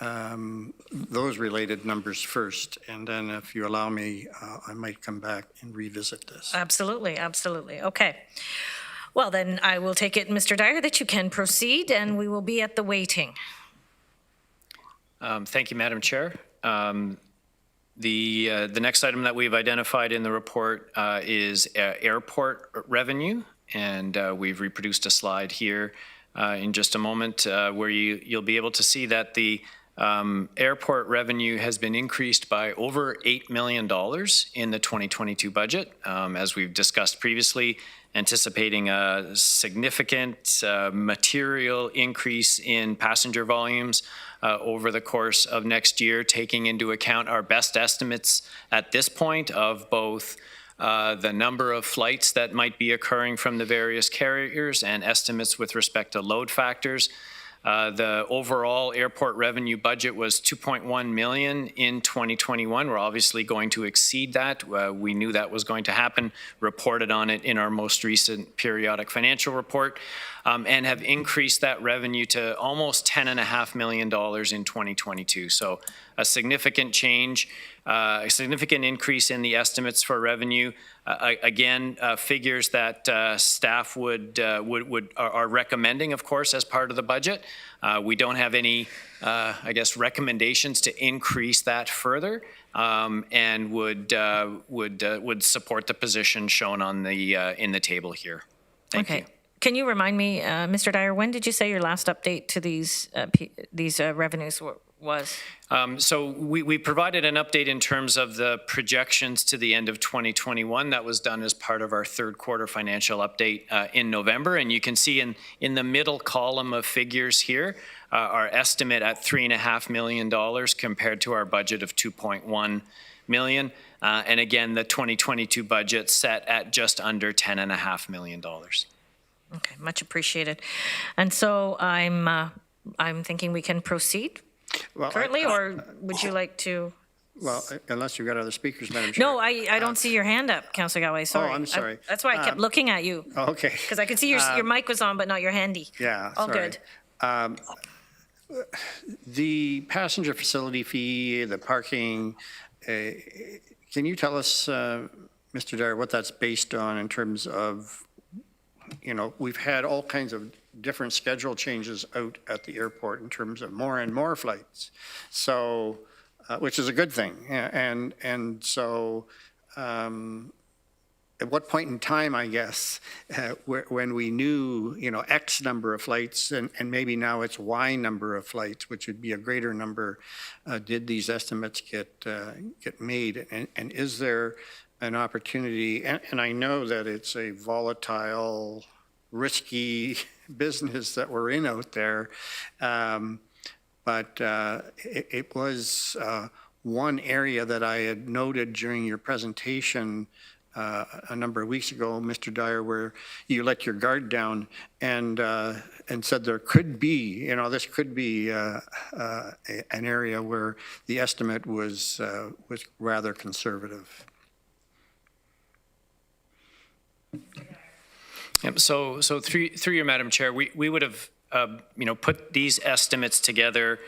those related numbers first, and then if you allow me, I might come back and revisit this. Absolutely, absolutely. Okay. Well, then I will take it, Mr. Dyer, that you can proceed, and we will be at the waiting. Thank you, Madam Chair. The next item that we've identified in the report is airport revenue, and we've reproduced a slide here in just a moment where you'll be able to see that the airport revenue has been increased by over $8 million in the 2022 budget, as we've discussed previously, anticipating a significant material increase in passenger volumes over the course of next year, taking into account our best estimates at this point of both the number of flights that might be occurring from the various carriers and estimates with respect to load factors. The overall airport revenue budget was $2.1 million in 2021. We're obviously going to exceed that. We knew that was going to happen, reported on it in our most recent periodic financial report, and have increased that revenue to almost $10.5 million in 2022. So a significant change, a significant increase in the estimates for revenue. Again, figures that staff are recommending, of course, as part of the budget. We don't have any, I guess, recommendations to increase that further, and would support the position shown on the in the table here. Thank you. Can you remind me, Mr. Dyer, when did you say your last update to these revenues was? So we provided an update in terms of the projections to the end of 2021. That was done as part of our third quarter financial update in November. And you can see in the middle column of figures here, our estimate at $3.5 million compared to our budget of $2.1 million. And again, the 2022 budget set at just under $10.5 million. Okay, much appreciated. And so I'm thinking we can proceed. Well, currently, or would you like to? Well, unless you've got other speakers, Madam Chair. No, I don't see your hand up, Councillor Galloway. Sorry. Oh, I'm sorry. That's why I kept looking at you. Oh, okay. Because I could see your mic was on, but not your handy. Yeah, all sorry. Good. The passenger facility fee, the parking, can you tell us, Mr. Dyer, what that's based on in terms of, you know, we've had all kinds of different schedule changes out at the airport in terms of more and more flights. So, which is a good thing. And so, at what point in time, I guess, when we knew, you know, X number of flights and maybe now it's Y number of flights, which would be a greater number, did these estimates get made? And is there an opportunity, and I know that it's a volatile, risky business that we're in out there, but it was one area that I had noted during your presentation a number of weeks ago, Mr. Dyer, where you let your guard down and said there could be, this could be an area where the estimate was rather conservative. Yep. So through you, Madam Chair, we would have put these estimates together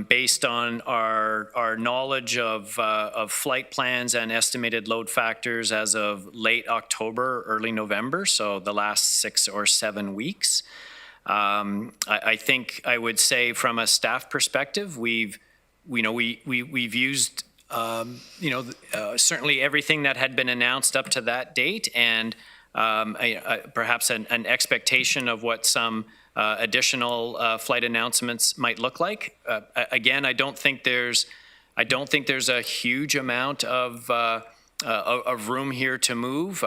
based on our knowledge of flight plans and estimated load factors as of late October, early November, so the last 6 or 7 weeks. I think I would say from a staff perspective, we've used certainly everything that had been announced up to that date, and perhaps an expectation of what some additional flight announcements might look like. Again, I don't think there's a huge amount of room here to move.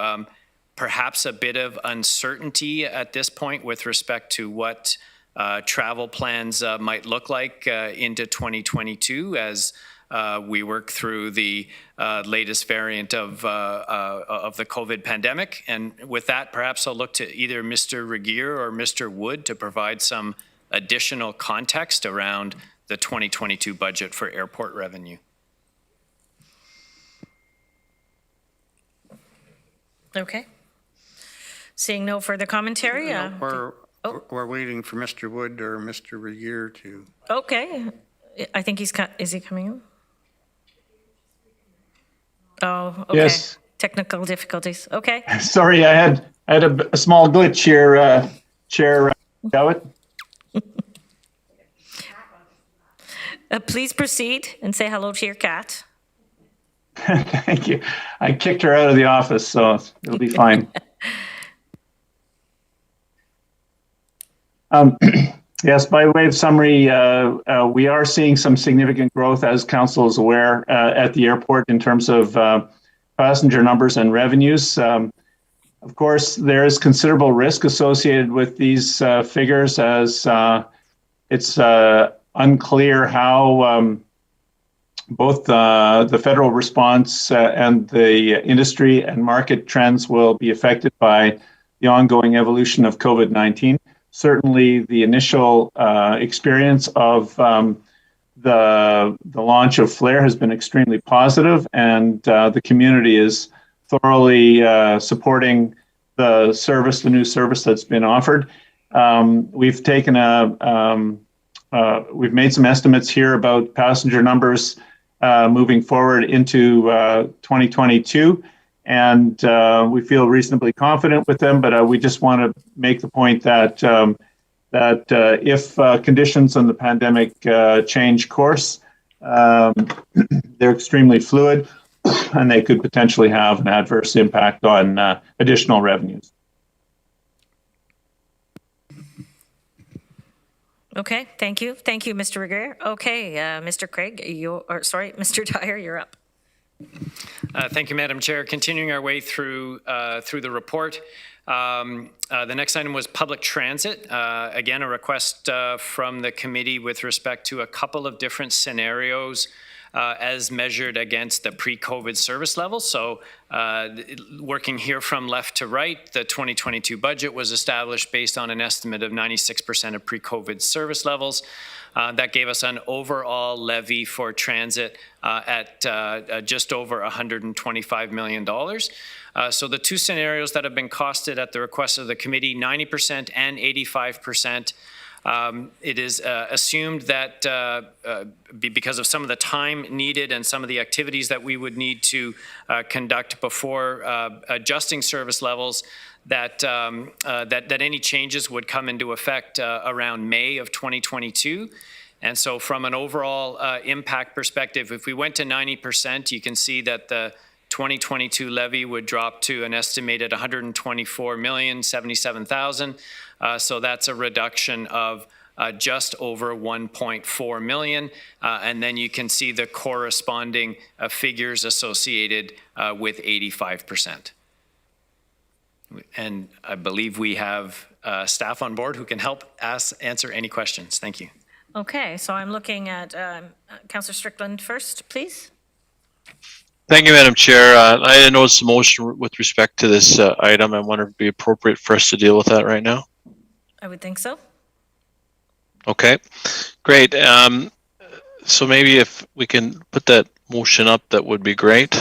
Perhaps a bit of uncertainty at this point with respect to what travel plans might look like into 2022 as we work through the latest variant of the COVID pandemic. And with that, perhaps I'll look to either Mr. Regier or Mr. Wood to provide some additional context around the 2022 budget for airport revenue. Okay. Seeing no further commentary. We're waiting for Mr. Wood or Mr. Regier to. Okay. I think is he coming in? Oh, okay. Yes. Technical difficulties. Okay. Sorry, I had a small glitch here, Chair Jowett. Please proceed and say hello to your cat. Thank you. I kicked her out of the office, so it'll be fine. Yes, by way of summary, we are seeing some significant growth, as Council is aware, at the airport in terms of passenger numbers and revenues. Of course, there is considerable risk associated with these figures, as it's unclear how both the federal response and the industry and market trends will be affected by the ongoing evolution of COVID-19. Certainly, the initial experience of the launch of Flair has been extremely positive, and the community is thoroughly supporting the new service that's been offered. We've taken we've made some estimates here about passenger numbers moving forward into 2022. And we feel reasonably confident with them, but we just want to make the point that if conditions on the pandemic change course, they're extremely fluid, and they could potentially have an adverse impact on additional revenues. Okay, thank you. Thank you, Mr. Regier. Okay, Mr. Craig, Mr. Dyer, you're up. Thank you, Madam Chair. Continuing our way through the report. The next item was public transit. Again, a request from the committee with respect to a couple of different scenarios as measured against the pre-COVID service levels. So working here from left to right, the 2022 budget was established based on an estimate of 96% of pre-COVID service levels. That gave us an overall levy for transit at just over $125 million. So the two scenarios that have been costed at the request of the committee, 90% and 85%. It is assumed that because of some of the time needed and some of the activities that we would need to conduct before adjusting service levels, that any changes would come into effect around May of 2022. And so from an overall impact perspective, if we went to 90%, you can see that the 2022 levy would drop to an estimated $124,077,000. So that's a reduction of just over 1.4 million. And then you can see the corresponding figures associated with 85%. And I believe we have staff on board who can help us answer any questions. Thank you. Okay, so I'm looking at Councillor Strickland first, please. Thank you, Madam Chair. I didn't notice the motion with respect to this item. I wonder if it'd be appropriate for us to deal with that right now. I would think so. Okay, great. So maybe if we can put that motion up, that would be great.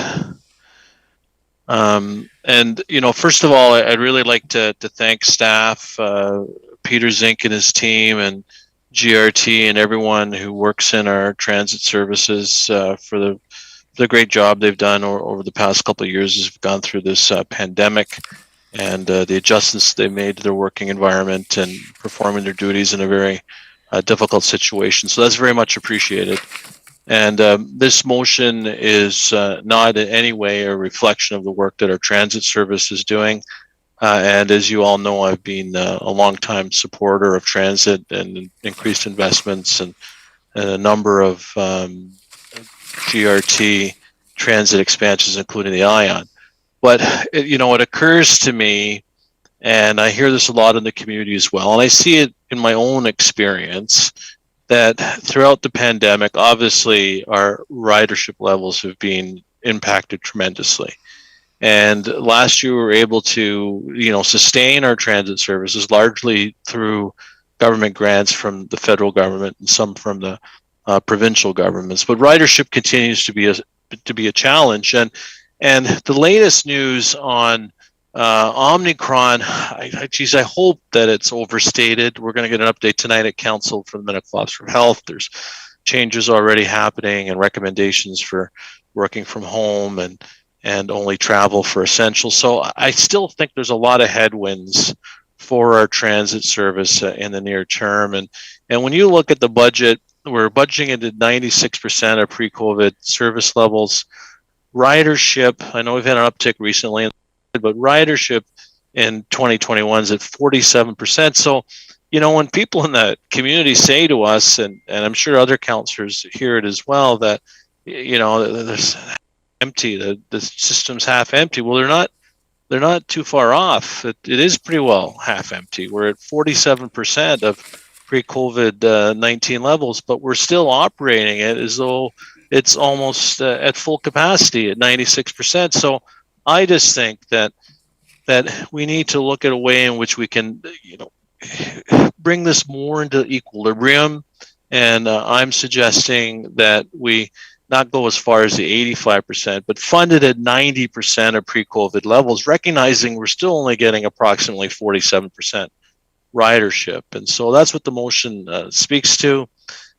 And, you know, first of all, I'd really like to thank staff, Peter Zink and his team, and GRT and everyone who works in our transit services for the great job they've done over the past couple of years as we've gone through this pandemic, and the adjustments they made to their working environment and performing their duties in a very difficult situation. So that's very much appreciated. And this motion is not in any way a reflection of the work that our transit service is doing. And as you all know, I've been a longtime supporter of transit and increased investments and a number of GRT transit expansions, including the ION. But, you know, it occurs to me, and I hear this a lot in the community as well, and I see it in my own experience, that throughout the pandemic, obviously our ridership levels have been impacted tremendously. And last year we were able to, you know, sustain our transit services largely through government grants from the federal government and some from the provincial governments. But ridership continues to be a challenge. And the latest news on Omicron, I hope that it's overstated. We're going to get an update tonight at Council from the Medical Officer of Health. There's changes already happening and recommendations for working from home and only travel for essential. So I still think there's a lot of headwinds for our transit service in the near term. And when you look at the budget, we're budgeting it at 96% of pre-COVID service levels. Ridership, I know we've had an uptick recently, but ridership in 2021 is at 47%. So, you know, when people in the community say to us, and I'm sure other councillors hear it as well, that, you know, there's empty, the system's half empty. Well, they're not too far off. It is pretty well half empty. We're at 47% of pre-COVID-19 levels, but we're still operating it as though it's almost at full capacity at 96%. So I just think that we need to look at a way in which we can, you know, bring this more into equilibrium. And I'm suggesting that we not go as far as the 85%, but fund it at 90% of pre-COVID levels, recognizing we're still only getting approximately 47% ridership. And so that's what the motion speaks to.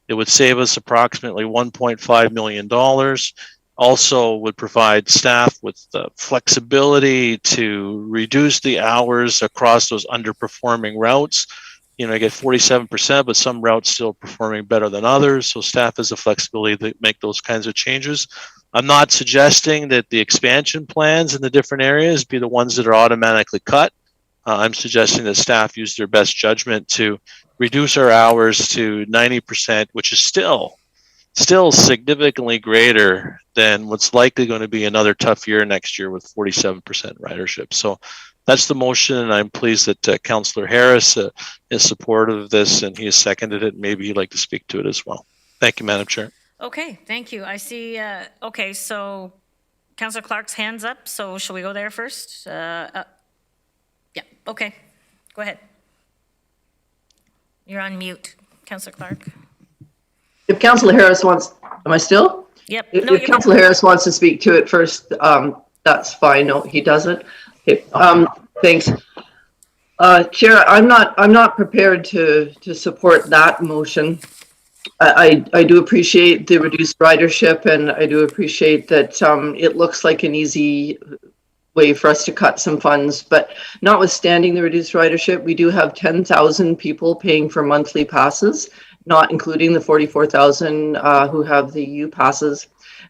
It would save us approximately $1.5 million. Also would provide staff with the flexibility to reduce the hours across those underperforming routes. You know, I get 47%, but some routes still performing better than others. So staff has the flexibility to make those kinds of changes. I'm not suggesting that the expansion plans in the different areas be the ones that are automatically cut. I'm suggesting that staff use their best judgment to reduce our hours to 90%, which is still significantly greater than what's likely going to be another tough year next year with 47% ridership. So that's the motion, and I'm pleased that Councillor Harris is supportive of this, and he has seconded it. Maybe he'd like to speak to it as well. Thank you, Madam Chair. Okay, thank you. I see, okay, so Councillor Clark's hand's up, so shall we go there first? Yeah, okay, go ahead. You're on mute, Councillor Clark. If Councillor Harris wants, am I still? Yep. If Councillor Harris wants to speak to it first, that's fine. No, he doesn't. Okay, thanks. Chair, I'm not prepared to support that motion. I do appreciate the reduced ridership, and I do appreciate that it looks like an easy way for us to cut some funds, but notwithstanding the reduced ridership, we do have 10,000 people paying for monthly passes, not including the 44,000 who have the U passes.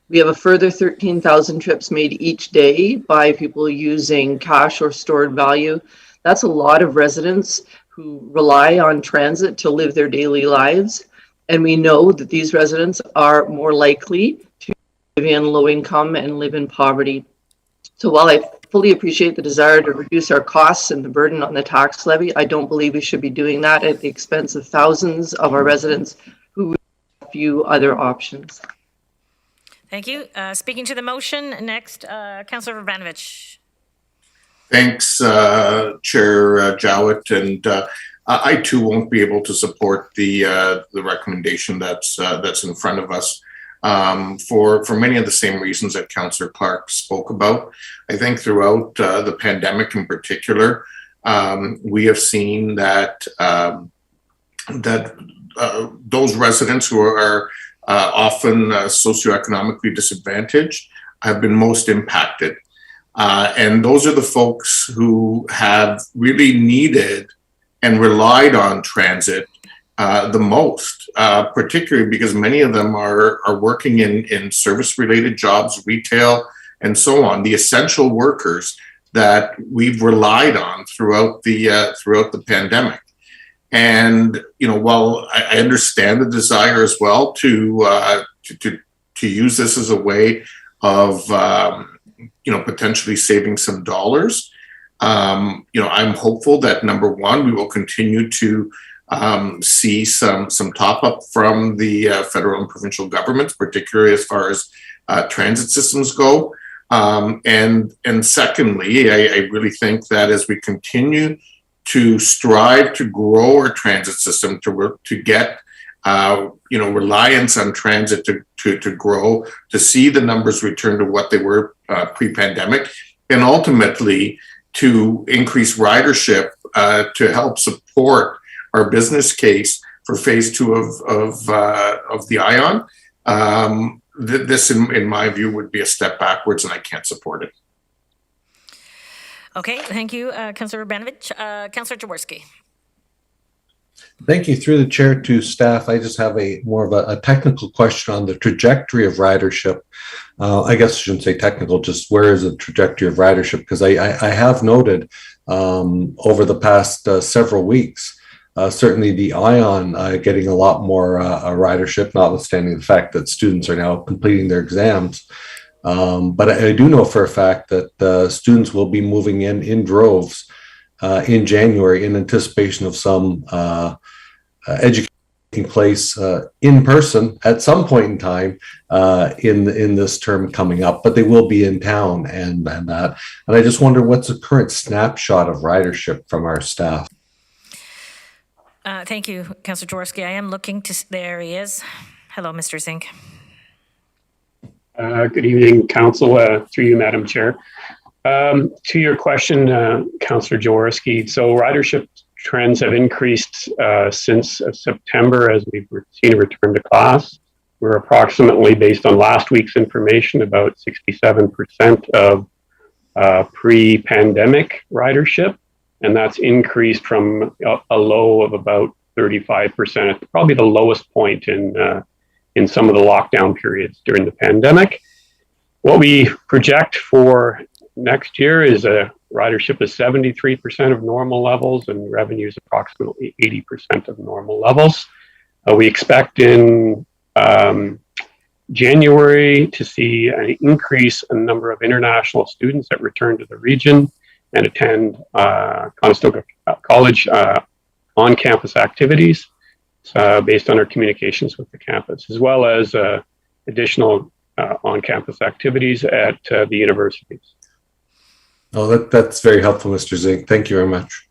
We have a further 13,000 trips made each day by people using cash or stored value. That's a lot of residents who rely on transit to live their daily lives. And we know that these residents are more likely to live in low income and live in poverty. So while I fully appreciate the desire to reduce our costs and the burden on the tax levy, I don't believe we should be doing that at the expense of thousands of our residents who have few other options. Thank you. Speaking to the motion, next, Councillor Vrbanovic. Thanks, Chair Jowett, and I too won't be able to support the recommendation that's in front of us for many of the same reasons that Councillor Clark spoke about. I think throughout the pandemic in particular, we have seen that those residents who are often socioeconomically disadvantaged have been most impacted. And those are the folks who have really needed and relied on transit the most, particularly because many of them are working in service-related jobs, retail, and so on, the essential workers that we've relied on throughout the pandemic. And while I understand the desire as well to use this as a way of potentially saving some dollars, I'm hopeful that number one, we will continue to see some top up from the federal and provincial governments, particularly as far as transit systems go. And secondly, I really think that as we continue to strive to grow our transit system, to get reliance on transit to grow, to see the numbers return to what they were pre-pandemic, and ultimately to increase ridership to help support our business case for phase 2 of the ION. This, in my view, would be a step backwards, and I can't support it. Okay, thank you, Councillor Vrbanovic. Councillor Jaworski. Thank you. Through the chair to staff, I just have more of a technical question on the trajectory of ridership. I guess I shouldn't say technical, just where is the trajectory of ridership? Because I have noted over the past several weeks, certainly the ION getting a lot more ridership, notwithstanding the fact that students are now completing their exams. But I do know for a fact that students will be moving in droves in January in anticipation of some education taking place in person at some point in time in this term coming up, but they will be in town and that. And I just wonder what's the current snapshot of ridership from our staff. Thank you, Councillor Jaworski. I am looking to, there he is. Hello, Mr. Zink. Good evening, Council, through you, Madam Chair. To your question, Councillor Jaworski, so ridership trends have increased since September as we've seen a return to class. We're approximately, based on last week's information, about 67% of pre-pandemic ridership, and that's increased from a low of about 35%, probably the lowest point in some of the lockdown periods during the pandemic. What we project for next year is a ridership of 73% of normal levels and revenues approximately 80% of normal levels. We expect in January to see an increase in the number of international students that return to the region and attend Conestoga College on-campus activities based on our communications with the campus, as well as additional on-campus activities at the universities. Oh, that's very helpful, Mr. Zink. Thank you very much.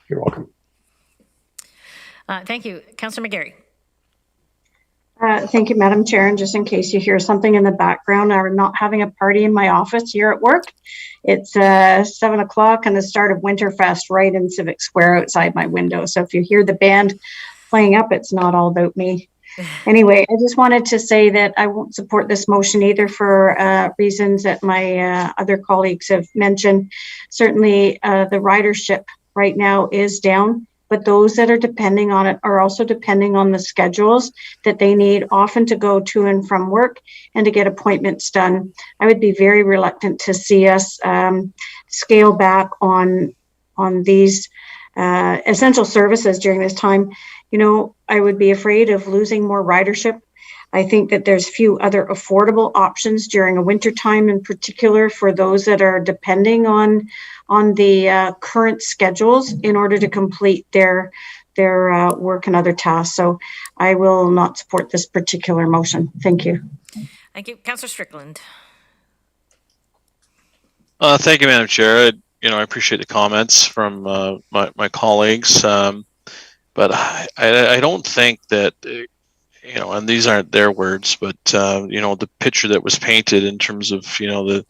You're welcome. Thank you. Councillor McGarry. Thank you, Madam Chair. And just in case you hear something in the background, I'm not having a party in my office here at work. It's 7 o'clock and the start of Winterfest right in Civic Square outside my window. So if you hear the band playing up, it's not all about me. Anyway, I just wanted to say that I won't support this motion either for reasons that my other colleagues have mentioned. Certainly, the ridership right now is down, but those that are depending on it are also depending on the schedules that they need often to go to and from work and to get appointments done. I would be very reluctant to see us scale back on these essential services during this time. You know, I would be afraid of losing more ridership. I think that there's few other affordable options during a winter time, in particular for those that are depending on the current schedules in order to complete their work and other tasks. So I will not support this particular motion. Thank you. Thank you. Councillor Strickland. Thank you, Madam Chair. I appreciate the comments from my colleagues, but I don't think that, and these aren't their words, but, the picture that was painted in terms of, the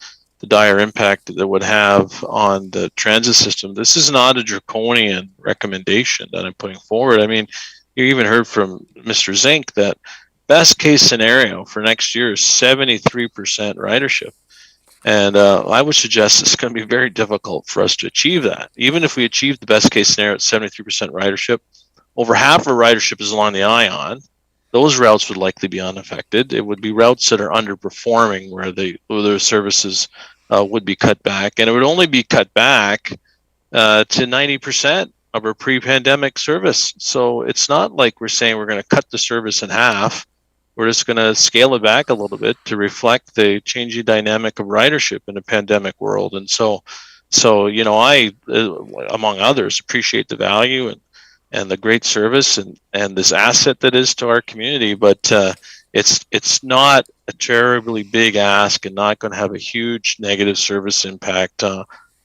dire impact that it would have on the transit system. This is not a draconian recommendation that I'm putting forward. I mean, you even heard from Mr. Zink that best case scenario for next year is 73% ridership. And I would suggest it's going to be very difficult for us to achieve that. Even if we achieve the best case scenario at 73% ridership, over half of ridership is along the ION. Those routes would likely be unaffected. It would be routes that are underperforming where their services would be cut back. And it would only be cut back to 90% of our pre-pandemic service. So it's not like we're saying we're going to cut the service in half. We're just going to scale it back a little bit to reflect the changing dynamic of ridership in a pandemic world. And so I, among others, appreciate the value and the great service and this asset that is to our community. But it's not a terribly big ask and not going to have a huge negative service impact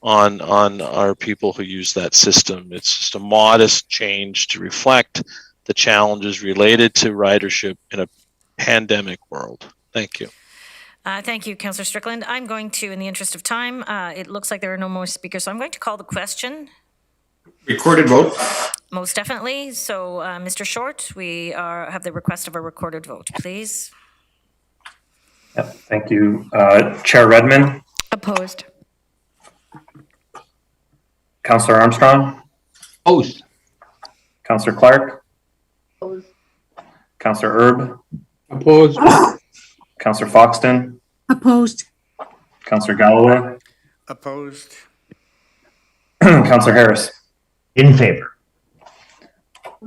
on our people who use that system. It's just a modest change to reflect the challenges related to ridership in a pandemic world. Thank you. Thank you, Councillor Strickland. I'm going to, in the interest of time, it looks like there are no more speakers, so I'm going to call the question. Recorded vote. Most definitely. So, Mr. Short, we have the request of a recorded vote, please. Yep, thank you. Chair Redmond. Opposed. Councillor Armstrong. Opposed. Councillor Clark. Opposed. Councillor Erb. Opposed. Councillor Foxton. Opposed. Councillor Galloway. Opposed. Councillor Harris. In favor.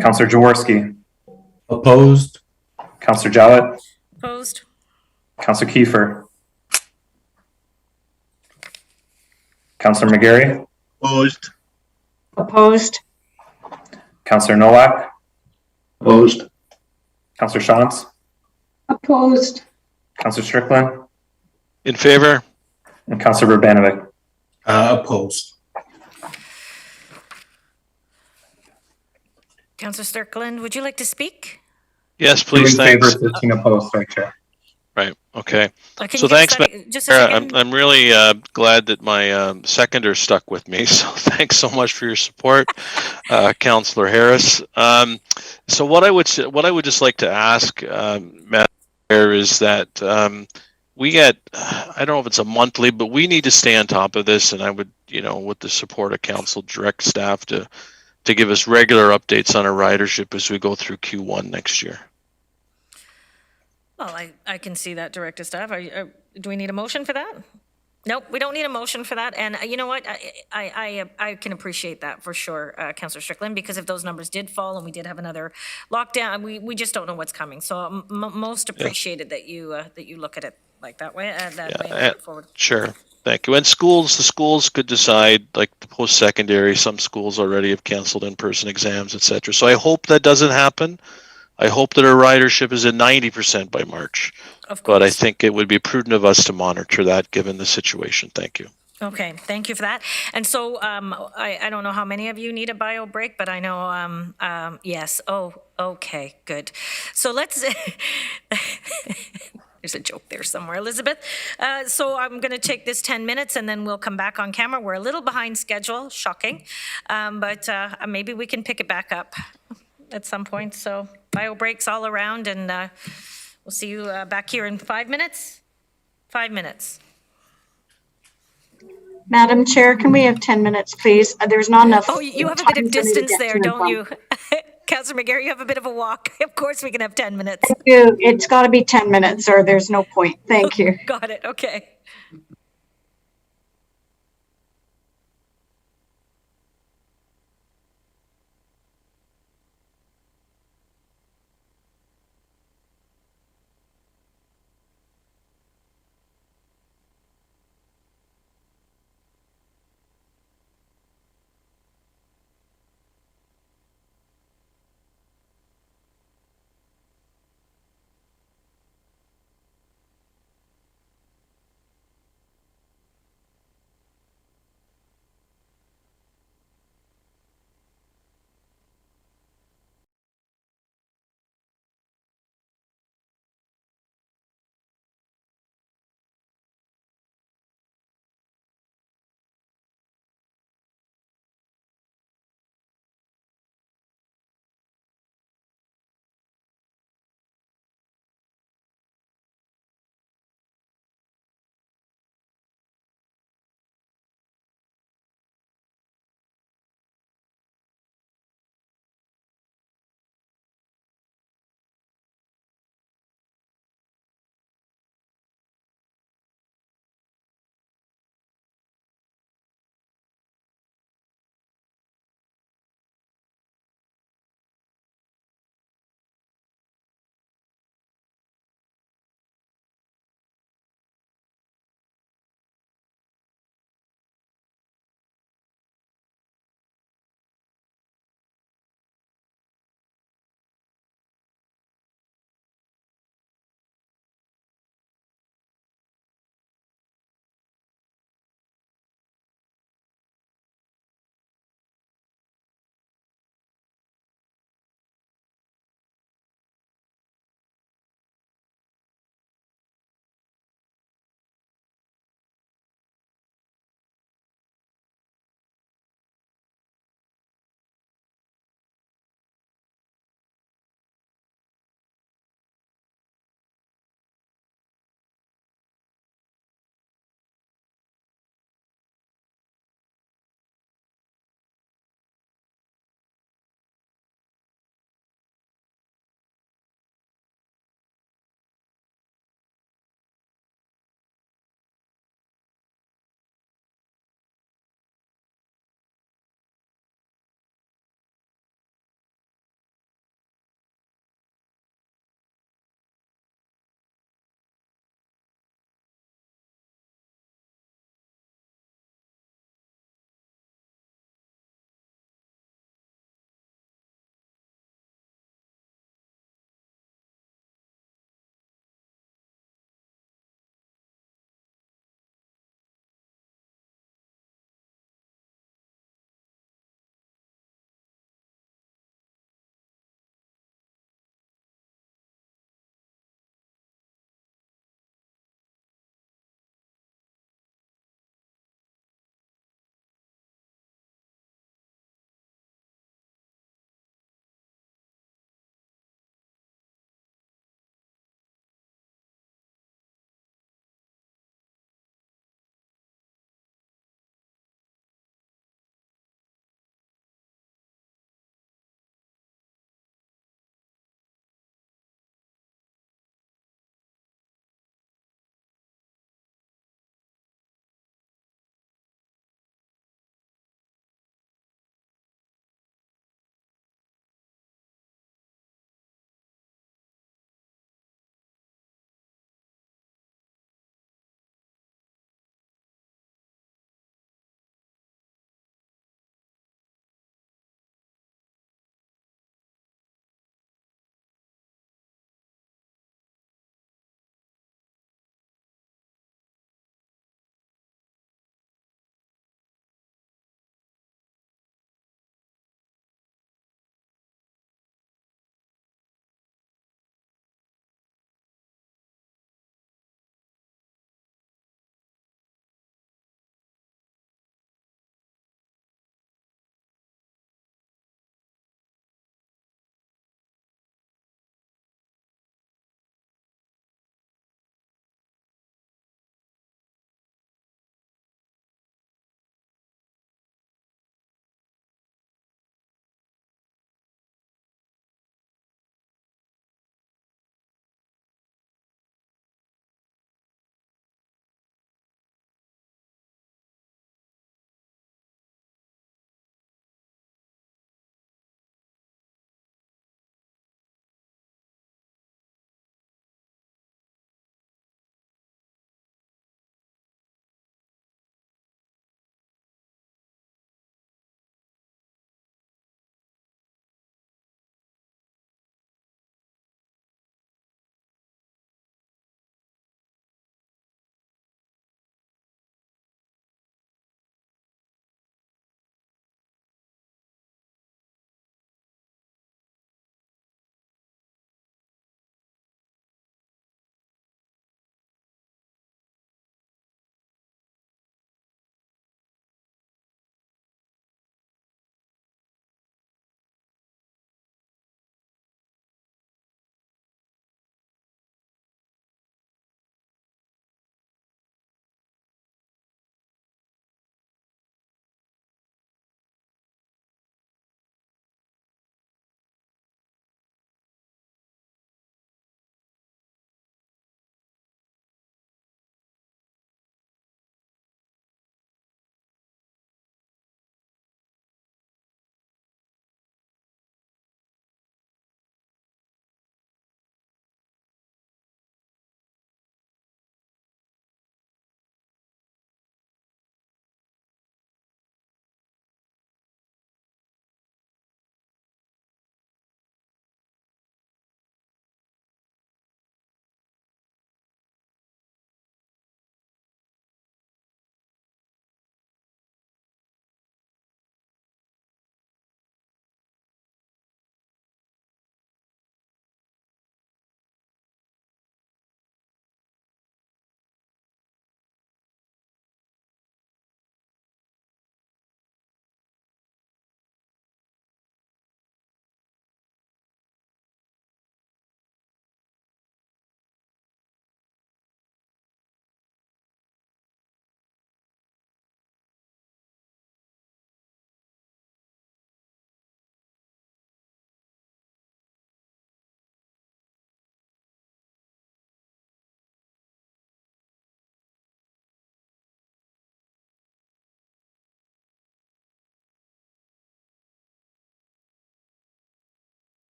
Councillor Jaworski. Opposed. Councillor Jowett. Opposed. Councillor Kiefer. Councillor McGarry. Opposed. Opposed. Councillor Nowak. Opposed. Councillor Shantz. Opposed. Councillor Strickland. In favor. And Councillor Vrbanovic. Opposed. Councillor Strickland, would you like to speak? Yes, please. Two in favor, 13 opposed, right, Chair. Right. Okay. Can So you thanks, just a second? I'm really glad that my seconder stuck with me. So thanks so much for your support, Councillor Harris. So what I would just like to ask, Madam Chair, is that we get, I don't know if it's a monthly, but we need to stay on top of this, and I would, with the support of council, direct staff to give us regular updates on our ridership as we go through Q1 next year. Well, I can see that, Director Staff. Do we need a motion for that? Nope, we don't need a motion for that. And you know what? I can appreciate that for sure, Councillor Strickland, because if those numbers did fall and we did have another lockdown, we just don't know what's coming. So most appreciated that you look at it like that way. Forward. Sure. Thank you. And the schools could decide, like the post-secondary, some schools already have canceled in-person exams, et cetera. So I hope that doesn't happen. I hope that our ridership is at 90% by March. Of course. But I think it would be prudent of us to monitor that given the situation. Thank you. Okay, thank you for that. And so I don't know how many of you need a bio break, but I know, yes. Oh, okay, good. So let's, there's a joke there somewhere, Elizabeth. So I'm going to take this 10 minutes and then we'll come back on camera. We're a little behind schedule, shocking, but maybe we can pick it back up at some point. So bio breaks all around, and we'll see you back here in 5 minutes. 5 minutes. Madam Chair, can we have 10 minutes, please? There's not enough. Oh, you have a bit of distance there, don't you? Councillor McGarry, you have a bit of a walk. Of course we can have 10 minutes. Thank you. It's got to be 10 minutes or there's no point. Thank you. Got it. Okay.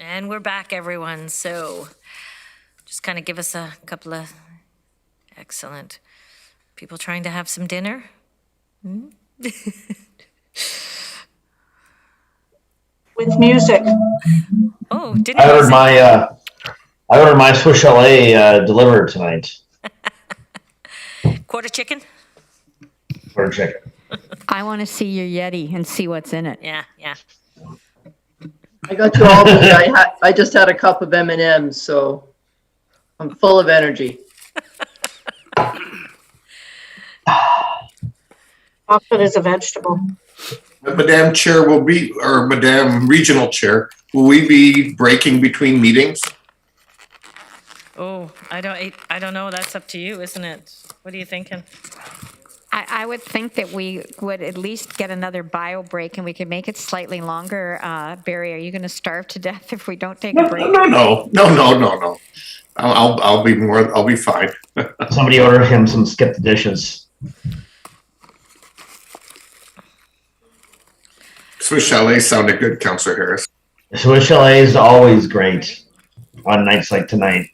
And we're back, everyone. So just kind of give us a couple of excellent people trying to have some dinner. With music. Oh, didn't I you ordered say- I ordered my Swiss chalet delivered tonight. Quarter chicken? Quarter chicken. I want to see your Yeti and see what's in it. Yeah, yeah. I got you all. I just had a cup of M&Ms, so I'm full of energy. Chocolate is a vegetable. Madam Chair or Madam Regional Chair, will we be breaking between meetings? Oh, I don't know. That's up to you, isn't it? What are you thinking? I would think that we would at least get another bio break and we could make it slightly longer. Barry, are you going to starve to death if we don't take a break? No. I'll be fine. Somebody order him some skip the dishes. Swiss Chalet sounded good, Councillor Harris. Swiss chalet is always great on nights like tonight.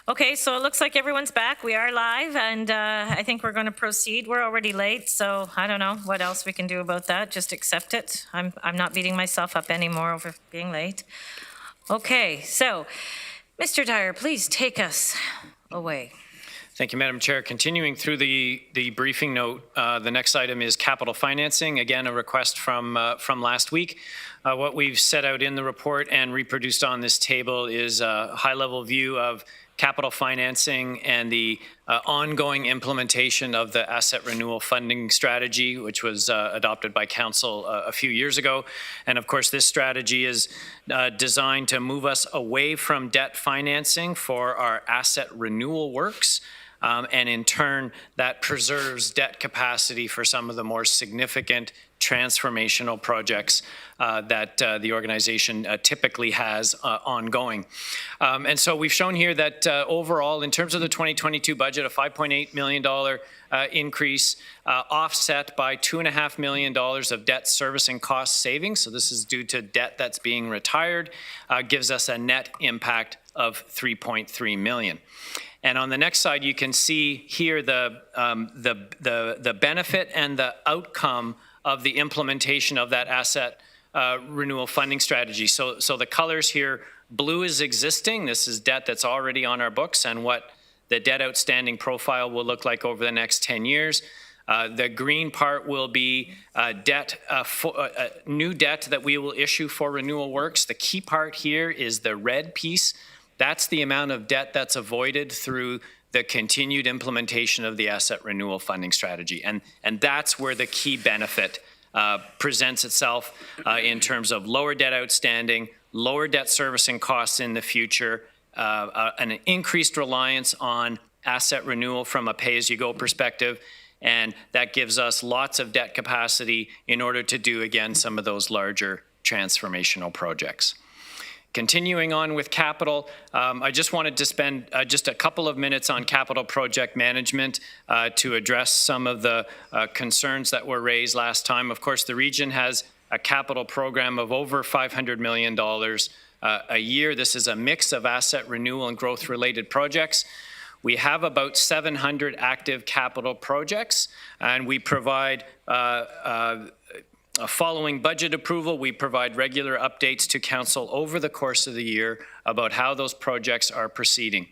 Okay, so it looks like everyone's back. We are live, and I think we're going to proceed. We're already late, so I don't know what else we can do about that. Just accept it. I'm not beating myself up anymore over being late. Okay, so Mr. Dyer, please take us away. Thank you, Madam Chair. Continuing through the briefing note, the next item is capital financing. Again, a request from last week. What we've set out in the report and reproduced on this table is a high-level view of capital financing and the ongoing implementation of the asset renewal funding strategy, which was adopted by Council a few years ago. And of course, this strategy is designed to move us away from debt financing for our asset renewal works. And in turn, that preserves debt capacity for some of the more significant transformational projects that the organization typically has ongoing. And so we've shown here that overall, in terms of the 2022 budget, a $5.8 million increase offset by $2.5 million of debt servicing cost savings. So this is due to debt that's being retired, gives us a net impact of $3.3 million. And on the next slide, you can see here the benefit and the outcome of the implementation of that asset renewal funding strategy. So the colors here, blue is existing. This is debt that's already on our books and what the debt outstanding profile will look like over the next 10 years. The green part will be new debt that we will issue for renewal works. The key part here is the red piece. That's the amount of debt that's avoided through the continued implementation of the asset renewal funding strategy. And that's where the key benefit presents itself in terms of lower debt outstanding, lower debt servicing costs in the future, an increased reliance on asset renewal from a pay-as-you-go perspective, and that gives us lots of debt capacity in order to do, again, some of those larger transformational projects. Continuing on with capital, I just wanted to spend just a couple of minutes on capital project management to address some of the concerns that were raised last time. Of course, the region has a capital program of over $500 million a year. This is a mix of asset renewal and growth-related projects. We have about 700 active capital projects, and we provide following budget approval, we provide regular updates to Council over the course of the year about how those projects are proceeding.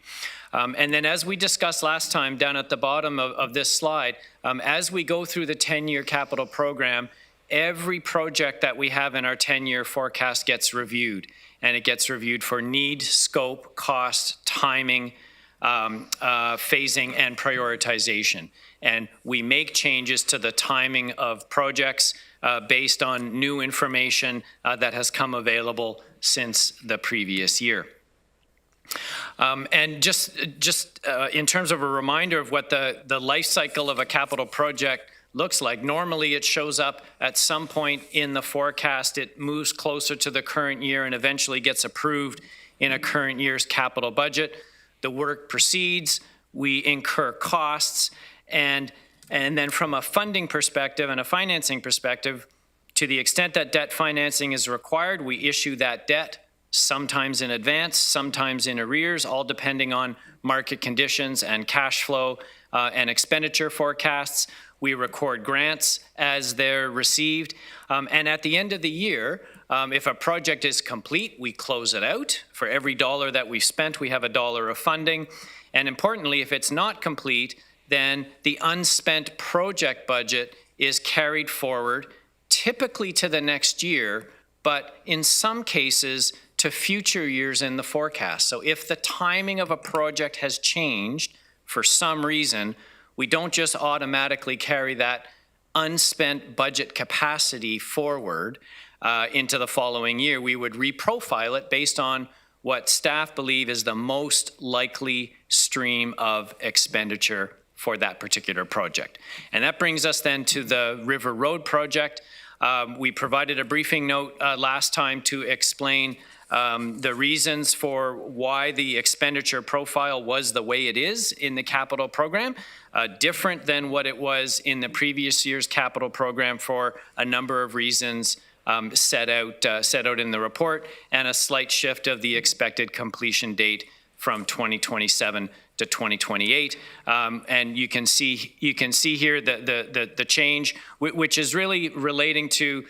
And then as we discussed last time down at the bottom of this slide, as we go through the 10-year capital program, every project that we have in our 10-year forecast gets reviewed, and it gets reviewed for need, scope, cost, timing, phasing, and prioritization. And we make changes to the timing of projects based on new information that has come available since the previous year. And just in terms of a reminder of what the life cycle of a capital project looks like, normally it shows up at some point in the forecast, it moves closer to the current year and eventually gets approved in a current year's capital budget. The work proceeds, we incur costs, and then from a funding perspective and a financing perspective, To the extent that debt financing is required, we issue that debt, sometimes in advance, sometimes in arrears, all depending on market conditions and cash flow and expenditure forecasts. We record grants as they're received. And at the end of the year, if a project is complete, we close it out. For every dollar that we've spent, we have a dollar of funding. And importantly, if it's not complete, then the unspent project budget is carried forward, typically to the next year, but in some cases to future years in the forecast. So if the timing of a project has changed for some reason, we don't just automatically carry that unspent budget capacity forward into the following year. We would reprofile it based on what staff believe is the most likely stream of expenditure for that particular project. And that brings us then to the River Road project. We provided a briefing note last time to explain the reasons for why the expenditure profile was the way it is in the capital program, different than what it was in the previous year's capital program for a number of reasons set out in the report, and a slight shift of the expected completion date from 2027 to 2028, and you can see here the change, which is really relating to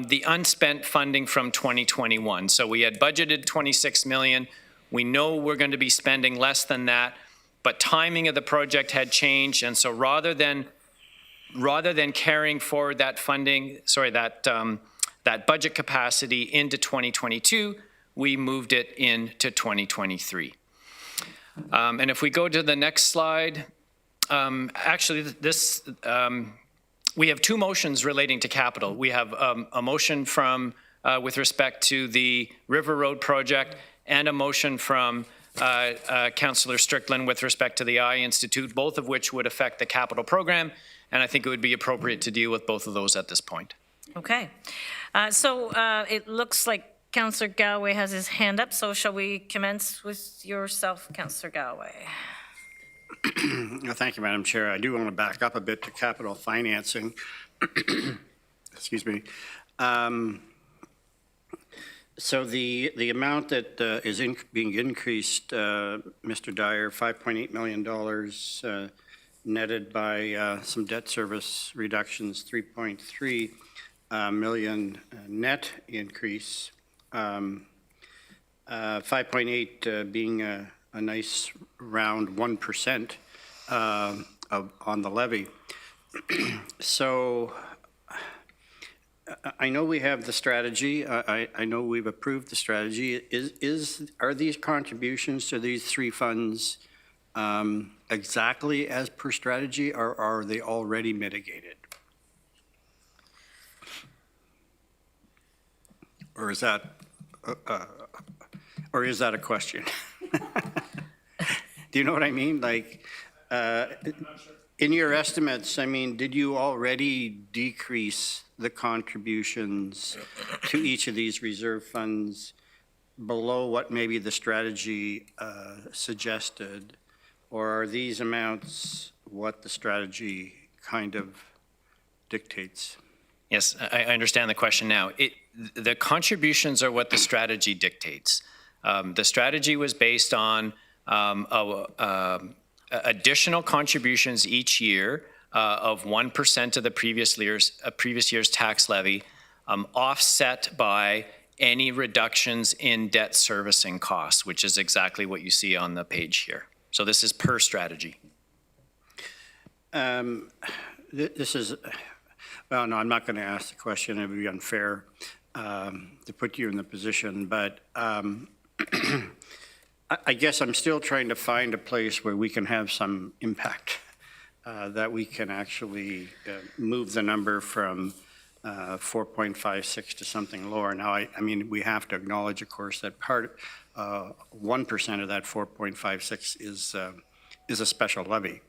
the unspent funding from 2021. So we had budgeted 26 million. We know we're going to be spending less than that, but timing of the project had changed, and so rather than carrying forward that funding, that budget capacity into 2022, we moved it into 2023. And if we go to the next slide, actually this, we have two motions relating to capital. We have a motion from, with respect to the River Road project, and a motion from Councillor Strickland with respect to the Eye Institute, both of which would affect the capital program. And I think it would be appropriate to deal with both of those at this point. Okay. So it looks like Councillor Galloway has his hand up, so shall we commence with yourself, Councillor Galloway? Thank you, Madam Chair. I do want to back up a bit to capital financing. Excuse me. So the amount that is being increased, Mr. Dyer, $5.8 million netted by some debt service reductions, 3.3 million net increase. 5.8 being a nice round 1% on the levy. So I know we have the strategy. I know we've approved the strategy. Are these contributions to these three funds exactly as per strategy, or are they already mitigated? Or is that a question? Do you know what I mean? Like, in your estimates, I mean, did you already decrease the contributions to each of these reserve funds below what maybe the strategy suggested? Or are these amounts what the strategy kind of dictates? Yes, I understand the question now. The contributions are what the strategy dictates. The strategy was based on additional contributions each year of 1% of the previous year's tax levy, offset by any reductions in debt servicing costs, which is exactly what you see on the page here. So this is per strategy. This is... Well, no, I'm not going to ask the question. It would be unfair to put you in the position, but I guess I'm still trying to find a place where we can have some impact, that we can actually move the number from 4.56 to something lower. Now, I mean, we have to acknowledge, of course, that 1% of that 4.56 is a special levy.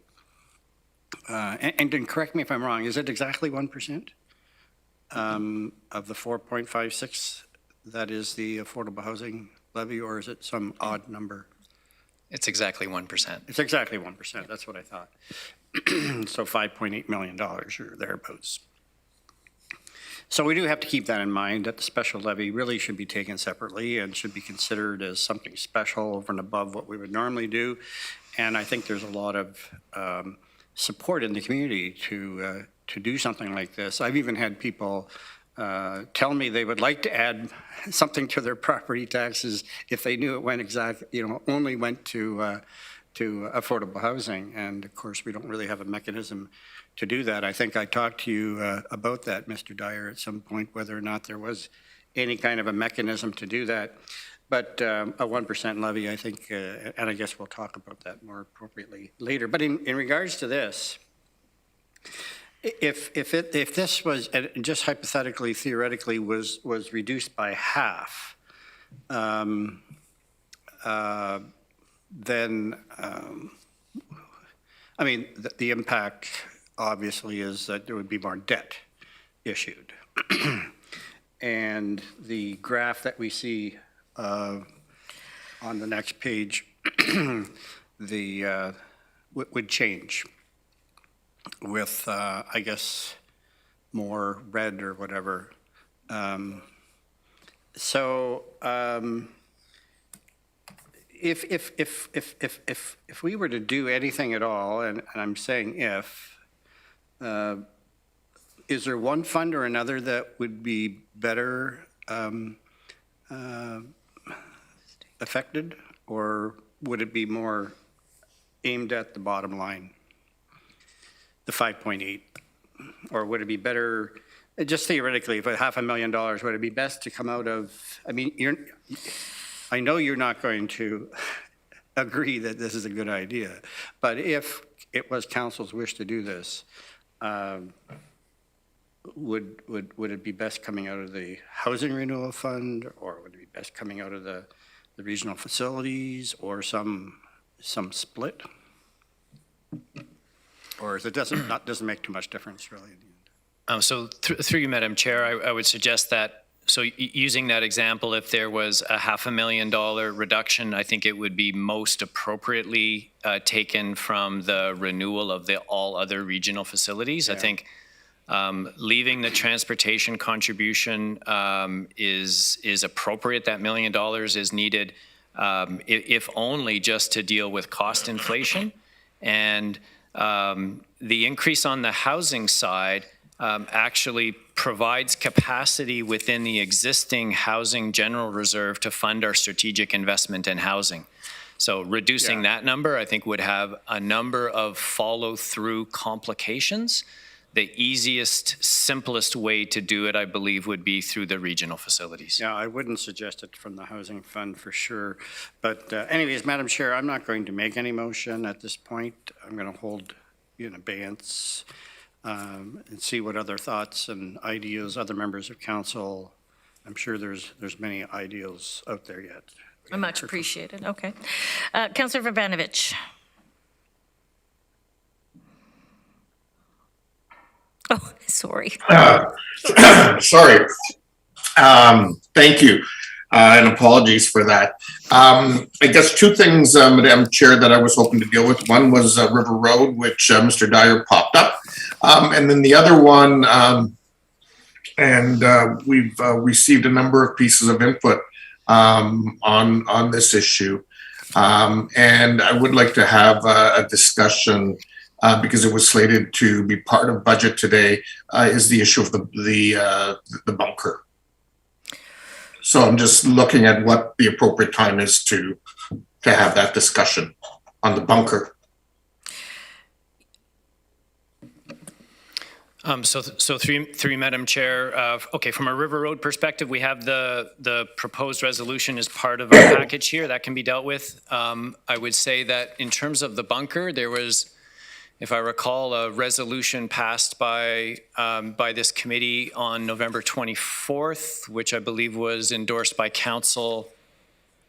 And then correct me if I'm wrong, is it exactly 1% of the 4.56 that is the affordable housing levy, or is it some odd number? It's exactly 1%. It's exactly 1%, that's what I thought. So $5.8 million or thereabouts. So we do have to keep that in mind, that the special levy really should be taken separately and should be considered as something special over and above what we would normally do. And I think there's a lot of support in the community to do something like this. I've even had people tell me they would like to add something to their property taxes if they knew it went only went to affordable housing. And of course, we don't really have a mechanism to do that. I think I talked to you about that, Mr. Dyer, at some point, whether or not there was any kind of a mechanism to do that. But a 1% levy, I think, and I guess we'll talk about that more appropriately later. But in regards to this, if this was just hypothetically, theoretically, was reduced by half, then I mean the impact obviously is that there would be more debt issued, and the graph that we see on the next page, would change with, I guess, more red or whatever. If we were to do anything at all, and I'm saying if, is there one fund or another that would be better affected, or would it be more aimed at the bottom line, the 5.8, or would it be better, just theoretically, if $500,000, would it be best to come out of, I mean, I know you're not going to agree that this is a good idea, but if it was council's wish to do this, would it be best coming out of the housing renewal fund, or would it be best coming out of the regional facilities, or some split? Or it doesn't make too much difference, really. So through you, Madam Chair, I would suggest that, so using that example, if there was a $500,000 reduction, I think it would be most appropriately taken from the renewal of the all other regional facilities. Yeah. I think leaving the transportation contribution is appropriate. That $1 million is needed, if only just to deal with cost inflation. And the increase on the housing side actually provides capacity within the existing housing general reserve to fund our strategic investment in housing. So reducing that number, I think, would have a number of follow-through complications. The easiest, simplest way to do it, I believe, would be through the regional facilities. Yeah, I wouldn't suggest it from the housing fund for sure. But anyways, Madam Chair, I'm not going to make any motion at this point. I'm going to hold in abeyance and see what other thoughts and ideas other members of council. I'm sure there's many ideas out there yet. Much appreciated. Okay. Councillor Vrbanovic. Oh, sorry. Sorry. Thank you. And apologies for that. I guess two things, Madam Chair, that I was hoping to deal with. One was River Road, which Mr. Dyer popped up. And then the other one, we've received a number of pieces of input on this issue. And I would like to have a discussion because it was slated to be part of budget today, is the issue of the bunker. So I'm just looking at what the appropriate time is to have that discussion on the bunker. So through Madam Chair, okay, from a River Road perspective, we have the proposed resolution as part of our package here that can be dealt with. I would say that in terms of the bunker, there was, if I recall, a resolution passed by this committee on November 24th, which I believe was endorsed by council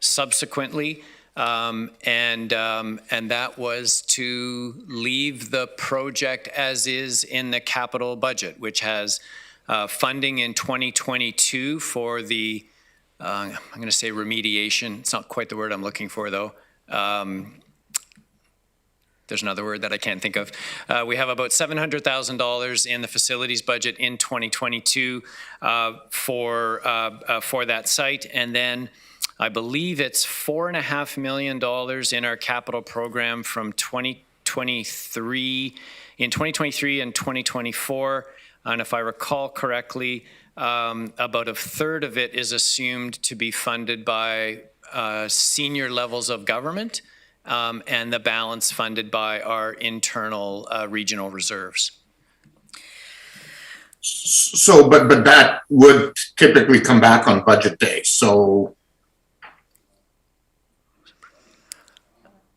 subsequently. And that was to leave the project as is in the capital budget, which has funding in 2022 for the, I'm going to say remediation. It's not quite the word I'm looking for, though. there's another word that I can't think of. We have about $700,000 in the facilities budget in 2022 for that site. And then I believe it's $4.5 million in our capital program from 2023 and 2024. And if I recall correctly, about a third of it is assumed to be funded by senior levels of government, and the balance funded by our internal regional reserves. So, but that would typically come back on budget day. So.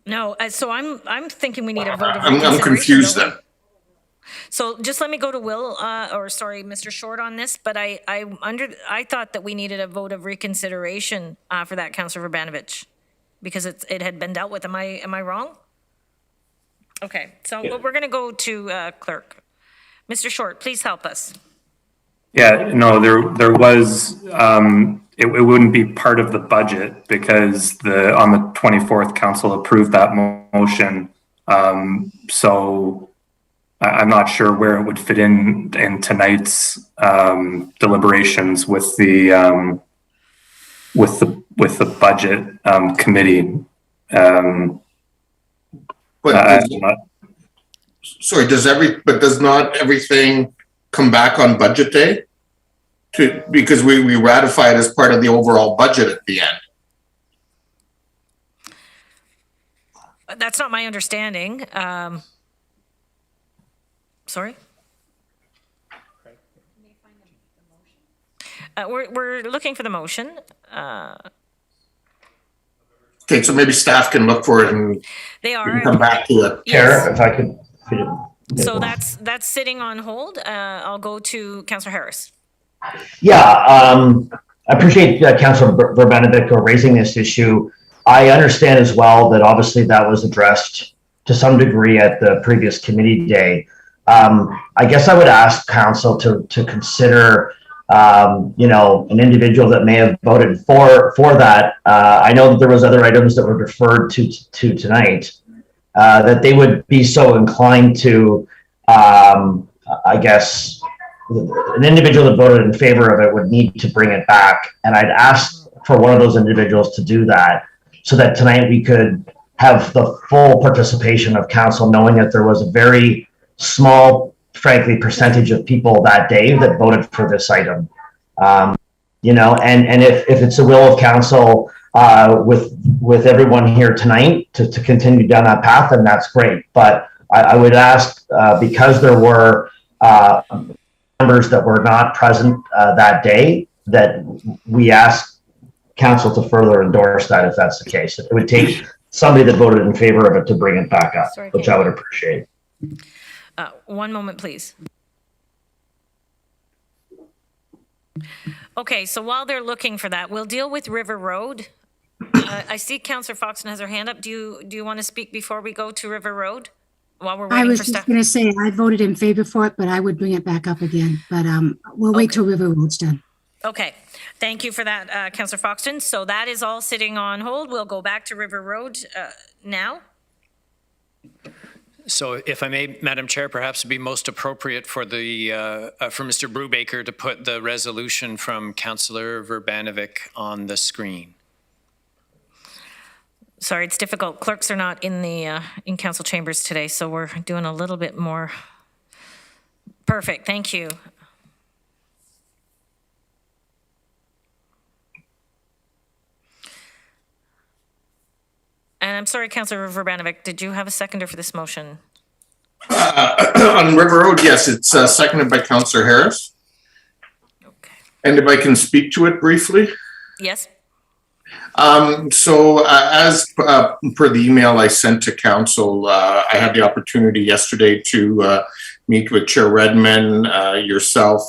No, so I'm thinking we need a vote of I'm confused then. So just let me go to Will, Mr. Short on this, but I thought that we needed a vote of reconsideration for that, Councillor Vrbanovic, because it had been dealt with. Am I wrong? Okay, so we're going to go to clerk. Mr. Short, please help us. Yeah, no, there was, it wouldn't be part of the budget because on the 24th, council approved that motion. So I'm not sure where it would fit in tonight's deliberations with the budget committee. Sorry, does not everything come back on budget day? Because we ratify it as part of the overall budget at the end. That's not my understanding. Sorry? We're looking for the motion. Okay, so maybe staff can look for it and they are. We can come back to it. Chair, if I could. So that's sitting on hold. I'll go to Councillor Harris. Yeah, I appreciate Councillor Vrbanovic raising this issue. I understand as well that obviously that was addressed to some degree at the previous committee day. I guess I would ask council to consider, an individual that may have voted for that. I know that there was other items that were referred to tonight, that they would be so inclined to, I guess, an individual that voted in favor of it would need to bring it back. And I'd ask for one of those individuals to do that so that tonight we could have the full participation of council, knowing that there was a very small, frankly, percentage of people that day that voted for this item. And if it's the will of council with everyone here tonight to continue down that path, then that's great. But I would ask, because there were members that were not present that day, that we ask council to further endorse that if that's the case. It would take somebody that voted in favor of it to bring it back up, which I would appreciate. One moment, please. Okay, so while they're looking for that, we'll deal with River Road. I see Councillor Foxton has her hand up. Do you want to speak before we go to River Road? While we're waiting I was for just stuff. going to say I voted in favor for it, but I would bring it back up again. But we'll wait till River Road's done. Okay, thank you for that, Councillor Foxton. So that is all sitting on hold. We'll go back to River Road now. So if I may, Madam Chair, perhaps it'd be most appropriate for Mr. Brubaker to put the resolution from Councillor Vrbanovic on the screen. Sorry, it's difficult. Clerks are not in council chambers today, so we're doing a little bit more. Perfect, thank you. And I'm sorry, Councillor Vrbanovic, did you have a seconder for this motion? On River Road, yes, it's seconded by Councillor Harris. Okay. And if I can speak to it briefly? Yes. So as per the email I sent to council, I had the opportunity yesterday to meet with Chair Redmond, yourself,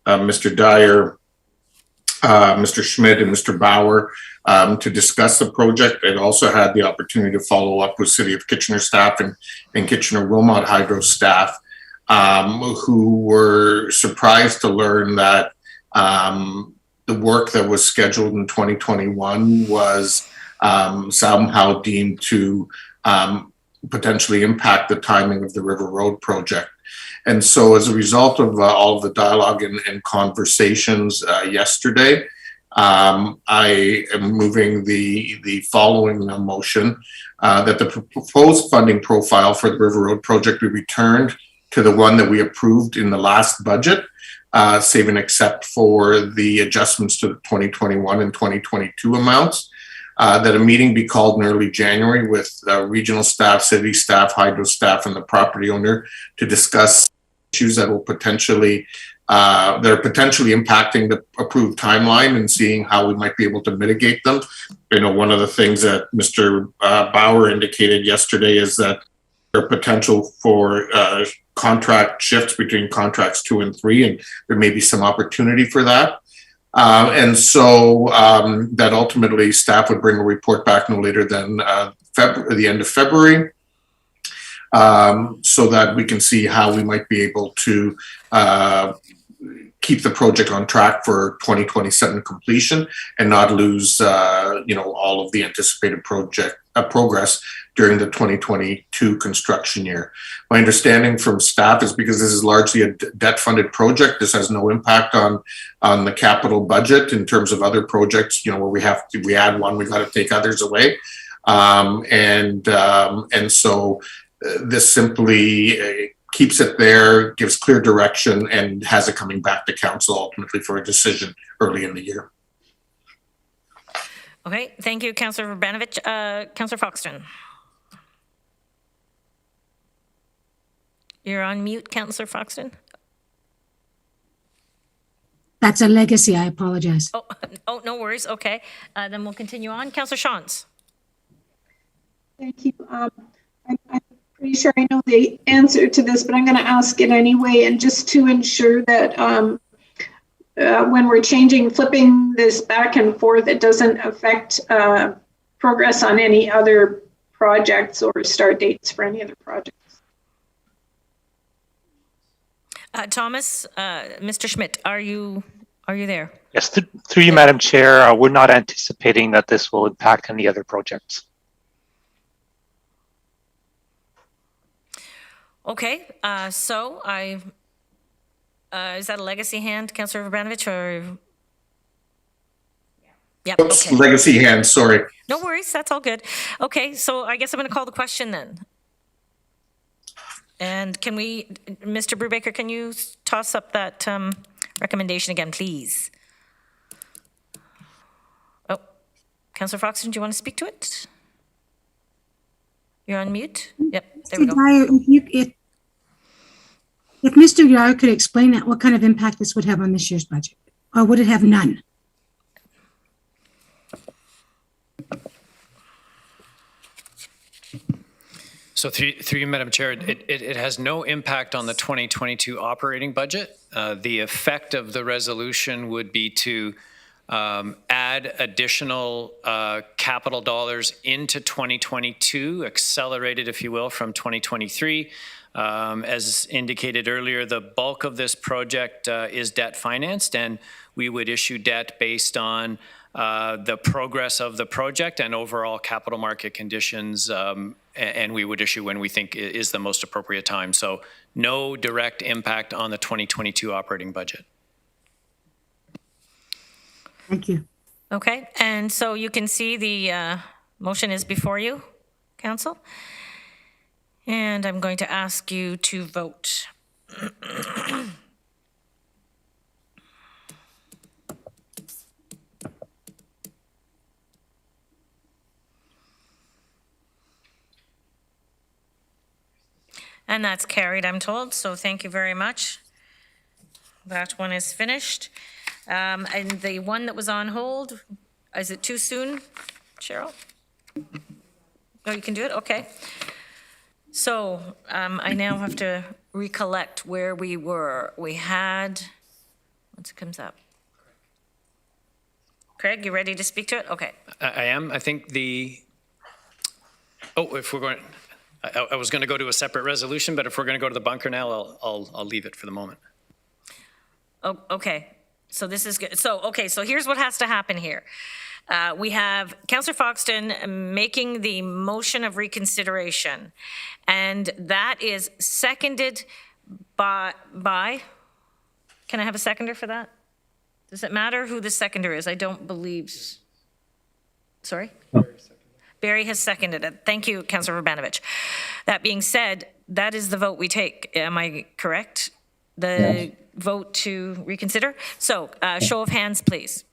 Mr. Dyer, Mr. Schmidt, and Mr. Bauer to discuss the project. I also had the opportunity to follow up with City of Kitchener staff and Kitchener-Wilmot Hydro staff, who were surprised to learn that the work that was scheduled in 2021 was somehow deemed to potentially impact the timing of the River Road project. And so as a result of all of the dialogue and conversations yesterday, I am moving the following motion that the proposed funding profile for the River Road project be returned to the one that we approved in the last budget, save and except for the adjustments to the 2021 and 2022 amounts. That a meeting be called in early January with regional staff, city staff, hydro staff, and the property owner to discuss issues that will potentially that are potentially impacting the approved timeline and seeing how we might be able to mitigate them. You know, one of the things that Mr. Bauer indicated yesterday is that there are potential for contract shifts between contracts 2 and 3, and there may be some opportunity for that. And so that ultimately staff would bring a report back no later than the end of February, so that we can see how we might be able to keep the project on track for 2027 completion and not lose, all of the anticipated progress during the 2022 construction year. My understanding from staff is because this is largely a debt-funded project, this has no impact on the capital budget in terms of other projects, where we add one, we got to take others away. And so this simply keeps it there, gives clear direction, and has it coming back to council ultimately for a decision early in the year. Okay, thank you, Councillor Vrbanovic. Councillor Foxton. You're on mute, Councillor Foxton. That's a legacy. I apologize. Oh, no worries. Okay, then we'll continue on. Councillor Shawns. Thank you. I'm pretty sure I know the answer to this, but I'm going to ask it anyway. And just to ensure that when we're flipping this back and forth, it doesn't affect progress on any other projects or start dates for any other projects. Thomas, Mr. Schmidt, are you there? Yes, through you, Madam Chair, we're not anticipating that this will impact any other projects. Okay, so is that a legacy hand, Councillor Vrbanovic, or? Yep, Oops, okay. Legacy hand, sorry. No worries, that's all good. Okay, so I guess I'm going to call the question then. And can we, Mr. Brubaker, can you toss up that recommendation again, please? Oh, Councillor Foxton, do you want to speak to it? You're on mute? Yep, there we go. Dyer, if Mr. Dyer could explain that, what kind of impact this would have on this year's budget, or would it have none? So through you, Madam Chair, it has no impact on the 2022 operating budget. The effect of the resolution would be to add additional capital dollars into 2022, accelerated, if you will, from 2023. As indicated earlier, the bulk of this project is debt financed, and we would issue debt based on the progress of the project and overall capital market conditions, and we would issue when we think is the most appropriate time. So no direct impact on the 2022 operating budget. Thank you. Okay, and so you can see the motion is before you, Council. And I'm going to ask you to vote. And that's carried, I'm told, so thank you very much. That one is finished. And the one that was on hold, is it too soon, Cheryl? Oh, you can do it? Okay. So I now have to recollect where we were. We had, once it comes up. Craig, you ready to speak to it? Okay. I am. I think if we're going, I was going to go to a separate resolution, but if we're going to go to the bunker now, I'll leave it for the moment. Oh, okay. So this is good. So, okay, so here's what has to happen here. We have Councillor Foxton making the motion of reconsideration, and that is seconded by, can I have a seconder for that? Does it matter who the seconder is? I don't believe, sorry? Barry has seconded it. Thank you, Councillor Vrbanovic. That being said, that is the vote we take. Am I correct? The vote to reconsider? So, show of hands, please.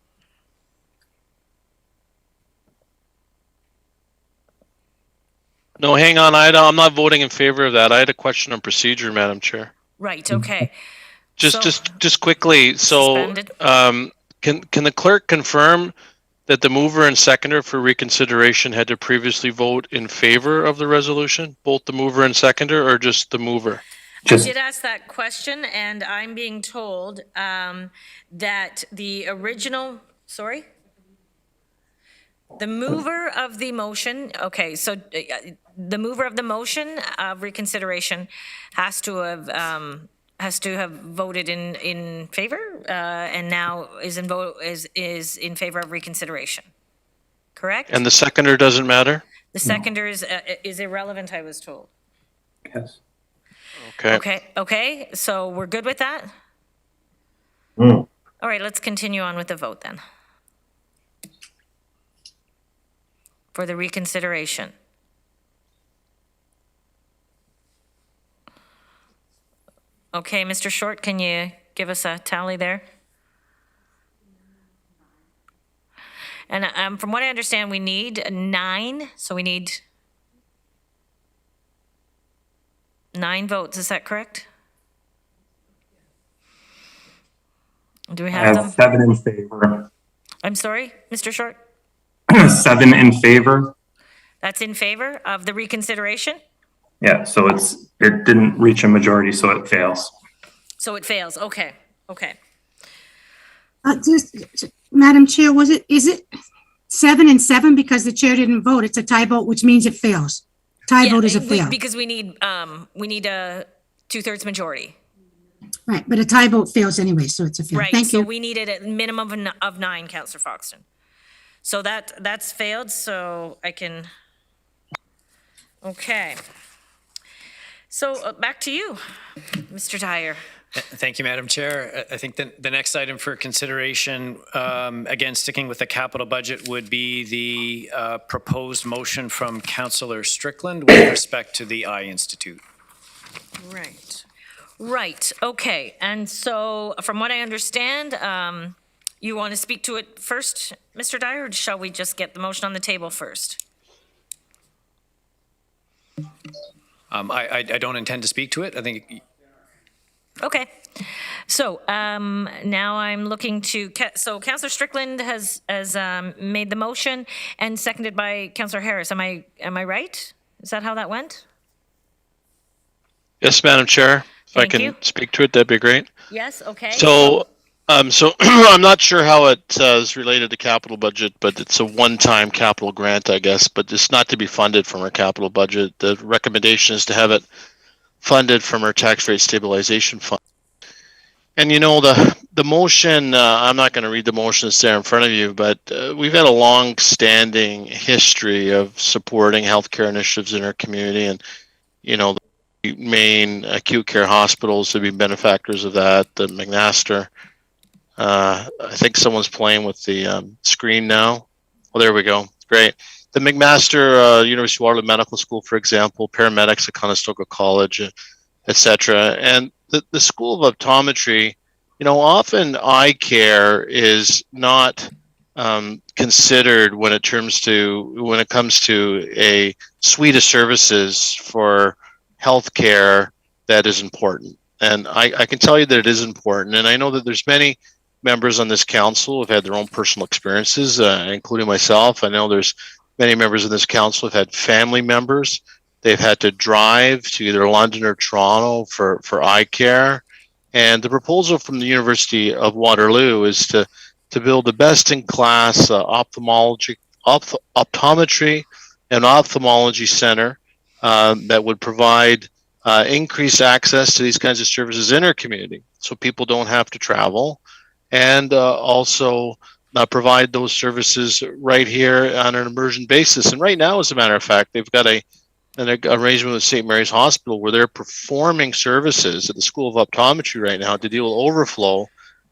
No, hang on. I'm not voting in favor of that. I had a question on procedure, Madam Chair. Right, okay. Just quickly. So, can the clerk confirm that the mover and seconder for reconsideration had to previously vote in favor of the resolution, both the mover and seconder, or just the mover? I did ask that question, and I'm being told that the original, sorry? The mover of the motion, okay, so the mover of the motion of reconsideration has to have voted in favor, and now is in favor of reconsideration. Correct? And the seconder doesn't matter? The seconder is irrelevant, I was told. Yes. Okay. Okay, so we're good with that? Mm. All right, let's continue on with the vote then. For the reconsideration. Okay, Mr. Short, can you give us a tally there? And from what I understand, we need 9, so we need 9 votes, is that correct? Do we have them? 7 in favor. I'm sorry, Mr. Short? 7 in favor. That's in favor of the reconsideration? Yeah, so it didn't reach a majority, so it fails. So it fails, okay, okay. Madam Chair, is it 7 and 7 because the chair didn't vote? It's a tie vote, which means it fails. Tie vote is a fail. Because we need a 2/3 majority. Right, but a tie vote fails anyway, so it's a fail. Right, Thank so you. we needed a minimum of 9, Councillor Foxton. So that's failed, so I can, okay. So back to you, Mr. Dyer. Thank you, Madam Chair. I think the next item for consideration, again, sticking with the capital budget, would be the proposed motion from Councillor Strickland with respect to the Eye Institute. Right, okay. And so from what I understand, you want to speak to it first, Mr. Dyer, or shall we just get the motion on the table first? I don't intend to speak to it. I think. Okay. So now I'm looking to, so Councillor Strickland has made the motion and seconded by Councillor Harris. Am I right? Is that how that went? Yes, Madam Chair. If Thank I can you. speak to it, that'd be great. Yes, okay. So I'm not sure how it is related to capital budget, but it's a one-time capital grant, I guess, but it's not to be funded from our capital budget. The recommendation is to have it funded from our tax rate stabilization fund. And you know, the motion, I'm not going to read the motion that's there in front of you, but we've had a long-standing history of supporting healthcare initiatives in our community, and you know, the main acute care hospitals have been benefactors of that. The McMaster. I think someone's playing with the screen now. Well, there we go. Great. The McMaster University of Waterloo Medical School, for example, paramedics at Conestoga College, etc. And the School of Optometry, you know, often eye care is not considered when it comes to a suite of services for healthcare that is important. And I can tell you that it is important. And I know that there's many members on this council who have had their own personal experiences, including myself. I know there's many members of this council have had family members. They've had to drive to either London or Toronto for eye care. And the proposal from the University of Waterloo is to build a best-in-class optometry and ophthalmology center that would provide increased access to these kinds of services in our community, so people don't have to travel, and also provide those services right here on an emergent basis. And right now, as a matter of fact, they've got an arrangement with St. Mary's Hospital where they're performing services at the School of Optometry right now to deal with overflow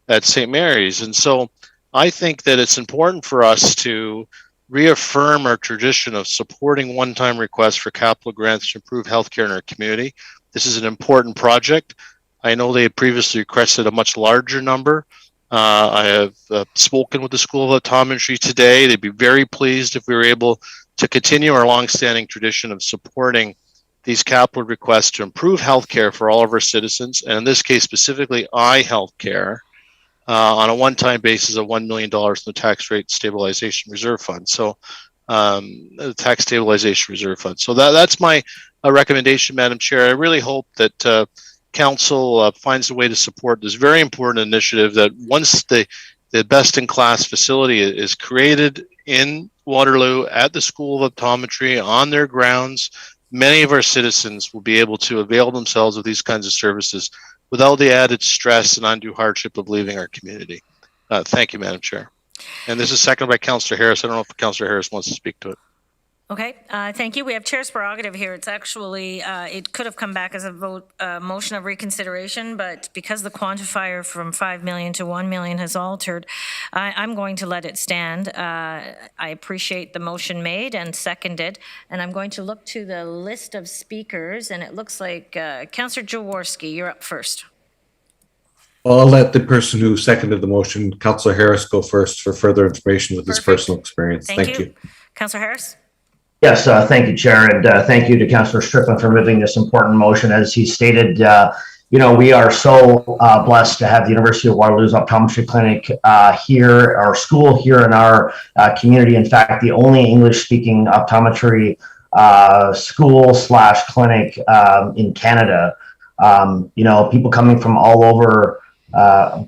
at St. Mary's. And so I think that it's important for us to reaffirm our tradition of supporting one-time requests for capital grants to improve healthcare in our community. This is an important project. I know they had previously requested a much larger number. I have spoken with the School of Optometry today. They'd be very pleased if we were able to continue our longstanding tradition of supporting these capital requests to improve healthcare for all of our citizens, and in this case specifically eye healthcare, on a one-time basis of $1 million in the Tax Rate Stabilization Reserve Fund. So the Tax Stabilization Reserve Fund. So that's my recommendation, Madam Chair. I really hope that Council finds a way to support this very important initiative, that once the best-in-class facility is created in Waterloo at the School of Optometry on their grounds, many of our citizens will be able to avail themselves of these kinds of services without the added stress and undue hardship of leaving our community. Thank you, Madam Chair. And this is seconded by Councillor Harris. I don't know if Councillor Harris wants to speak to it. Okay, thank you. We have chair's prerogative here. It's actually, it could have come back as a vote, motion of reconsideration, but because the quantifier from 5 million to 1 million has altered, I'm going to let it stand. I appreciate the motion made and seconded, and I'm going to look to the list of speakers, and it looks like Councillor Jaworski, you're up first. Well, I'll let the person who seconded the motion, Councillor Harris, go first for further information with his personal experience. Thank you. Councillor Harris? Yes, thank you, Chair, and thank you to Councillor Strickland for moving this important motion. As he stated, we are so blessed to have the University of Waterloo's optometry clinic here, our school here in our community. In fact, the only English-speaking optometry school/clinic in Canada. People coming from all over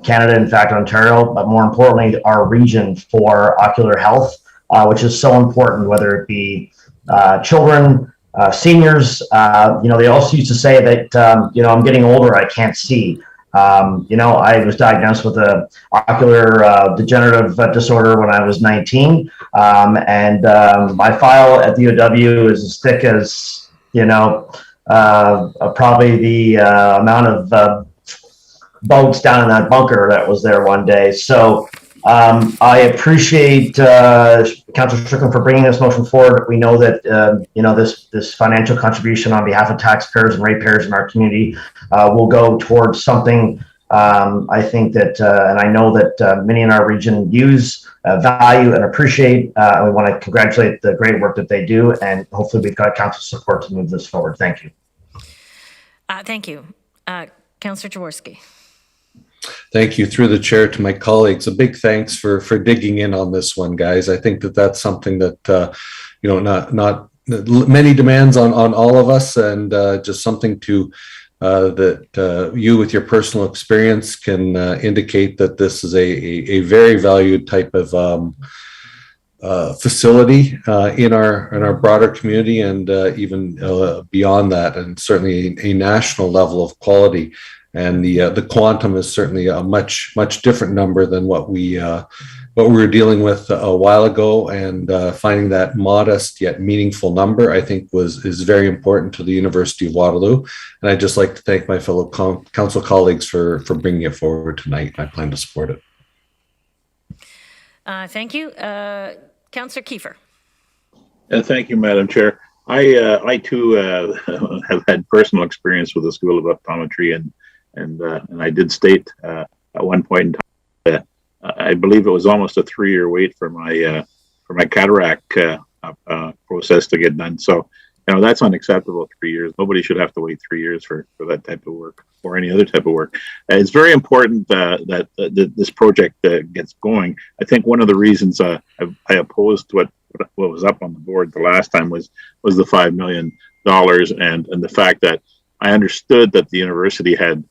Canada, in fact, Ontario, but more importantly, our region for ocular health, which is so important, whether it be children, seniors. They also used to say that, I'm getting older, I can't see. I was diagnosed with a ocular degenerative disorder when I was 19. And my file at the UW is as thick as, probably the amount of boats down in that bunker that was there one day. So I appreciate Councillor Strickland for bringing this motion forward. We know that this financial contribution on behalf of taxpayers and ratepayers in our community will go towards something. I think that, and I know that many in our region use, value, and appreciate. We want to congratulate the great work that they do, and hopefully we've got council support to move this forward. Thank you. Thank you. Councillor Jaworski. Thank you, through the chair, to my colleagues. A big thanks for digging in on this one, guys. I think that's something that not many demands on all of us, and just something to that you, with your personal experience, can indicate that this is a very valued type of facility in our broader community, and even beyond that, and certainly a national level of quality. And the quantum is certainly a much different number than what we were dealing with a while ago. And finding that modest yet meaningful number, I think, is very important to the University of Waterloo. And I'd just like to thank my fellow council colleagues for bringing it forward tonight. I plan to support it. Thank you, Councillor Kiefer. Thank you, Madam Chair. I too have had personal experience with the School of Optometry, and I did state at one point in time that I believe it was almost a 3-year wait for my cataract process to get done. So, that's unacceptable. 3 years. Nobody should have to wait 3 years for that type of work or any other type of work. It's very important that this project gets going. I think one of the reasons I opposed what was up on the board the last time was the $5 million, and the fact that I understood that the university had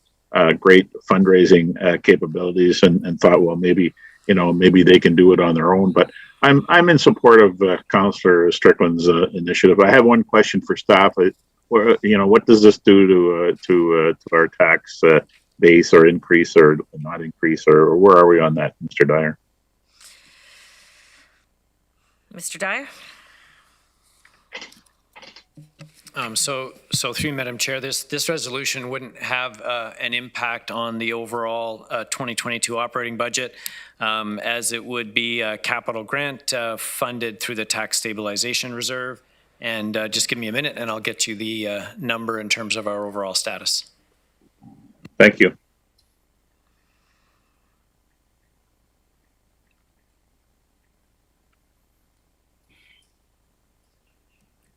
great fundraising capabilities, and thought, well, maybe they can do it on their own. But I'm in support of Councillor Strickland's initiative. I have one question for staff. What does this do to our tax base or increase or not increase, or where are we on that, Mr. Dyer? Mr. Dyer? So through you, Madam Chair, this resolution wouldn't have an impact on the overall 2022 operating budget, as it would be a capital grant funded through the tax stabilization reserve. And just give me a minute and I'll get you the number in terms of our overall status. Thank you.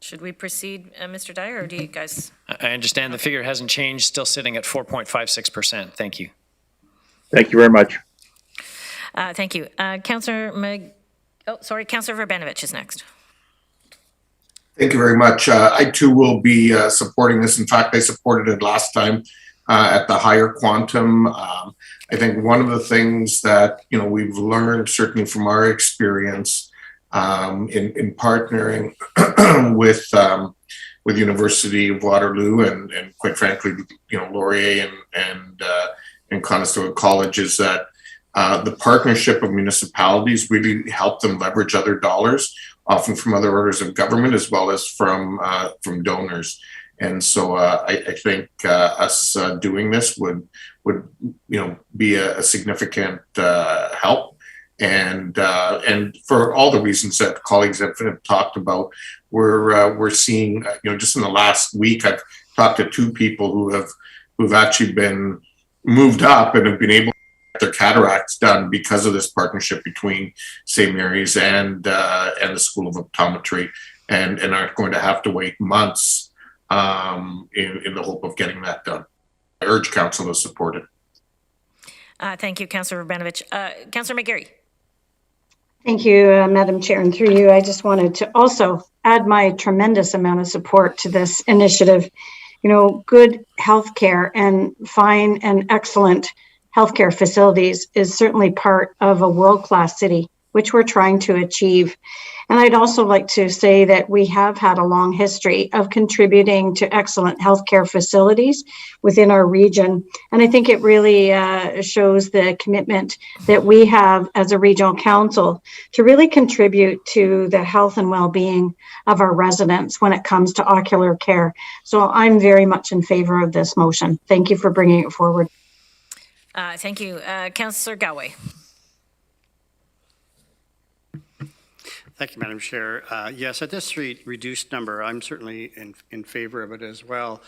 Should we proceed, Mr. Dyer, or do you guys? I understand the figure hasn't changed, still sitting at 4.56%. Thank you. Thank you very much. Thank you. Councillor Councillor Vrbanovic is next. Thank you very much. I too will be supporting this. In fact, I supported it last time at the higher quantum. I think one of the things that we've learned, certainly from our experience in partnering with University of Waterloo and quite frankly, Laurier and Conestoga College, is that the partnership of municipalities really help them leverage other dollars, often from other orders of government as well as from donors. And so I think us doing this would be a significant help. And for all the reasons that colleagues have talked about, we're seeing, just in the last week, I've talked to two people who've actually been moved up and have been able to get their cataracts done because of this partnership between St. Mary's and the School of Optometry, and aren't going to have to wait months in the hope of getting that done. I urge council to support it. Thank you, Councillor Vrbanovic. Councillor McGarry. Thank you, Madam Chair, and through you, I just wanted to also add my tremendous amount of support to this initiative. Good healthcare and fine and excellent healthcare facilities is certainly part of a world-class city, which we're trying to achieve. And I'd also like to say that we have had a long history of contributing to excellent healthcare facilities within our region. And I think it really shows the commitment that we have as a regional council to really contribute to the health and well-being of our residents when it comes to ocular care. So I'm very much in favor of this motion. Thank you for bringing it forward. Thank you. Councillor Galloway. Thank you, Madam Chair. Yes, at this reduced number, I'm certainly in favor of it as well.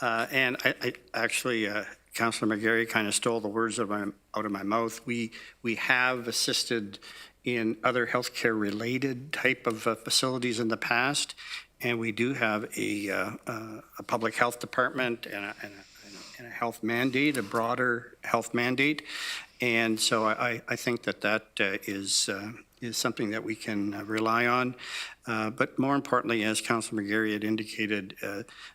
And I actually, Councillor McGarry kind of stole the words out of my mouth. We have assisted in other healthcare related type of facilities in the past, and we do have a public health department and a health mandate, a broader health mandate. And so I think that is something that we can rely on. But more importantly, as Councillor McGarry had indicated,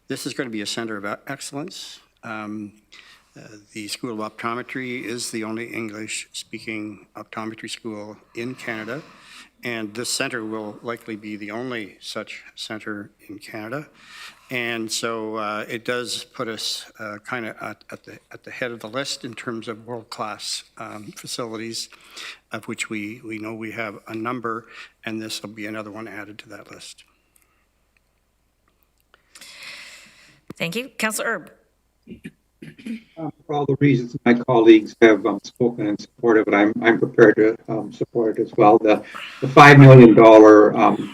this is going to be a center of excellence. The School of Optometry is the only English-speaking optometry school in Canada, and this center will likely be the only such center in Canada. And so it does put us kind of at the head of the list in terms of world-class facilities, of which we know we have a number, and this will be another one added to that list. Thank you. Councillor Erb. For all the reasons my colleagues have spoken in support of it, I'm prepared to support it as well. The $5 million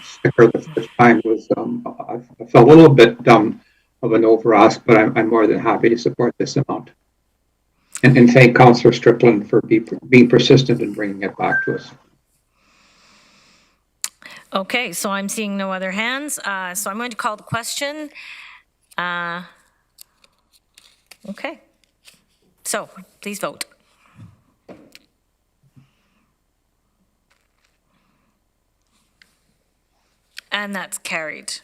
sticker the first time was, I felt a little bit of an over-ask, but I'm more than happy to support this amount. And thank Councillor Strickland for being persistent in bringing it back to us. Okay, so I'm seeing no other hands. So I'm going to call the question. Okay, so please vote. And that's carried.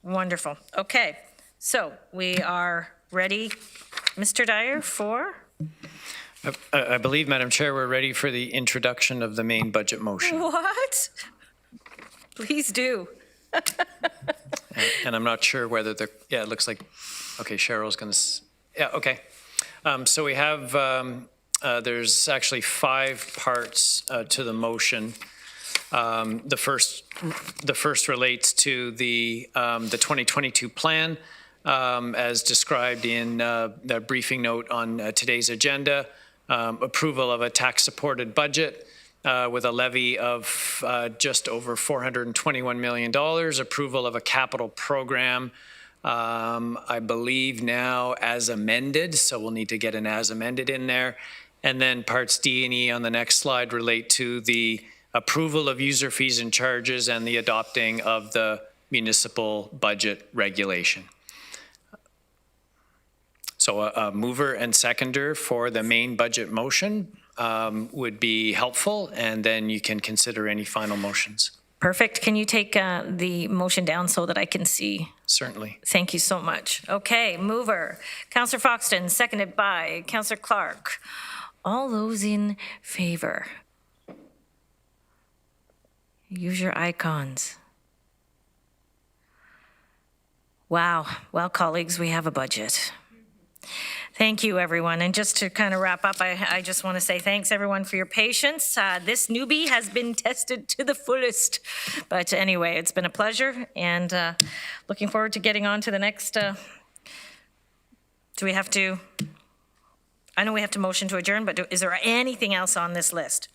Wonderful. Okay, so we are ready, Mr. Dyer, for? I believe, Madam Chair, we're ready for the introduction of the main budget motion. What? Please do. And I'm not sure whether it looks like, okay, Cheryl's going to, yeah, okay. So we have, there's actually 5 parts to the motion. The first relates to the 2022 plan, as described in the briefing note on today's agenda. Approval of a tax-supported budget with a levy of just over $421 million. Approval of a capital program, I believe now as amended, so we'll need to get an as amended in there. And then parts D and E on the next slide relate to the approval of user fees and charges and the adopting of the municipal budget regulation. So a mover and seconder for the main budget motion would be helpful, and then you can consider any final motions. Perfect. Can you take the motion down so that I can see? Certainly. Thank you so much. Okay, mover, Councillor Foxton, seconded by Councillor Clark. All those in favor? Use your icons. Wow. Well, colleagues, we have a budget. Thank you, everyone. And just to kind of wrap up, I just want to say thanks, everyone, for your patience. This newbie has been tested to the fullest. But anyway, it's been a pleasure, and looking forward to getting on to the next. Do we have to? I know we have to motion to adjourn, but is there anything else on this list?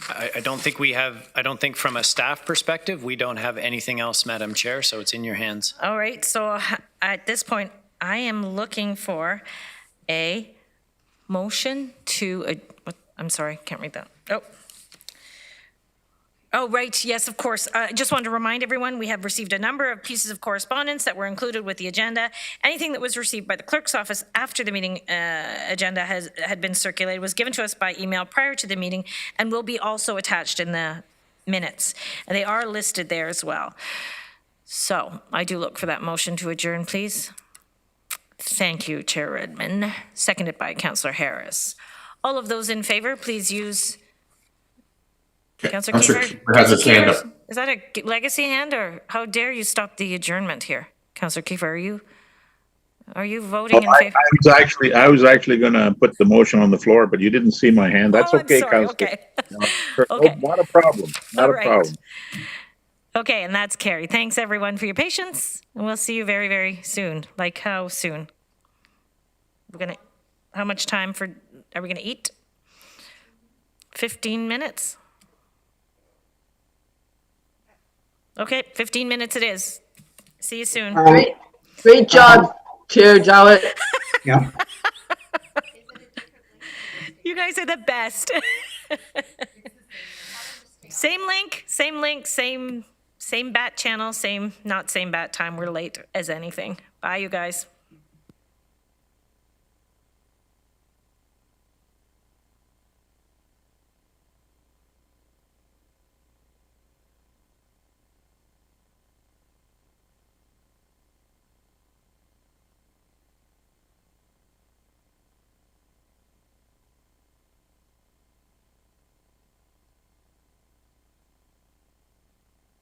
I don't think we have, I don't think from a staff perspective, we don't have anything else, Madam Chair, so it's in your hands. All right, so at this point, I am looking for a motion to, I'm sorry, can't read that. Oh, right, yes, of course. Just wanted to remind everyone, we have received a number of pieces of correspondence that were included with the agenda. Anything that was received by the clerk's office after the meeting agenda had been circulated was given to us by email prior to the meeting and will be also attached in the minutes. And they are listed there as well. So I do look for that motion to adjourn, please. Thank you, Chair Redmond. Seconded by Councillor Harris. All of those in favor, please use... Councillor Kiefer has his hand up. Is that a legacy hand, or how dare you stop the adjournment here? Councillor Kiefer, are you voting in favor? I was actually going to put the motion on the floor, but you didn't see my hand. That's okay, sorry, Councillor. okay. Okay. Not a problem. Not a problem. Okay, and that's carried. Thanks, everyone, for your patience, and we'll see you very, very soon. Like how soon? How much time are we gonna eat? 15 minutes? Okay, 15 minutes it is. See you soon. Great job, Chair Jowett. Yeah. You guys are the best. Same link, same bat channel, not same bat time. We're late as anything. Bye, you guys.